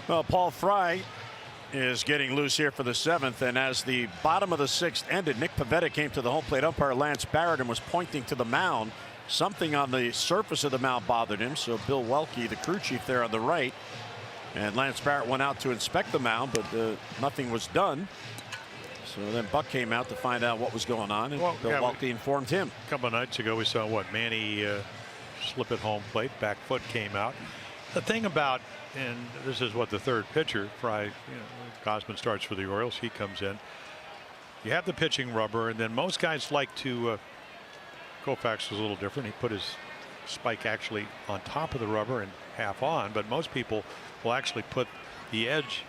A: Well, Paul Fry is getting loose here for the 7th, and as the bottom of the 6th ended, Nick Pivetta came to the home plate umpire Lance Barrett and was pointing to the mound. Something on the surface of the mound bothered him, so Bill Welke, the crew chief there on the right, and Lance Barrett went out to inspect the mound, but nothing was done. So then Buck came out to find out what was going on, and Bill Welke informed him.
D: A couple of nights ago, we saw Manny slip at home plate, back foot came out. The thing about, and this is what the 3rd pitcher, Fry, Gausman starts for the Orioles. He comes in. You have the pitching rubber, and then most guys like to. Koufax was a little different. He put his spike actually on top of the rubber and half on, but most people will actually put the edge,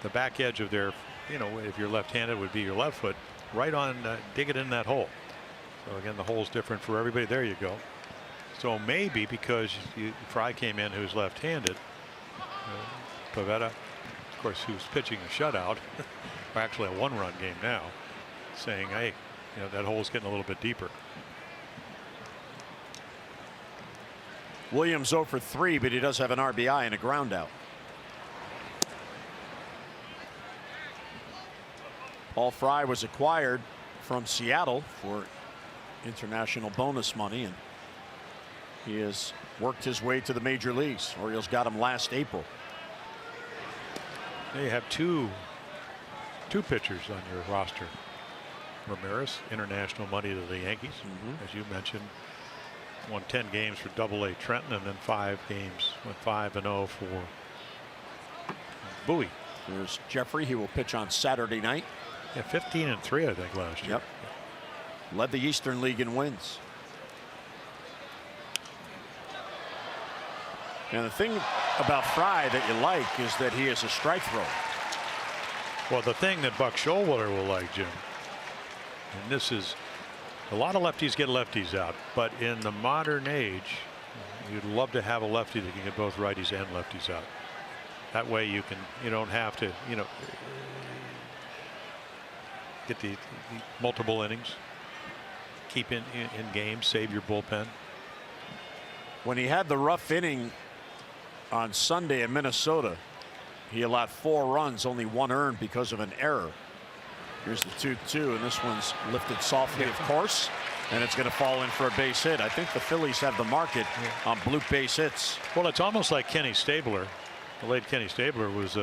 D: the back edge of their, if you're left-handed, would be your left foot, right on, dig it in that hole. So again, the hole's different for everybody. There you go. So maybe because Fry came in, who's left-handed, Pivetta, of course, who's pitching a shutout, or actually a 1-run game now, saying, hey, that hole's getting a little bit deeper.
A: Williams 0 for 3, but he does have an RBI and a ground out. Paul Fry was acquired from Seattle for international bonus money, and he has worked his way to the major leagues. Orioles got him last April.
D: They have two pitchers on your roster. Ramirez, international money to the Yankees, as you mentioned, won 10 games for Double-A Trenton, and then 5 games, went 5-0 for Bowie.
A: There's Jeffrey. He will pitch on Saturday night.
D: Yeah, 15-3, I think, last year.
A: Yep. Led the Eastern League in wins. And the thing about Fry that you like is that he is a strike thrower.
D: Well, the thing that Buck Showalter will like, Jim, and this is, a lot of lefties get lefties out, but in the modern age, you'd love to have a lefty that can get both righties and lefties out. That way you don't have to, get the multiple innings, keep in games, save your bullpen.
A: When he had the rough inning on Sunday in Minnesota, he allowed 4 runs, only 1 earned because of an error. Here's the 2-2, and this one's lifted softly, of course, and it's going to fall in for a base hit. I think the Phillies have the market on bloop base hits.
D: Well, it's almost like Kenny Stabler. The late Kenny Stabler was,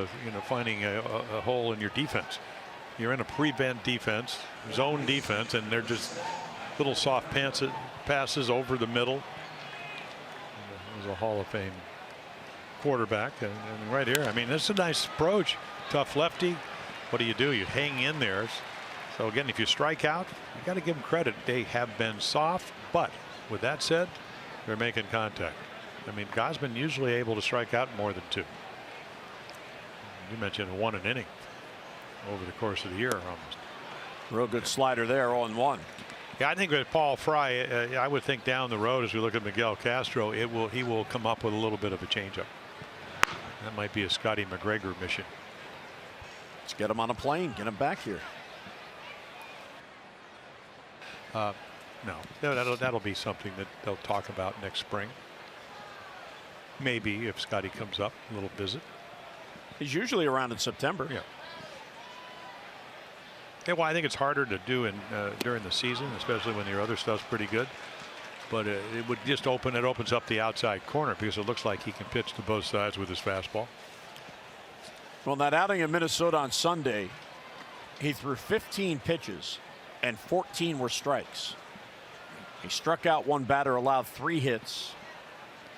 D: finding a hole in your defense. You're in a prevent defense, zone defense, and they're just little soft passes over the middle. It was a Hall of Fame quarterback, and right here, I mean, this is a nice approach. Tough lefty. What do? You hang in there. So again, if you strike out, you got to give them credit. They have been soft, but with that said, they're making contact. I mean, Gausman usually able to strike out more than 2. You mentioned 1 an inning over the course of the year almost.
A: Real good slider there, 0-1.
D: Yeah, I think with Paul Fry, I would think down the road as we look at Miguel Castro, he will come up with a little bit of a changeup. That might be a Scotty McGregor mission.
A: Let's get him on a plane, get him back here.
D: No, that'll be something that they'll talk about next spring. Maybe if Scotty comes up, a little visit.
A: He's usually around in September.
D: Yeah. Yeah, well, I think it's harder to do during the season, especially when your other stuff's pretty good. But it would just opens up the outside corner because it looks like he can pitch to both sides with his fastball.
A: Well, that outing in Minnesota on Sunday, he threw 15 pitches and 14 were strikes. He struck out 1 batter, allowed 3 hits,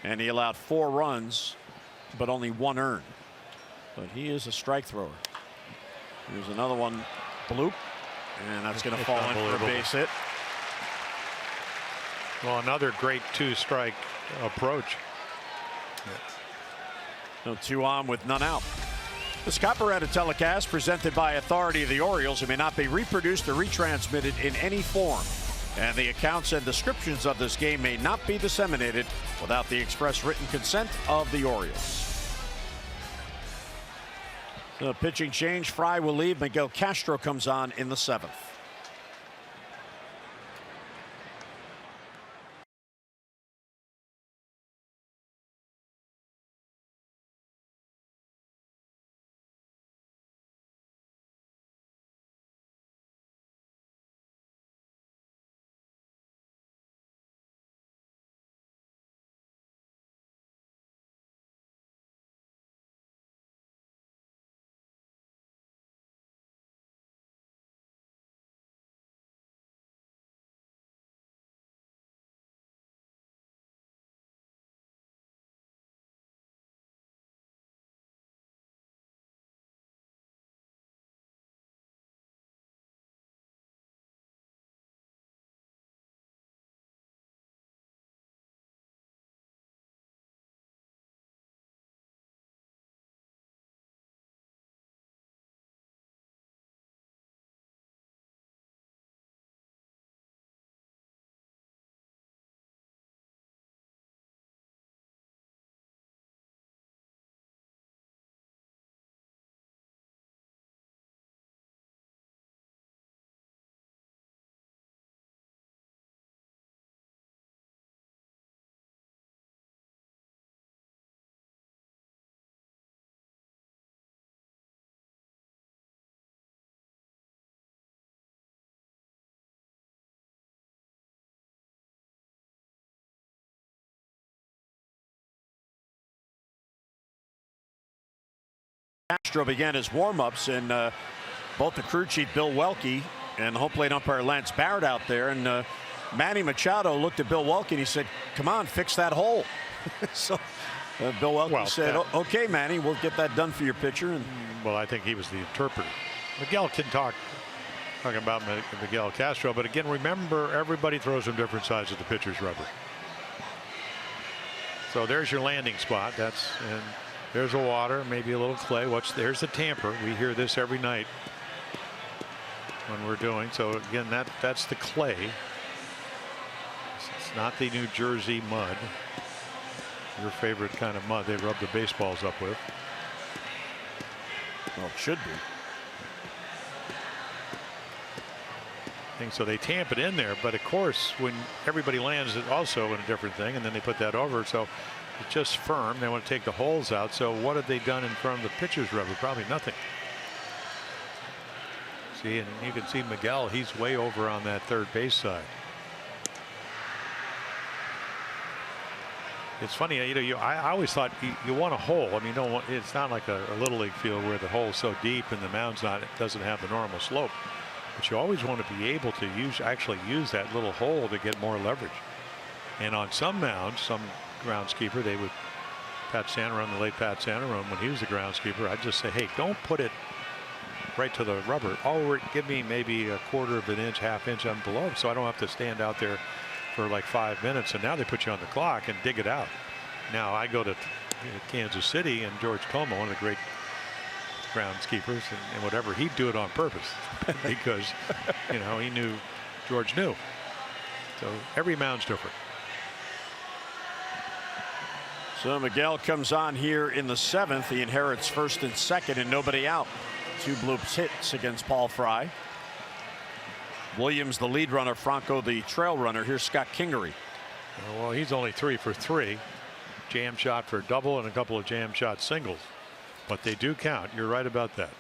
A: and he allowed 4 runs, but only 1 earned. But he is a strike thrower. Here's another one, bloop, and that's going to fall in for a base hit.
D: Well, another great 2-strike approach.
A: No 2 on with none out. This Copperhead telecast presented by authority of the Orioles. It may not be reproduced or retransmitted in any form. And the accounts and descriptions of this game may not be disseminated without the express written consent of the Orioles. The pitching change. Fry will leave. Miguel Castro comes on in the 7th. Castro began his warm-ups, and both the crew chief Bill Welke and the home plate umpire Lance Barrett out there, and Manny Machado looked at Bill Welke and he said, "Come on, fix that hole." So Bill Welke said, "Okay, Manny, we'll get that done for your pitcher." And
D: well, I think he was the interpreter. Miguel can talking about Miguel Castro, but again, remember, everybody throws from different sides of the pitcher's rubber. So there's your landing spot. And there's a water, maybe a little clay. There's the tamper. We hear this every night when we're doing. So again, that's the clay. It's not the New Jersey mud, your favorite kind of mud they rub the baseballs up with.
A: Well, it should be.
D: So they tamp it in there, but of course when everybody lands it also in a different thing, and then they put that over, so it's just firm. They want to take the holes out. So what have they done in front of the pitcher's rubber? Probably nothing. See, and you can see Miguel, he's way over on that third base side. It's funny, I always thought you want a hole. I mean, you don't want, it's not like a little league field where the hole's so deep and the mound's it doesn't have the normal slope. But you always want to be able to actually use that little hole to get more leverage. And on some mounds, some groundskeeper, they would, Pat Santarone, the late Pat Santarone, when he was the groundskeeper, I'd just say, hey, don't put it right to the rubber. Give me maybe a quarter of an inch, half inch on below, so I don't have to stand out there for like 5 minutes. And now they put you on the clock and dig it out. Now I go to Kansas City, and George Toma, one of the great groundskeepers, and whatever, he'd do it on purpose because he knew George knew. So every mound's different.
A: So Miguel comes on here in the 7th. He inherits first and second and nobody out. 2 bloops hits against Paul Fry. Williams the lead runner, Franco the trail runner. Here's Scott Kingery.
D: Well, he's only 3 for 3. Jam shot for a double and a couple of jam shot singles. But they do count. You're right about that.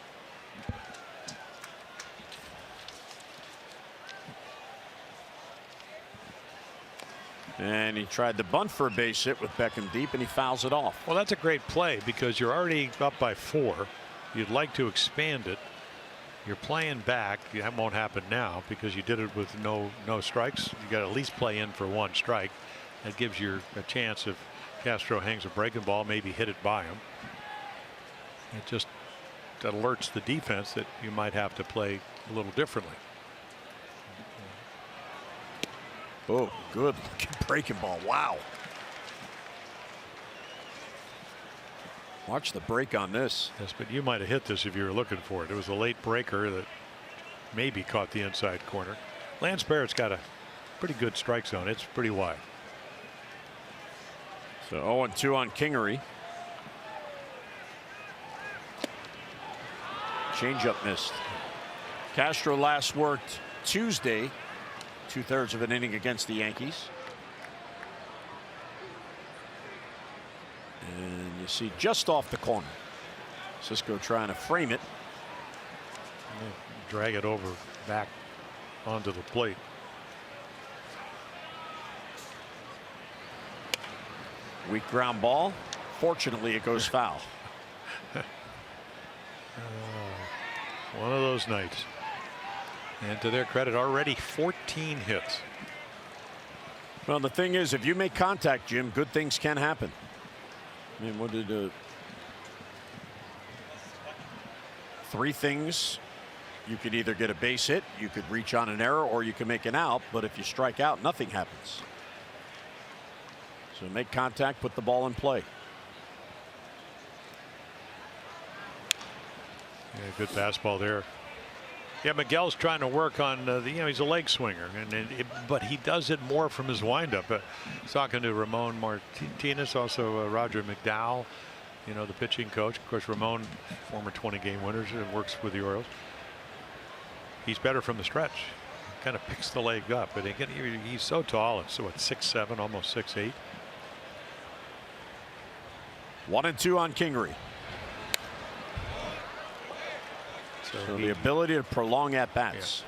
A: And he tried to bunt for a base hit with Beckham deep, and he fouls it off.
D: Well, that's a great play because you're already up by 4. You'd like to expand it. You're playing back. That won't happen now because you did it with no strikes. You got to at least play in for 1 strike. That gives you a chance if Castro hangs a breaking ball, maybe hit it by him. It just alerts the defense that you might have to play a little differently.
A: Oh, good breaking ball. Wow. Watch the break on this.
D: Yes, but you might have hit this if you were looking for it. It was a late breaker that maybe caught the inside corner. Lance Barrett's got a pretty good strike zone. It's pretty wide.
A: So 0-2 on Kingery. Changeup missed. Castro last worked Tuesday, 2/3 of an inning against the Yankees. And you see just off the corner. Cisco trying to frame it.
D: Drag it over back onto the plate.
A: Weak ground ball. Fortunately, it goes foul.
D: One of those nights. And to their credit, already 14 hits.
A: Well, the thing is, if you make contact, Jim, good things can happen. I mean, what did 3 things? You could either get a base hit, you could reach on an error, or you can make an out. But if you strike out, nothing happens. So make contact, put the ball in play.
D: Yeah, good fastball there. Yeah, Miguel's trying to work on he's a leg swinger, but he does it more from his windup. Talking to Ramon Martinez, also Roger McDowell, the pitching coach. Of course, Ramon, former 20-game winners, and works with the Orioles. He's better from the stretch. Kind of picks the leg up, but again, he's so tall. It's 6'7", almost 6'8".
A: 1-2 on Kingery. So the ability to prolong at bats.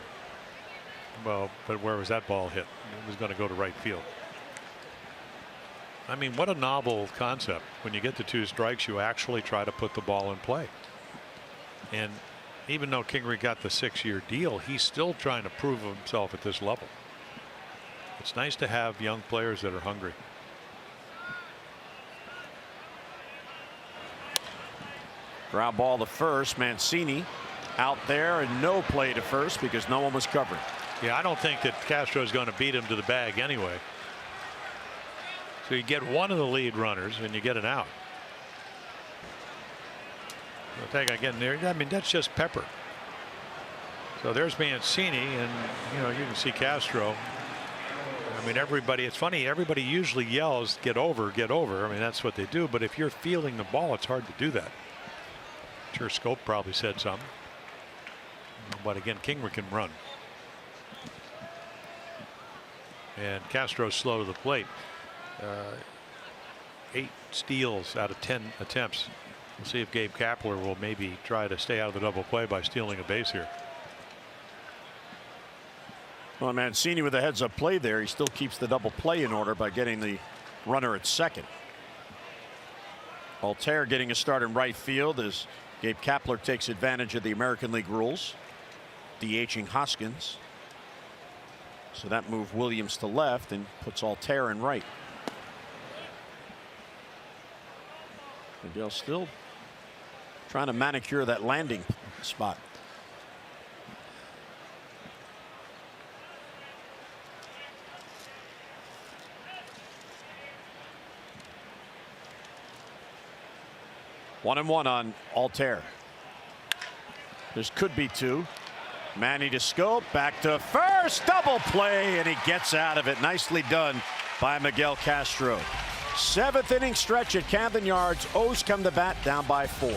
D: Yeah. Well, but where was that ball hit? It was going to go to right field. I mean, what a novel concept. When you get to 2 strikes, you actually try to put the ball in play. And even though Kingery got the 6-year deal, he's still trying to prove himself at this level. It's nice to have young players that are hungry.
A: Ground ball to first. Mancini out there and no play to first because no one was covering.
D: Yeah, I don't think that Castro is going to beat him to the bag anyway. So you get one of the lead runners and you get an out. I'll take again there. I mean, that's just pepper. So there's Mancini, and you can see Castro. I mean, everybody, it's funny, everybody usually yells, get over, get over. I mean, that's what they do. But if you're fielding the ball, it's hard to do that. I'm sure Scope probably said something. But again, Kingery can run. And Castro's slow to the plate. 8 steals out of 10 attempts. We'll see if Gabe Kapler will maybe try to stay out of the double play by stealing a base here.
A: Well, Mancini with a heads-up play there. He still keeps the double play in order by getting the runner at second. Altair getting a start in right field as Gabe Kapler takes advantage of the American League rules, DHing Hoskins. So that moved Williams to left and puts Altair in right. Miguel still trying to manicure that landing spot. One and one on Altair. This could be 2. Manny to Scope, back to first, double play, and he gets out of it. Nicely done by Miguel Castro. 7th inning stretch at Camden Yards. O's come to bat, down by 4.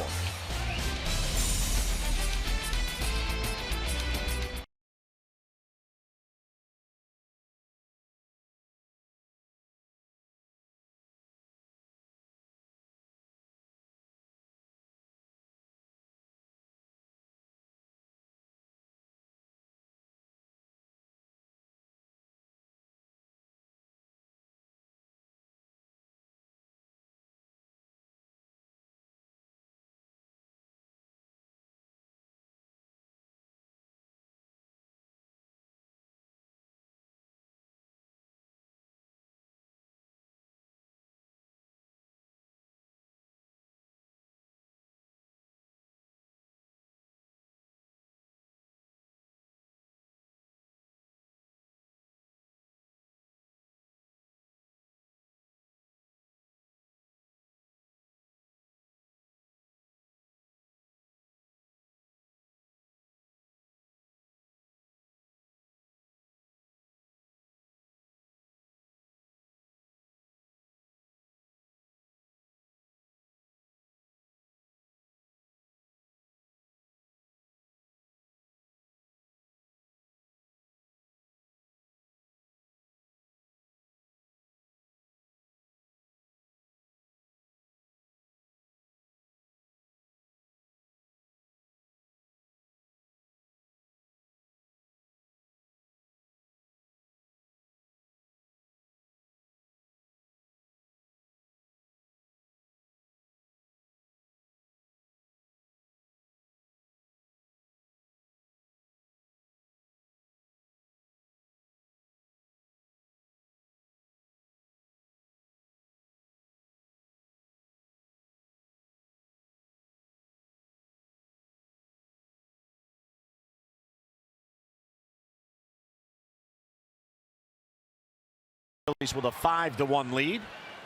A: With a 5-1 lead.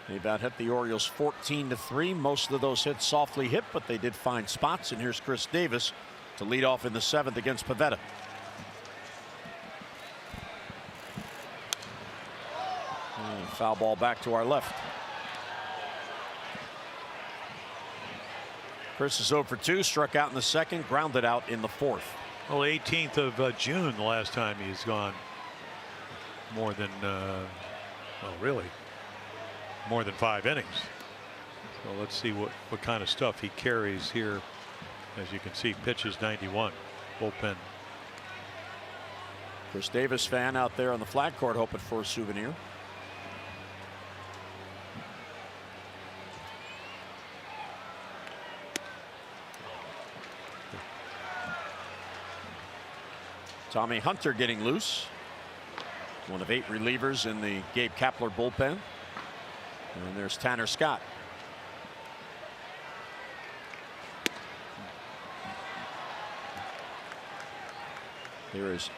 A: They about hit the Orioles 14-3. Most of those hits softly hit, but they did find spots. And here's Chris Davis to lead off in the 7th against Pivetta. And foul ball back to our left. Chris is 0 for 2, struck out in the 2nd, grounded out in the 4th.
D: Well, 18th of June, the last time he's gone more than well, really more than 5 innings. So let's see what kind of stuff he carries here. As you can see, pitches 91, bullpen.
A: Chris Davis fan out there on the flag court hoping for a souvenir. Tommy Hunter getting loose. One of 8 relievers in the Gabe Kapler bullpen. And there's Tanner Scott. There is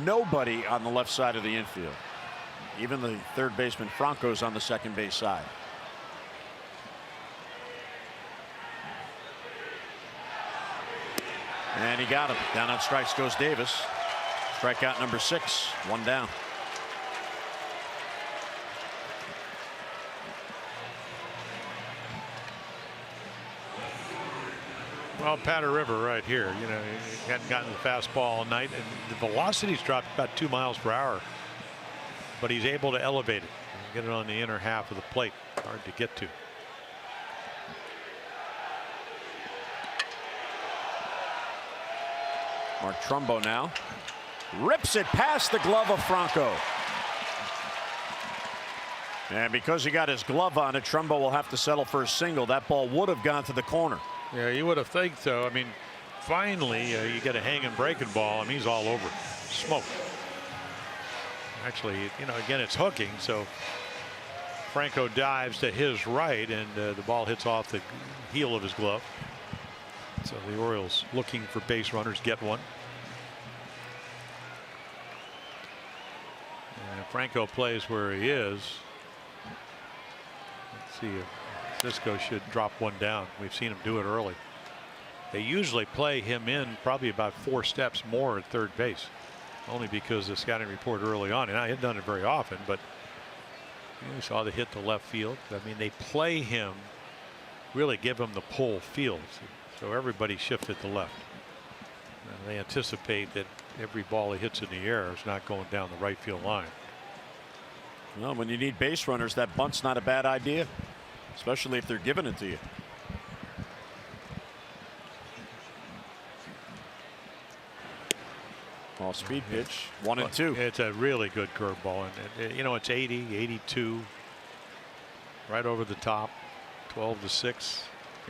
A: nobody on the left side of the infield. Even the third baseman Franco's on the second base side. And he got him. Down on strikes goes Davis. Strikeout number 6. 1 down.
D: Well, Powder River right here. You know, he hadn't gotten the fastball all night, and the velocity's dropped about 2 miles per hour. But he's able to elevate it and get it on the inner half of the plate. Hard to get to.
A: Mark Trumbo now rips it past the glove of Franco. And because he got his glove on it, Trumbo will have to settle for a single. That ball would have gone to the corner.
D: Yeah, you would have think so. I mean, finally, you get a hanging breaking ball, and he's all over it. Smoke. Actually, you know, again, it's hooking, so Franco dives to his right, and the ball hits off the heel of his glove. So the Orioles looking for base runners get one. And Franco plays where he is. Let's see if Cisco should drop one down. We've seen him do it early. They usually play him in probably about 4 steps more at third base, only because the scouting report early on, and I hadn't done it very often, but you saw the hit to left field. I mean, they play him, really give him the pull field. So everybody shifted to left. And they anticipate that every ball he hits in the air is not going down the right field line.
A: Well, when you need base runners, that bunt's not a bad idea, especially if they're giving it to you. Ball speed pitch, 1 and 2.
D: It's a really good curveball, and you know, it's 80, 82, right over the top, 12-6.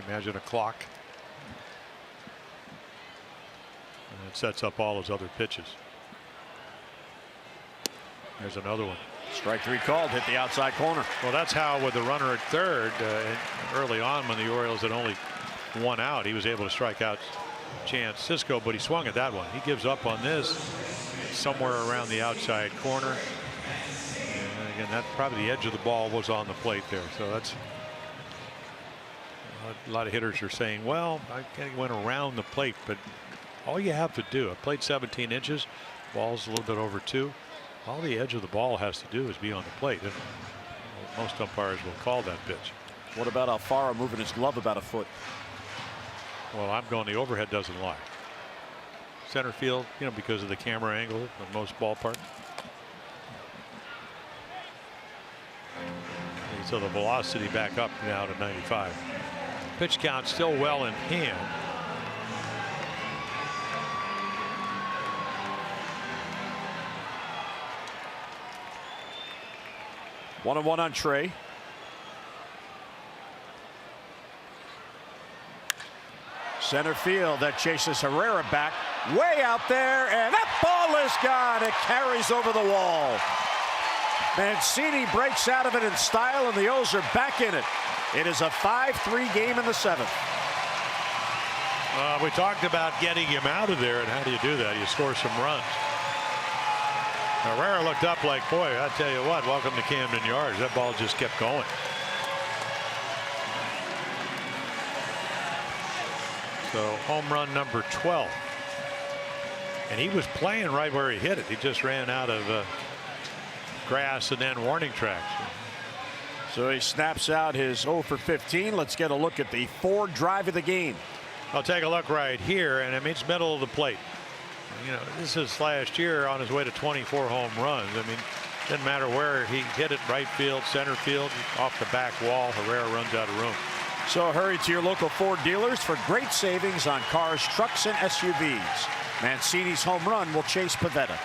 D: Imagine a clock. And it sets up all his other pitches. There's another one.
A: Strike 3 called, hit the outside corner.
D: Well, that's how with the runner at third early on, when the Orioles had only 1 out, he was able to strike out Chance Cisco, but he swung at that one. He gives up on this somewhere around the outside corner. And again, that probably the edge of the ball was on the plate there. So that's a lot of hitters are saying, well, I kind of went around the plate, but all you have to do, I played 17 inches, ball's a little bit over 2. All the edge of the ball has to do is be on the plate, and most umpires will call that pitch.
A: What about Alfaro moving his glove about a foot?
D: Well, I'm going the overhead doesn't lie. Center field, you know, because of the camera angle in most ballparks. So the velocity back up now to 95. Pitch count still well in hand.
A: One and 1 on Trey. Center field, that chases Herrera back way out there, and that ball is gone. It carries over the wall. Mancini breaks out of it in style, and the O's are back in it. It is a 5-3 game in the 7th.
D: We talked about getting him out of there, and how do you do that? You score some runs. Herrera looked up like, boy, I tell you what, welcome to Camden Yards. That ball just kept going. So home run number 12. And he was playing right where he hit it. He just ran out of grass and then warning tracks.
A: So he snaps out his 0 for 15. Let's get a look at the Ford drive of the game.
D: I'll take a look right here, and I mean, it's middle of the plate. You know, this is last year on his way to 24 home runs. I mean, didn't matter where he hit it, right field, center field, off the back wall. Herrera runs out of room.
A: So hurry to your local Ford dealers for great savings on cars, trucks, and SUVs. Mancini's home run will chase Pavetta.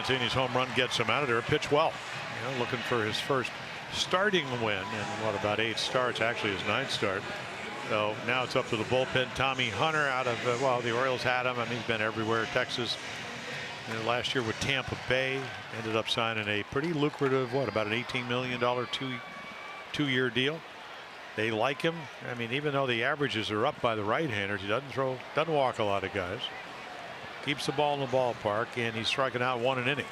D: Mancini's home run gets him out of there. Pitch well. You know, looking for his first starting win in what, about 8 starts, actually his 9th start. So now it's up to the bullpen. Tommy Hunter out of well, the Orioles had him. I mean, he's been everywhere. Texas. And last year with Tampa Bay, ended up signing a pretty lucrative, what, about an $18 million two-year deal. They like him. I mean, even though the averages are up by the right-handers, he doesn't walk a lot of guys. Keeps the ball in the ballpark, and he's striking out 1 an inning.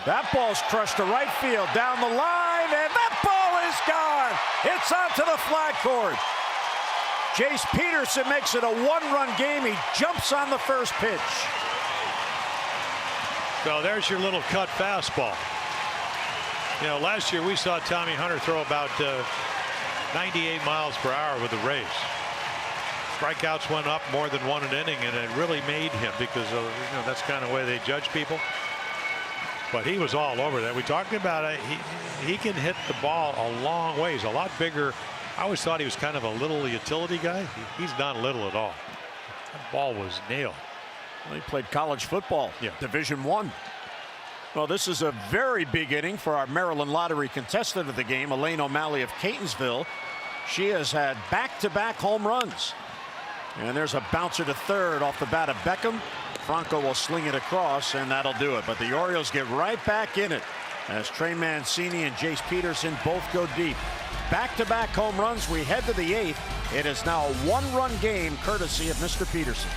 A: That ball's crushed to right field, down the line, and that ball is gone. It's onto the flag cord. Jace Peterson makes it a 1-run game. He jumps on the first pitch.
D: So there's your little cut fastball. You know, last year we saw Tommy Hunter throw about 98 miles per hour with the Rays. Strikeouts went up more than 1 an inning, and it really made him, because of, you know, that's kind of the way they judge people. But he was all over that. We talked about it. He can hit the ball a long ways, a lot bigger. I always thought he was kind of a little utility guy. He's not little at all. That ball was nailed.
A: Well, he played college football, yeah. Division I. Well, this is a very big inning for our Maryland Lottery contestant of the game, Elaine O'Malley of Catonsville. She has had back-to-back home runs. And there's a bouncer to third off the bat of Beckham. Franco will sling it across, and that'll do it. But the Orioles get right back in it as Trey Mancini and Jace Peterson both go deep. Back-to-back home runs. We head to the 8th. It is now a 1-run game courtesy of Mr. Peterson.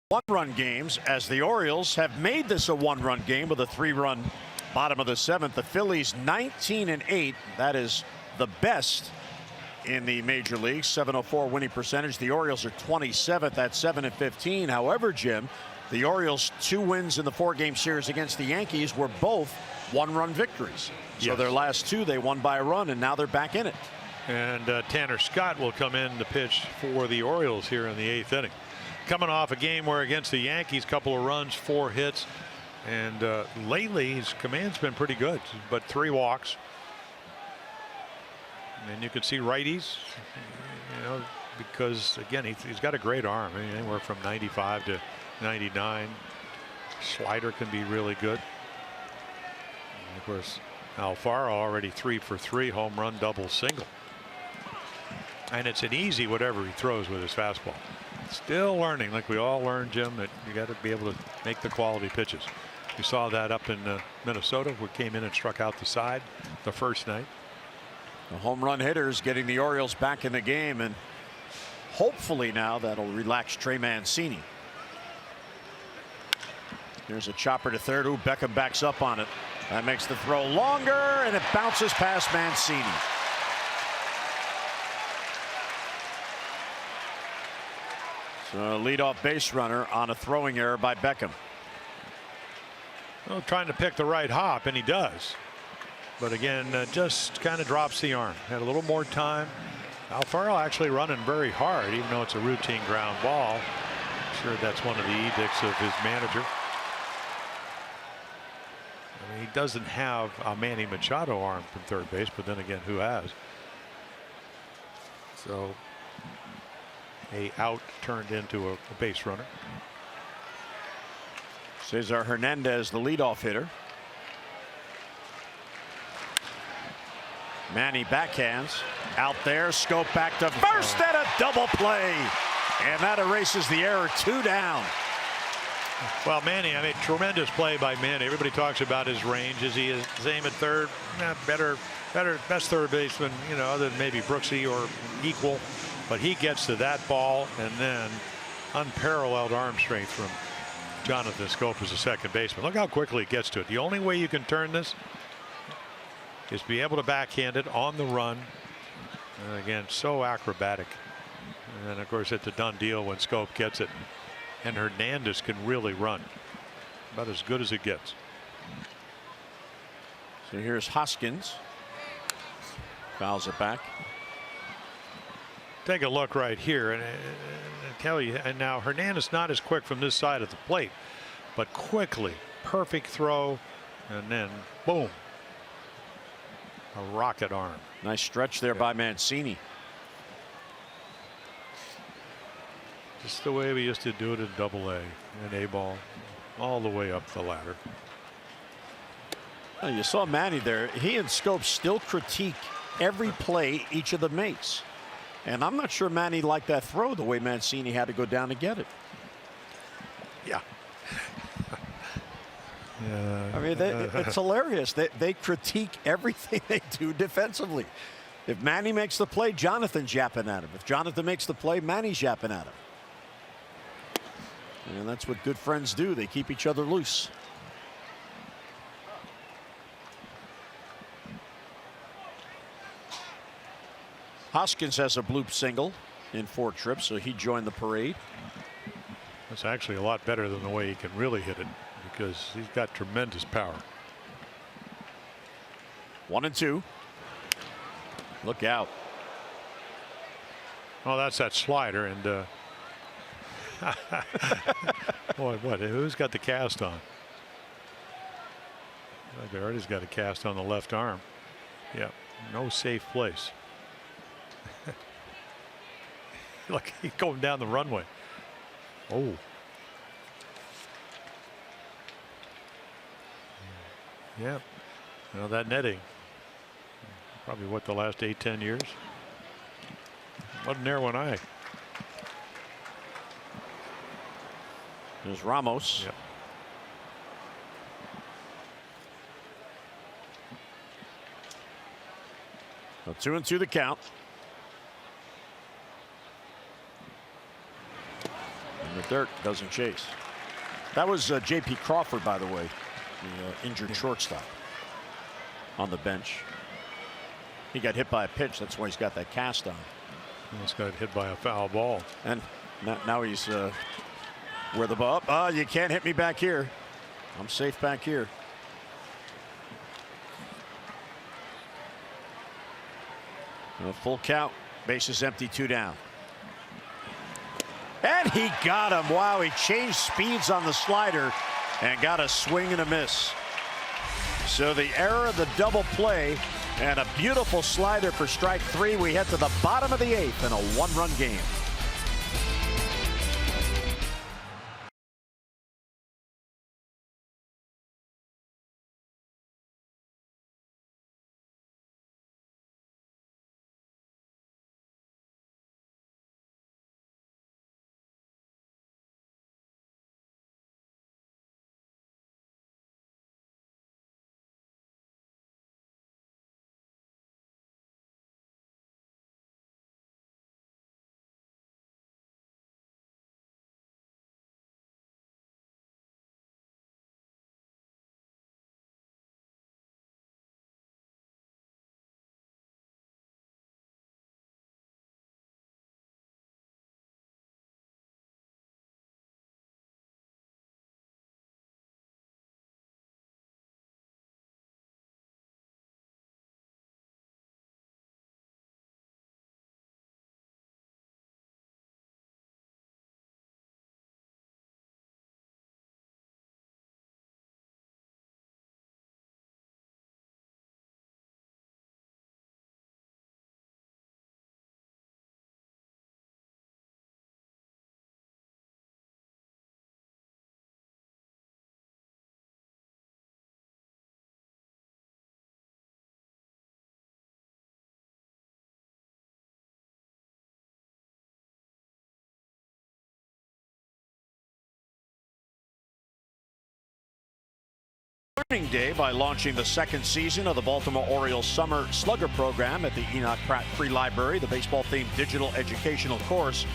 A: One-run games, as the Orioles have made this a 1-run game with a 3-run bottom of the 7th. The Phillies 19-8. That is the best in the major leagues. .704 winning percentage. The Orioles are 27th at 7-15. However, Jim, the Orioles' 2 wins in the 4-game series against the Yankees were both 1-run victories. So
D: yes.
A: Their last 2 they won by a run, and now they're back in it.
D: And Tanner Scott will come in to pitch for the Orioles here in the 8th inning. Coming off a game where against the Yankees, couple of runs, 4 hits, and lately his command's been pretty good, but 3 walks. And you can see righties, you know, because again he's got a great arm. I mean, anywhere from 95 to 99. Slider can be really good. And of course, Alfaro already 3 for 3, home run, double, single. And it's an easy whatever he throws with his fastball. Still learning, like we all learned, Jim, that you got to be able to make the quality pitches. You saw that up in Minnesota, where came in and struck out the side the first night.
A: The home run hitters getting the Orioles back in the game, and hopefully now that'll relax Trey Mancini. Here's a chopper to third. Ooh, Beckham backs up on it. That makes the throw longer, and it bounces past Mancini. So leadoff base runner on a throwing error by Beckham.
D: Well, trying to pick the right hop, and he does. But again, just kind of drops the arm. Had a little more time. Alfaro actually running very hard, even though it's a routine ground ball. I'm sure that's one of the edicts of his manager. I mean, he doesn't have a Manny Machado arm from third base, but then again, who has? So a out turned into a base runner.
A: Cesar Hernandez, the leadoff hitter. Manny backhands out there. Scope back to first and a double play. And that erases the error. 2 down.
D: Well, Manny, I mean, tremendous play by Manny. Everybody talks about his range. Is he his aim at third? Better, best third baseman, you know, other than maybe Brooksy or equal. But he gets to that ball, and then unparalleled arm strength from Jonathan Scope as a second baseman. Look how quickly he gets to it. The only way you can turn this is to be able to backhand it on the run. And again, so acrobatic. And of course, it's a done deal when Scope gets it. And Hernandez can really run. About as good as it gets.
A: So here's Hoskins. Fouls it back.
D: Take a look right here, and I tell you, and now Hernandez not as quick from this side of the plate, but quickly, perfect throw, and then boom, a rocket arm.
A: Nice stretch there by Mancini.
D: Just the way we used to do it in Double-A and A-ball, all the way up the ladder.
A: Oh, you saw Manny there. He and Scope still critique every play each of them makes. And I'm not sure Manny liked that throw the way Mancini had to go down to get it.
D: Yeah.
A: I mean, it's hilarious. They critique everything they do defensively. If Manny makes the play, Jonathan's yapping at him. If Jonathan makes the play, Manny's yapping at him. And that's what good friends do. They keep each other loose. Hoskins has a bloop single in 4 trips, so he joined the parade.
D: That's actually a lot better than the way he can really hit it, because he's got tremendous power.
A: 1-2. Look out.
D: Oh, that's that slider, and boy, what? Who's got the cast on? Already's got a cast on the left arm. Yeah, no safe place. Look, he's going down the runway. Oh. Yeah. Now that netting, probably what, the last 8-10 years? Wasn't there when I.
A: There's Ramos.
D: Yep.
A: So 2-2 the count. And the dirt doesn't chase. That was J.P. Crawford, by the way, the injured shortstop on the bench. He got hit by a pitch. That's why he's got that cast on.
D: Almost got hit by a foul ball.
A: And now he's where the ball. Oh, you can't hit me back here. I'm safe back here. A full count. Bases empty, 2 down. And he got him. Wow, he changed speeds on the slider and got a swing and a miss. So the error of the double play and a beautiful slider for strike 3. We head to the bottom of the 8th in a 1-run game. Day by launching the second season of the Baltimore Orioles Summer Slugger Program at the Enoch Pratt Free Library. The baseball-themed digital educational course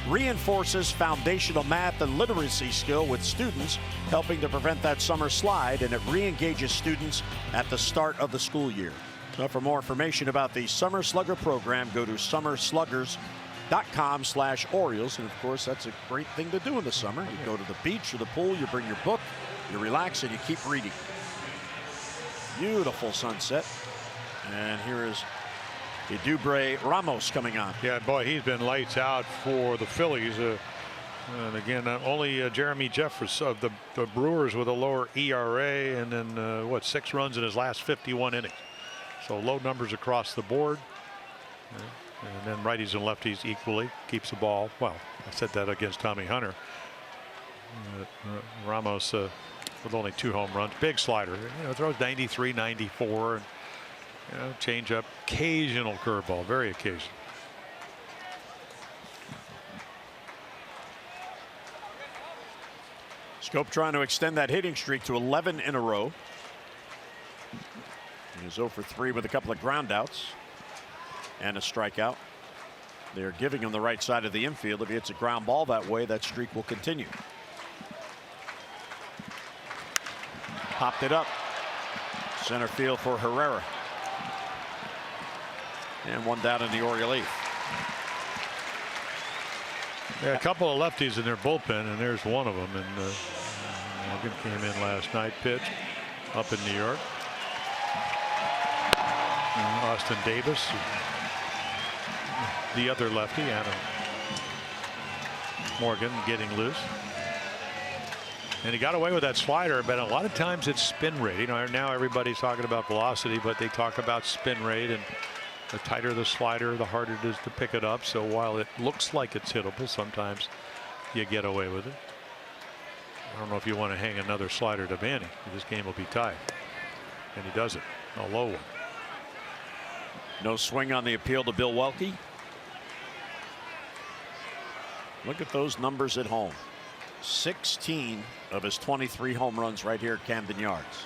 A: reinforces foundational math and literacy skill with students, helping to prevent that summer slide, and it re-engages students at the start of the school year. So for more information about the Summer Slugger Program, go to summersluggers.com/Orioles. And of course, that's a great thing to do in the summer. You go to the beach or the pool, you bring your book, you relax, and you keep reading. Beautiful sunset. And here is Edubre Ramos coming on.
D: Yeah, boy, he's been lights out for the Phillies. And again, only Jeremy Jeffress of the Brewers with a lower ERA, and then 6 runs in his last 51 innings. So low numbers across the board. And then righties and lefties equally. Keeps the ball. Well, I said that against Tommy Hunter. Ramos with only 2 home runs. Big slider. Throws 93, 94. And, change up. Occasional curveball. Very occasional.
A: Scope trying to extend that hitting streak to 11 in a row. He's 0 for 3 with a couple of groundouts and a strikeout. They're giving him the right side of the infield. If he hits a ground ball that way, that streak will continue. Popped it up. Center field for Herrera. And one down in the Oriole eighth.
D: Yeah, a couple of lefties in their bullpen, and there's one of them. And Morgan came in last night, pitched up in New York. And Austin Davis, the other lefty, Adam Morgan, getting loose. And he got away with that slider, but a lot of times it's spin rate. Now everybody's talking about velocity, but they talk about spin rate, and the tighter the slider, the harder it is to pick it up. So while it looks like it's hittable, sometimes you get away with it. I don't know if you want to hang another slider to Manny. This game will be tied. And he does it. A low one.
A: No swing on the appeal to Bill Welke. Look at those numbers at home. 16 of his 23 home runs right here at Camden Yards.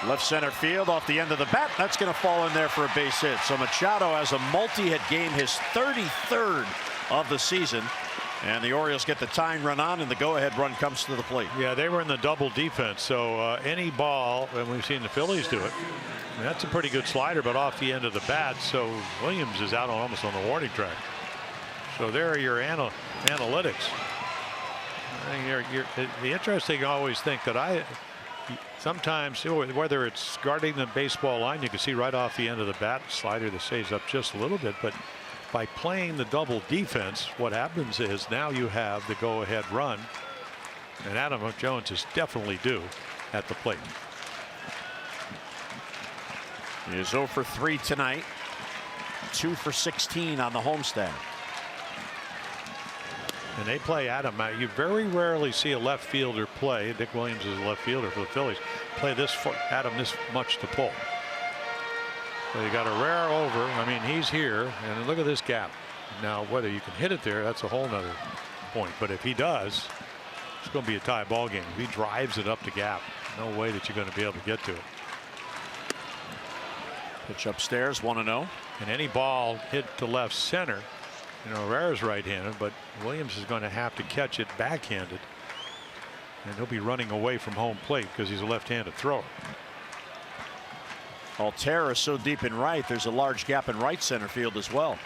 A: Left center field off the end of the bat. That's going to fall in there for a base hit. So Machado has a multi-hit game, his 33rd of the season. And the Orioles get the tying run on, and the go-ahead run comes to the plate.
D: Yeah, they were in the double defense. So any ball, and we've seen the Phillies do it. That's a pretty good slider, but off the end of the bat. So Williams is out almost on the warning track. So there are your analytics. The interesting, I always think that sometimes, whether it's guarding the baseball line, you can see right off the end of the bat, slider that stays up just a little bit. But by playing the double defense, what happens is now you have the go-ahead run, and Adam Jones is definitely due at the plate.
A: He is 0 for 3 tonight. 2 for 16 on the homestand.
D: And they play Adam. You very rarely see a left fielder play. Dick Williams is a left fielder for the Phillies. Play Adam this much to pull. So you got a rare over. I mean, he's here, and look at this gap. Now, whether you can hit it there, that's a whole nother point. But if he does, it's going to be a tie ball game. If he drives it up the gap, no way that you're going to be able to get to it.
A: Pitch upstairs, 1-0.
D: And any ball hit to left center, Herrera's right-handed, but Williams is going to have to catch it backhanded, and he'll be running away from home plate because he's a left-handed thrower.
A: Altera is so deep in right, there's a large gap in right center field as well.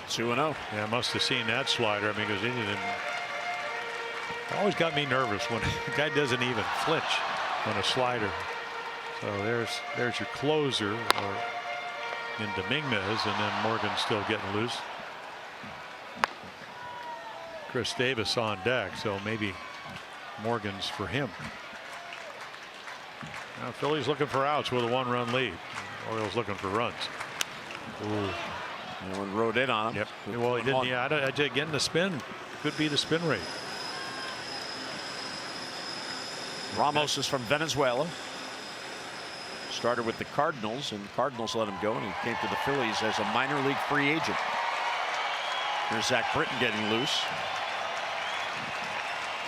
A: 2-0.
D: Yeah, must have seen that slider. I mean, because he didn't. It always got me nervous when the guy doesn't even flinch on a slider. So there's your closer in Dominguez, and then Morgan still getting loose. Chris Davis on deck, so maybe Morgan's for him. Now Phillies looking for outs with a 1-run lead. Orioles looking for runs.
A: Ooh. No one rode in on him.
D: Yep. Well, he didn't. Yeah, again, the spin could be the spin rate.
A: Ramos is from Venezuela. Started with the Cardinals, and the Cardinals let him go, and he came to the Phillies as a minor league free agent. Here's Zach Britton getting loose.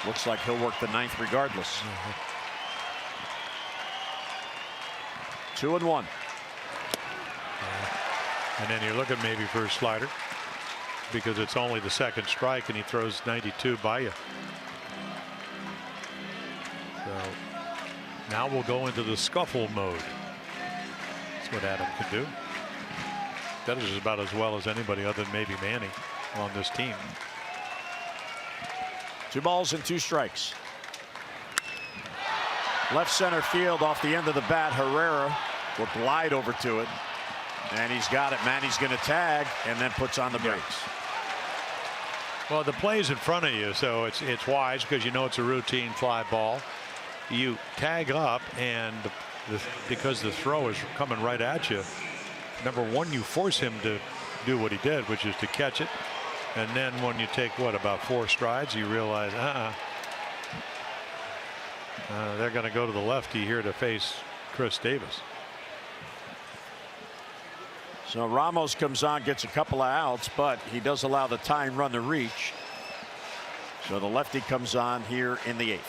A: Looks like he'll work the ninth regardless. 2-1.
D: And then you're looking maybe for a slider because it's only the second strike and he throws 92 by you. So now we'll go into the scuffle mode. That's what Adam can do. That is about as well as anybody other than maybe Manny on this team.
A: 2 balls and 2 strikes. Left center field off the end of the bat. Herrera will glide over to it. And he's got it. Manny's going to tag and then puts on the brakes.
D: Well, the play's in front of you, so it's wise because you know it's a routine fly ball. You tag up, and because the throw is coming right at you, number one, you force him to do what he did, which is to catch it. And then when you take, what, about 4 strides, you realize, they're going to go to the lefty here to face Chris Davis.
A: So Ramos comes on, gets a couple of outs, but he does allow the tying run to reach. So the lefty comes on here in the 8th.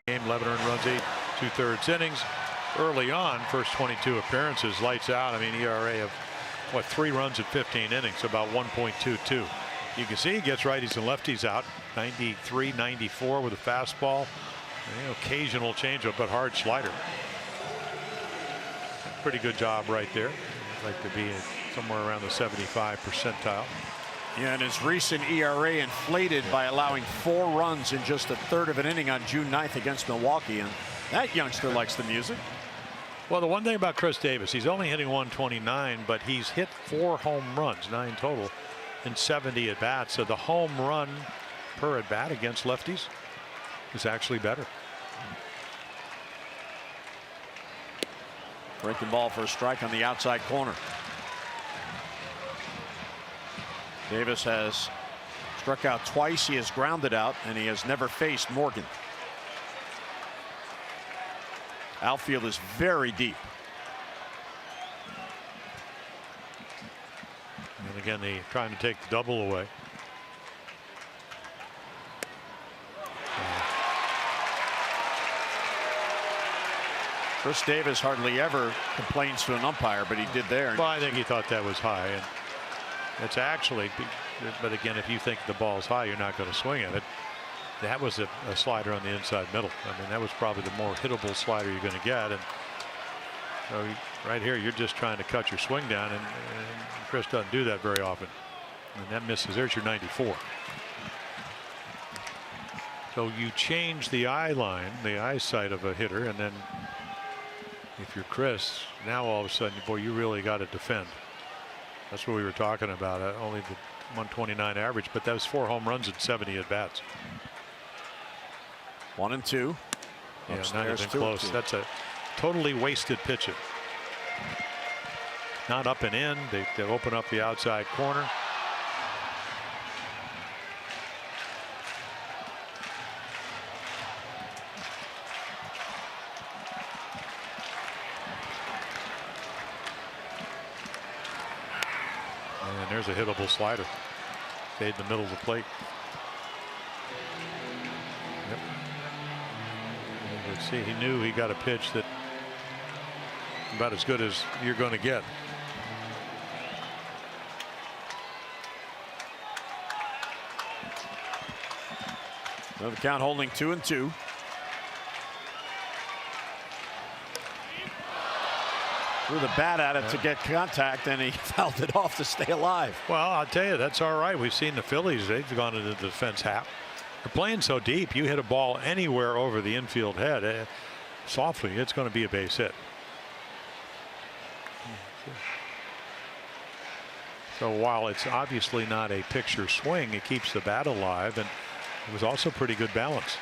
D: Game, 11 earned runs, 8 2/3 innings. Early on, first 22 appearances, lights out. I mean, ERA of what, 3 runs in 15 innings, about 1.22. You can see he gets righties and lefties out. 93, 94 with a fastball, occasional changeup, but hard slider. Pretty good job right there. I'd like to be somewhere around the 75 percentile.
A: Yeah, and his recent ERA inflated by allowing 4 runs in just a third of an inning on June 9th against Milwaukee, and that youngster likes the music.
D: Well, the one thing about Chris Davis, he's only hitting 129, but he's hit 4 home runs, 9 total, in 70 at bats. So the home run per at bat against lefties is actually better.
A: Breaking ball for a strike on the outside corner. Davis has struck out twice. He has grounded out, and he has never faced Morgan. Outfield is very deep.
D: And again, they're trying to take the double away.
A: Chris Davis hardly ever complains to an umpire, but he did there.
D: Well, I think he thought that was high, and it's actually, but again, if you think the ball's high, you're not going to swing at it. That was a slider on the inside middle. I mean, that was probably the more hittable slider you're going to get. And so right here, you're just trying to cut your swing down, and Chris doesn't do that very often. And that misses. There's your 94. So you change the eye line, the eyesight of a hitter, and then if you're Chris, now all of a sudden, boy, you really got to defend. That's what we were talking about. Only the 129 average, but that was 4 home runs and 70 at bats.
A: 1-2.
D: Yeah, not
A: Upstairs,
D: even close. That's a totally wasted pitch. Not up and in. They open up the outside corner. And there's a hittable slider. Stayed in the middle of the plate. Yep. Let's see. He knew he got a pitch that about as good as you're going to get.
A: So the count holding 2-2. Threw the bat at it to get contact, and he fouled it off to stay alive.
D: Well, I'll tell you, that's all right. We've seen the Phillies. They've gone into the defense half. They're playing so deep. You hit a ball anywhere over the infield head, softly, it's going to be a base hit. So while it's obviously not a picture swing, it keeps the bat alive, and it was also pretty good balance.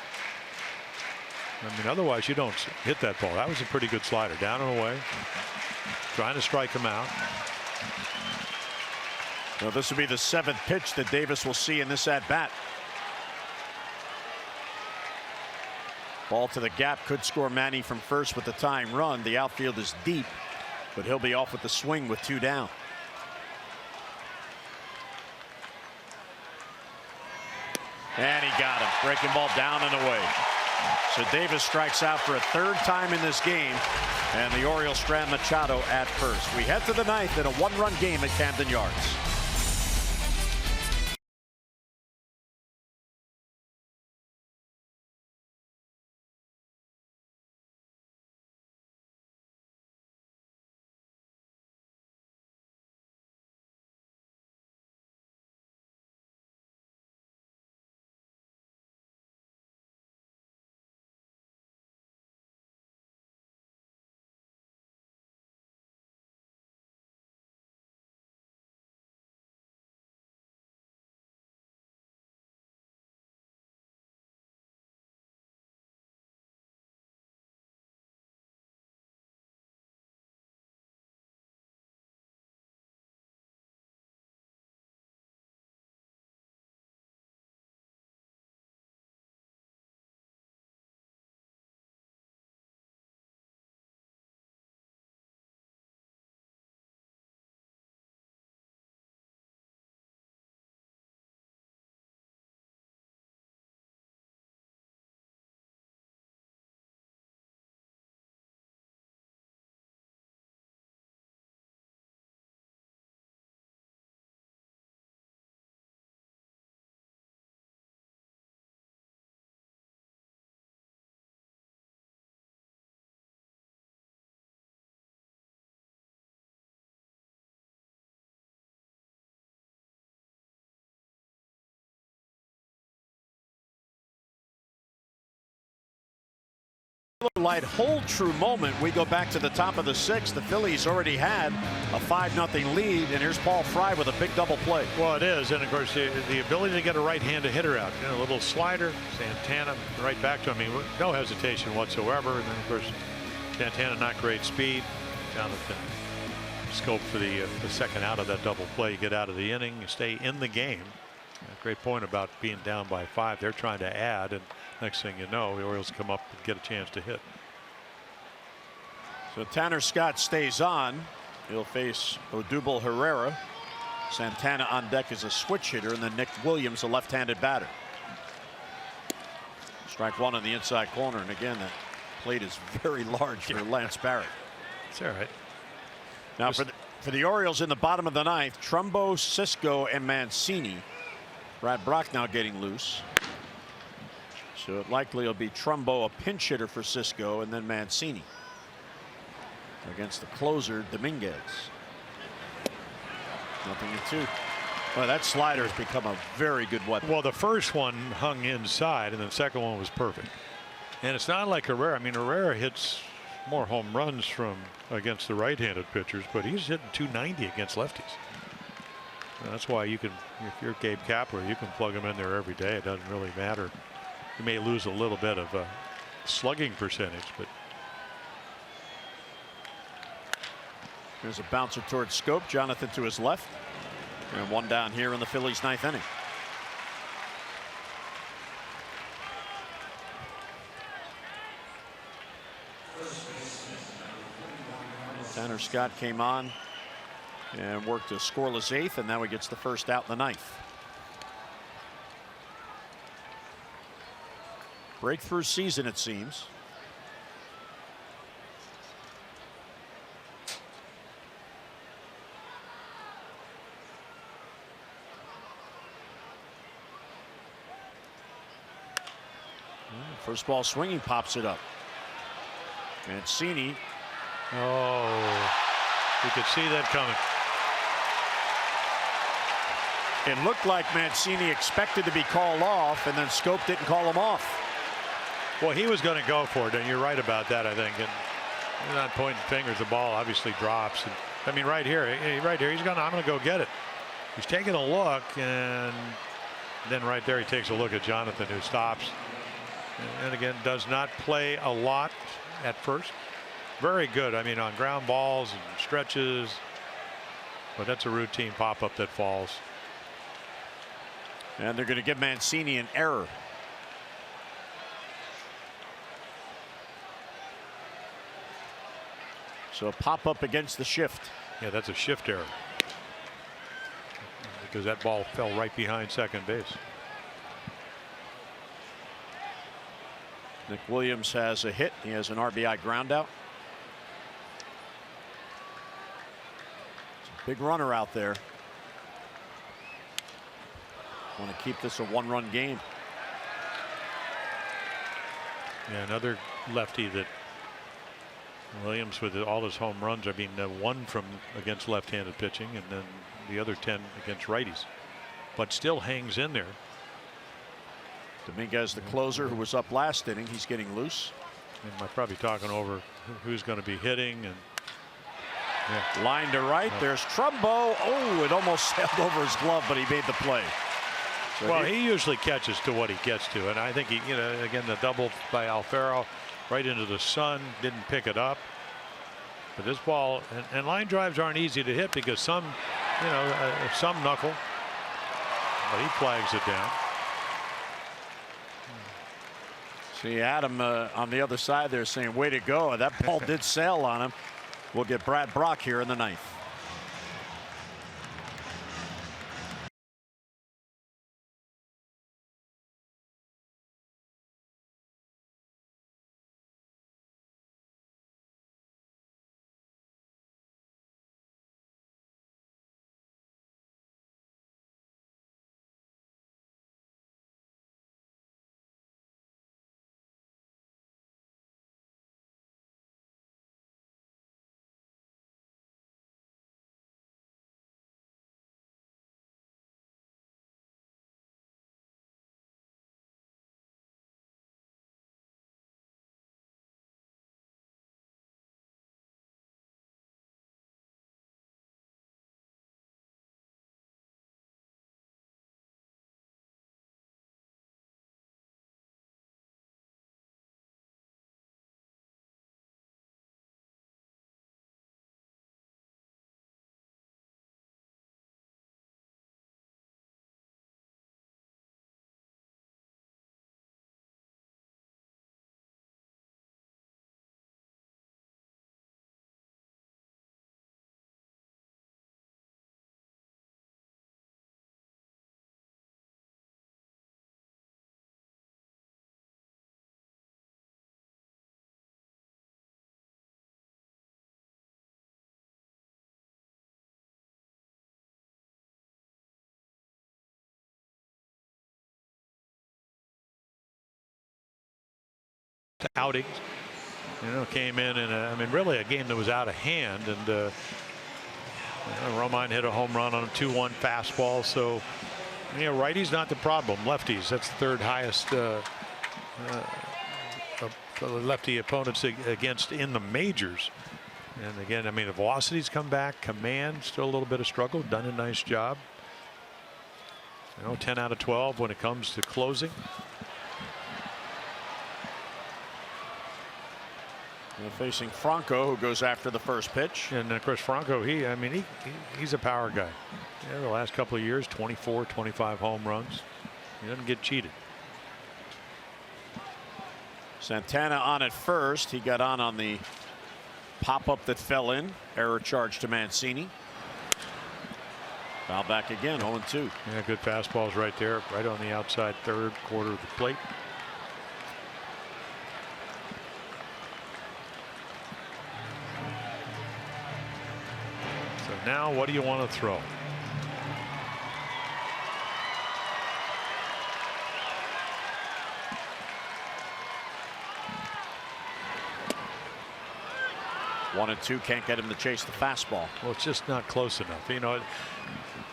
D: I mean, otherwise you don't hit that ball. That was a pretty good slider, down and away, trying to strike him out.
A: Well, this will be the 7th pitch that Davis will see in this at bat. Ball to the gap could score Manny from first with the tying run. The outfield is deep, but he'll be off with the swing with 2 down. And he got him. Breaking ball down and away. So Davis strikes out for a 3rd time in this game, and the Orioles strand Machado at first. We head to the 9th in a 1-run game at Camden Yards. Light hold true moment. We go back to the top of the 6th. The Phillies already had a 5-0 lead, and here's Paul Fry with a big double play.
D: Well, it is, and of course the ability to get a right-handed hitter out. You know, a little slider, Santana right back to him. I mean, no hesitation whatsoever. And then of course Santana not great speed. Jonathan scope for the second out of that double play. You get out of the inning, you stay in the game. A great point about being down by 5. They're trying to add, and next thing you know, the Orioles come up and get a chance to hit.
A: So Tanner Scott stays on. He'll face Odubel Herrera. Santana on deck as a switch hitter, and then Nick Williams, a left-handed batter. Strike 1 on the inside corner, and again, that plate is very large for Lance Barrett.
D: It's all right.
A: Now for the Orioles in the bottom of the 9th, Trumbo, Cisco, and Mancini. Brad Brock now getting loose. So it likely will be Trumbo, a pinch hitter for Cisco, and then Mancini against the closer, Dominguez. 0-2. Well, that slider has become a very good weapon.
D: Well, the first one hung inside, and the second one was perfect. And it's not like Herrera. I mean, Herrera hits more home runs from against the right-handed pitchers, but he's hitting 290 against lefties. And that's why you can, if you're Gabe Kapler, you can plug him in there every day. It doesn't really matter. You may lose a little bit of slugging percentage, but
A: there's a bouncer towards Scope. Jonathan to his left. And one down here in the Phillies' ninth inning. Tanner Scott came on and worked a scoreless eighth, and now he gets the first out in the ninth. Breakthrough season, it seems. First ball swinging, pops it up. Mancini.
D: oh, you could see that coming.
A: It looked like Mancini expected to be called off, and then Scope didn't call him off.
D: Well, he was going to go for it, and you're right about that, I think. And you're not pointing fingers. The ball obviously drops. And, I mean, right here, he's going. I'm going to go get it. He's taking a look, and then right there, he takes a look at Jonathan, who stops. And again, does not play a lot at first. Very good. I mean, on ground balls and stretches, but that's a routine pop-up that falls.
A: And they're going to give Mancini an error. So a pop-up against the shift.
D: Yeah, that's a shift error, because that ball fell right behind second base.
A: Nick Williams has a hit. He has an RBI ground out. Big runner out there. Want to keep this a one-run game.
D: Yeah, another lefty that Williams, with all his home runs, I mean, one from against left-handed pitching, and then the other 10 against righties, but still hangs in there.
A: Dominguez, the closer, who was up last inning, he's getting loose.
D: And I'm probably talking over who's going to be hitting. And yeah.
A: Line to right. There's Trumbo. Oh, it almost sailed over his glove, but he made the play. So
D: well, he usually catches to what he gets to, and I think he, again, the double by Alfaro right into the sun, didn't pick it up. But this ball, and line drives aren't easy to hit, because some knuckle, but he flags it down.
A: See Adam on the other side there saying, way to go. That ball did sail on him. We'll get Brad Brock here in the ninth.
D: Outings, came in I mean, really a game that was out of hand, and Romine hit a home run on a 2-1 fastball. So, righties not the problem. Lefties, that's the third highest lefty opponents against in the majors. And again, I mean, the velocities come back. Command still a little bit of struggle. Done a nice job. 10 out of 12 when it comes to closing.
A: Facing Franco, who goes after the first pitch.
D: And of course, Franco, he's a power guy. The last couple of years, 24, 25 home runs. He doesn't get cheated.
A: Santana on at first. He got on the pop-up that fell in. Error charge to Mancini. Foul back again, 0-2.
D: Yeah, good fastballs right there, right on the outside third quarter of the plate. So now what do you want to throw?
A: One and two, can't get him to chase the fastball.
D: Well, it's just not close enough.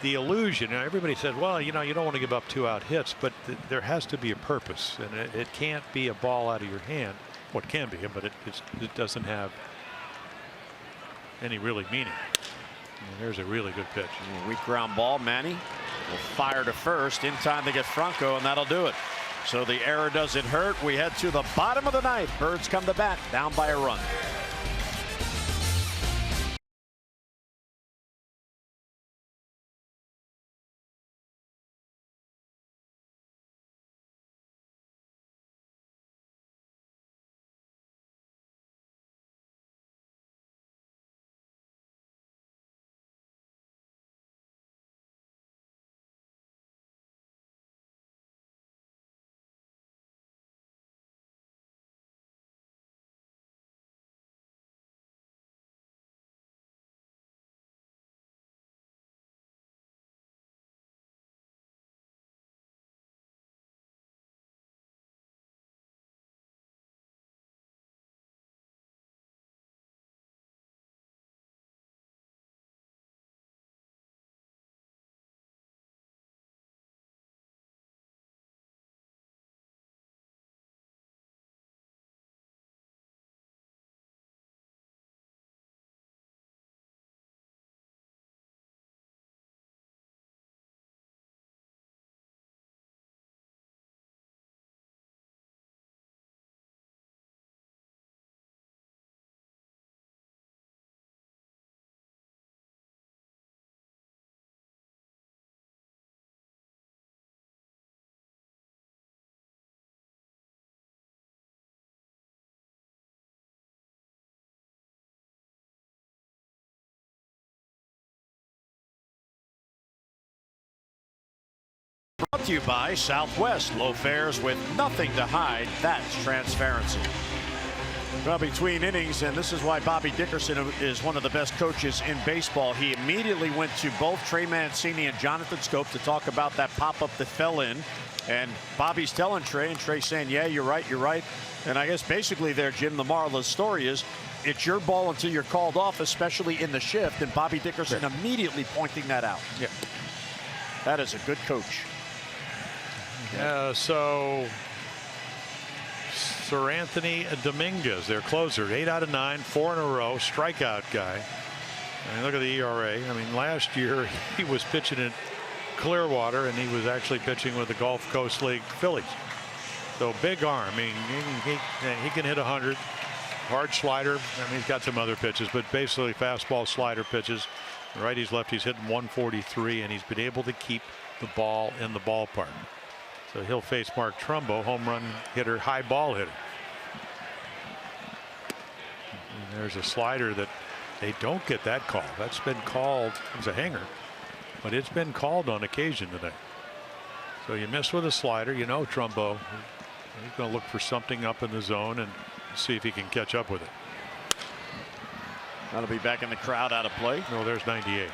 D: The illusion, everybody says, well, you don't want to give up 2-out hits, but there has to be a purpose, and it can't be a ball out of your hand. Well, it can be, but it doesn't have any really meaning. There's a really good pitch.
A: Weak ground ball. Manny will fire to first in time to get Franco, and that'll do it. So the error doesn't hurt. We head to the bottom of the ninth. Birds come to bat, down by a run. Brought to you by Southwest. Low fares with nothing to hide. That's transparency. Well, between innings, and this is why Bobby Dickerson is one of the best coaches in baseball. He immediately went to both Trey Mancini and Jonathan Scope to talk about that pop-up that fell in. And Bobby's telling Trey, and Trey's saying, yeah, you're right, you're right. And I guess basically there, Jim, the moral of the story is it's your ball until you're called off, especially in the shift. And Bobby Dickerson immediately pointing that out.
D: Yeah.
A: That is a good coach.
D: So Sir Anthony Dominguez, their closer, 8 out of 9, 4 in a row, strikeout guy. I mean, look at the ERA. I mean, last year he was pitching in Clearwater, and he was actually pitching with the Gulf Coast League Phillies. So big arm. I mean, he can hit 100. Hard slider. I mean, he's got some other pitches, but basically fastball, slider pitches. Righties, lefties hitting 143, and he's been able to keep the ball in the ballpark. So he'll face Mark Trumbo, home run hitter, high ball hitter. And there's a slider that they don't get that call. That's been called. It was a hanger, but it's been called on occasion today. So you miss with a slider, Trumbo, he's going to look for something up in the zone and see if he can catch up with it.
A: That'll be back in the crowd, out of play.
D: No, there's 98.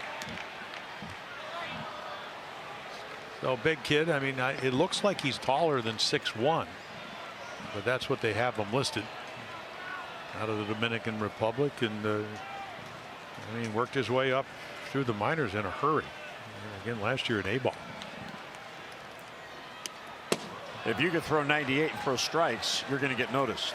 D: So big kid. I mean, it looks like he's taller than 6'1", but that's what they have him listed. Out of the Dominican Republic, and I mean, worked his way up through the minors in a hurry. Again, last year at A-ball.
A: If you could throw 98 and throw strikes, you're going to get noticed.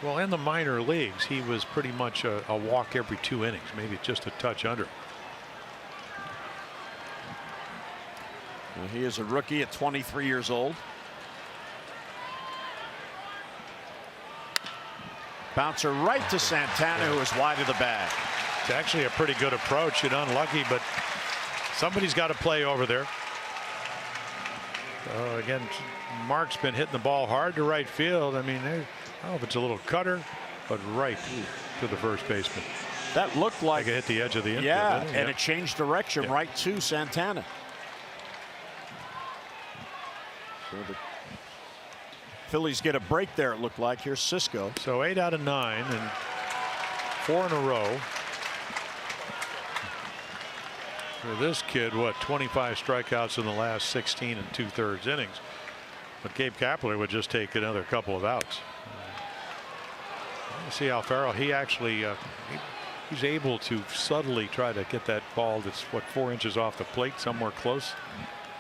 D: Well, in the minor leagues, he was pretty much a walk every 2 innings, maybe just a touch under.
A: He is a rookie at 23 years old. Bouncer right to Santana, who is wide of the bag.
B: It's actually a pretty good approach and unlucky, but somebody's got to play over there. Again, Mark's been hitting the ball hard to right field. I mean, I don't know if it's a little cutter, but right to the first baseman.
A: That looked like
B: it hit the edge of the infield.
A: Yeah, and it changed direction right to Santana. So the Phillies get a break there, it looked like. Here's Cisco.
B: So 8 out of 9 and 4 in a row. For this kid, what, 25 strikeouts in the last 16 and 2/3 innings. But Gabe Kapler would just take another couple of outs. See how Farrell, he actually he's able to subtly try to get that ball that's, what, 4 inches off the plate, somewhere close.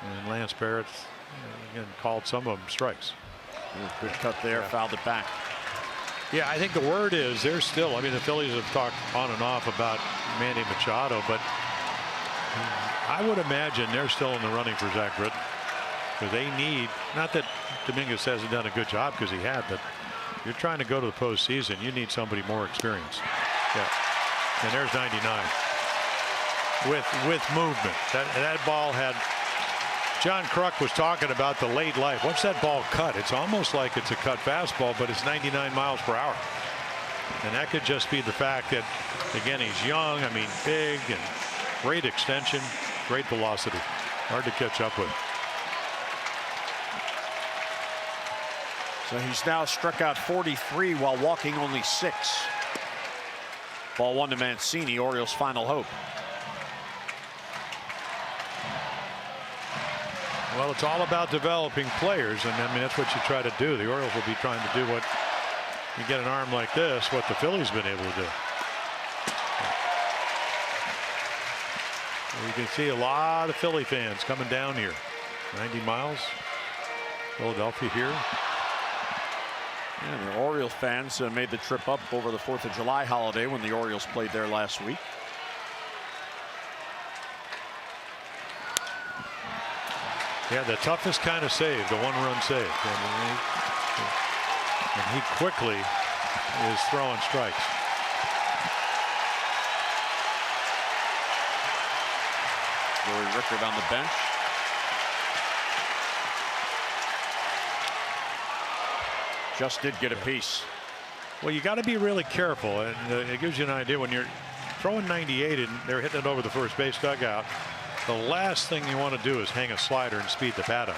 B: And Lance Barrett again called some of them strikes.
A: Good cut there, fouled it back.
B: Yeah, I think the word is they're still, I mean, the Phillies have talked on and off about Manny Machado, but I would imagine they're still in the running for Zach Britton, because they need, not that Dominguez hasn't done a good job, because he had, but you're trying to go to the postseason, you need somebody more experienced. Yeah, and there's 99 with movement. That ball had, John Kruk was talking about the late life. Once that ball cut, it's almost like it's a cut fastball, but it's 99 miles per hour. And that could just be the fact that, again, he's young, I mean, big, and great extension, great velocity. Hard to catch up with.
A: So he's now struck out 43 while walking only 6. Ball 1 to Mancini, Orioles' final hope.
B: Well, it's all about developing players, and I mean, that's what you try to do. The Orioles will be trying to do what, you get an arm like this, what the Phillies been able to do. You can see a lot of Philly fans coming down here. 90 miles, Philadelphia here.
A: Yeah, the Orioles fans made the trip up over the 4th of July holiday when the Orioles played there last week.
B: Yeah, the toughest kind of save, the 1-run save. And he quickly is throwing strikes.
A: Rory Rickard on the bench. Just did get a piece.
B: Well, you got to be really careful, and it gives you an idea when you're throwing 98 and they're hitting it over the first base dugout. The last thing you want to do is hang a slider and speed the bat up.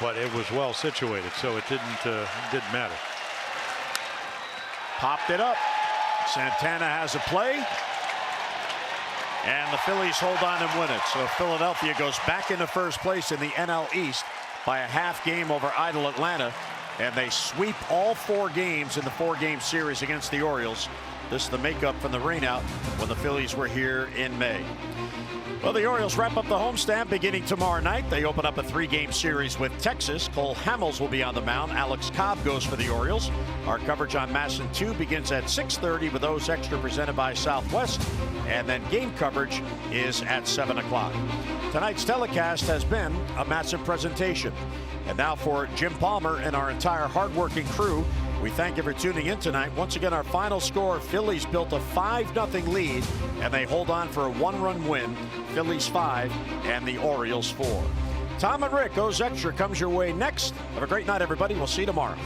B: But it was well situated, so it didn't matter.
A: Popped it up. Santana has a play. And the Phillies hold on and win it. So Philadelphia goes back into first place in the NL East by a half game over idle Atlanta. And they sweep all 4 games in the 4-game series against the Orioles. This is the makeup from the rainout when the Phillies were here in May. Well, the Orioles wrap up the homestand beginning tomorrow night. They open up a 3-game series with Texas. Cole Hamels will be on the mound. Alex Cobb goes for the Orioles. Our coverage on MASN 2 begins at 6:30 with those extra presented by Southwest. And then game coverage is at 7 o'clock. Tonight's telecast has been a MASN presentation. And now for Jim Palmer and our entire hardworking crew, we thank you for tuning in tonight. Once again, our final score, Phillies built a 5-0 lead, and they hold on for a 1-run win. Phillies 5 and the Orioles 4. Tom and Rick goes extra comes your way next. Have a great night, everybody. We'll see you tomorrow.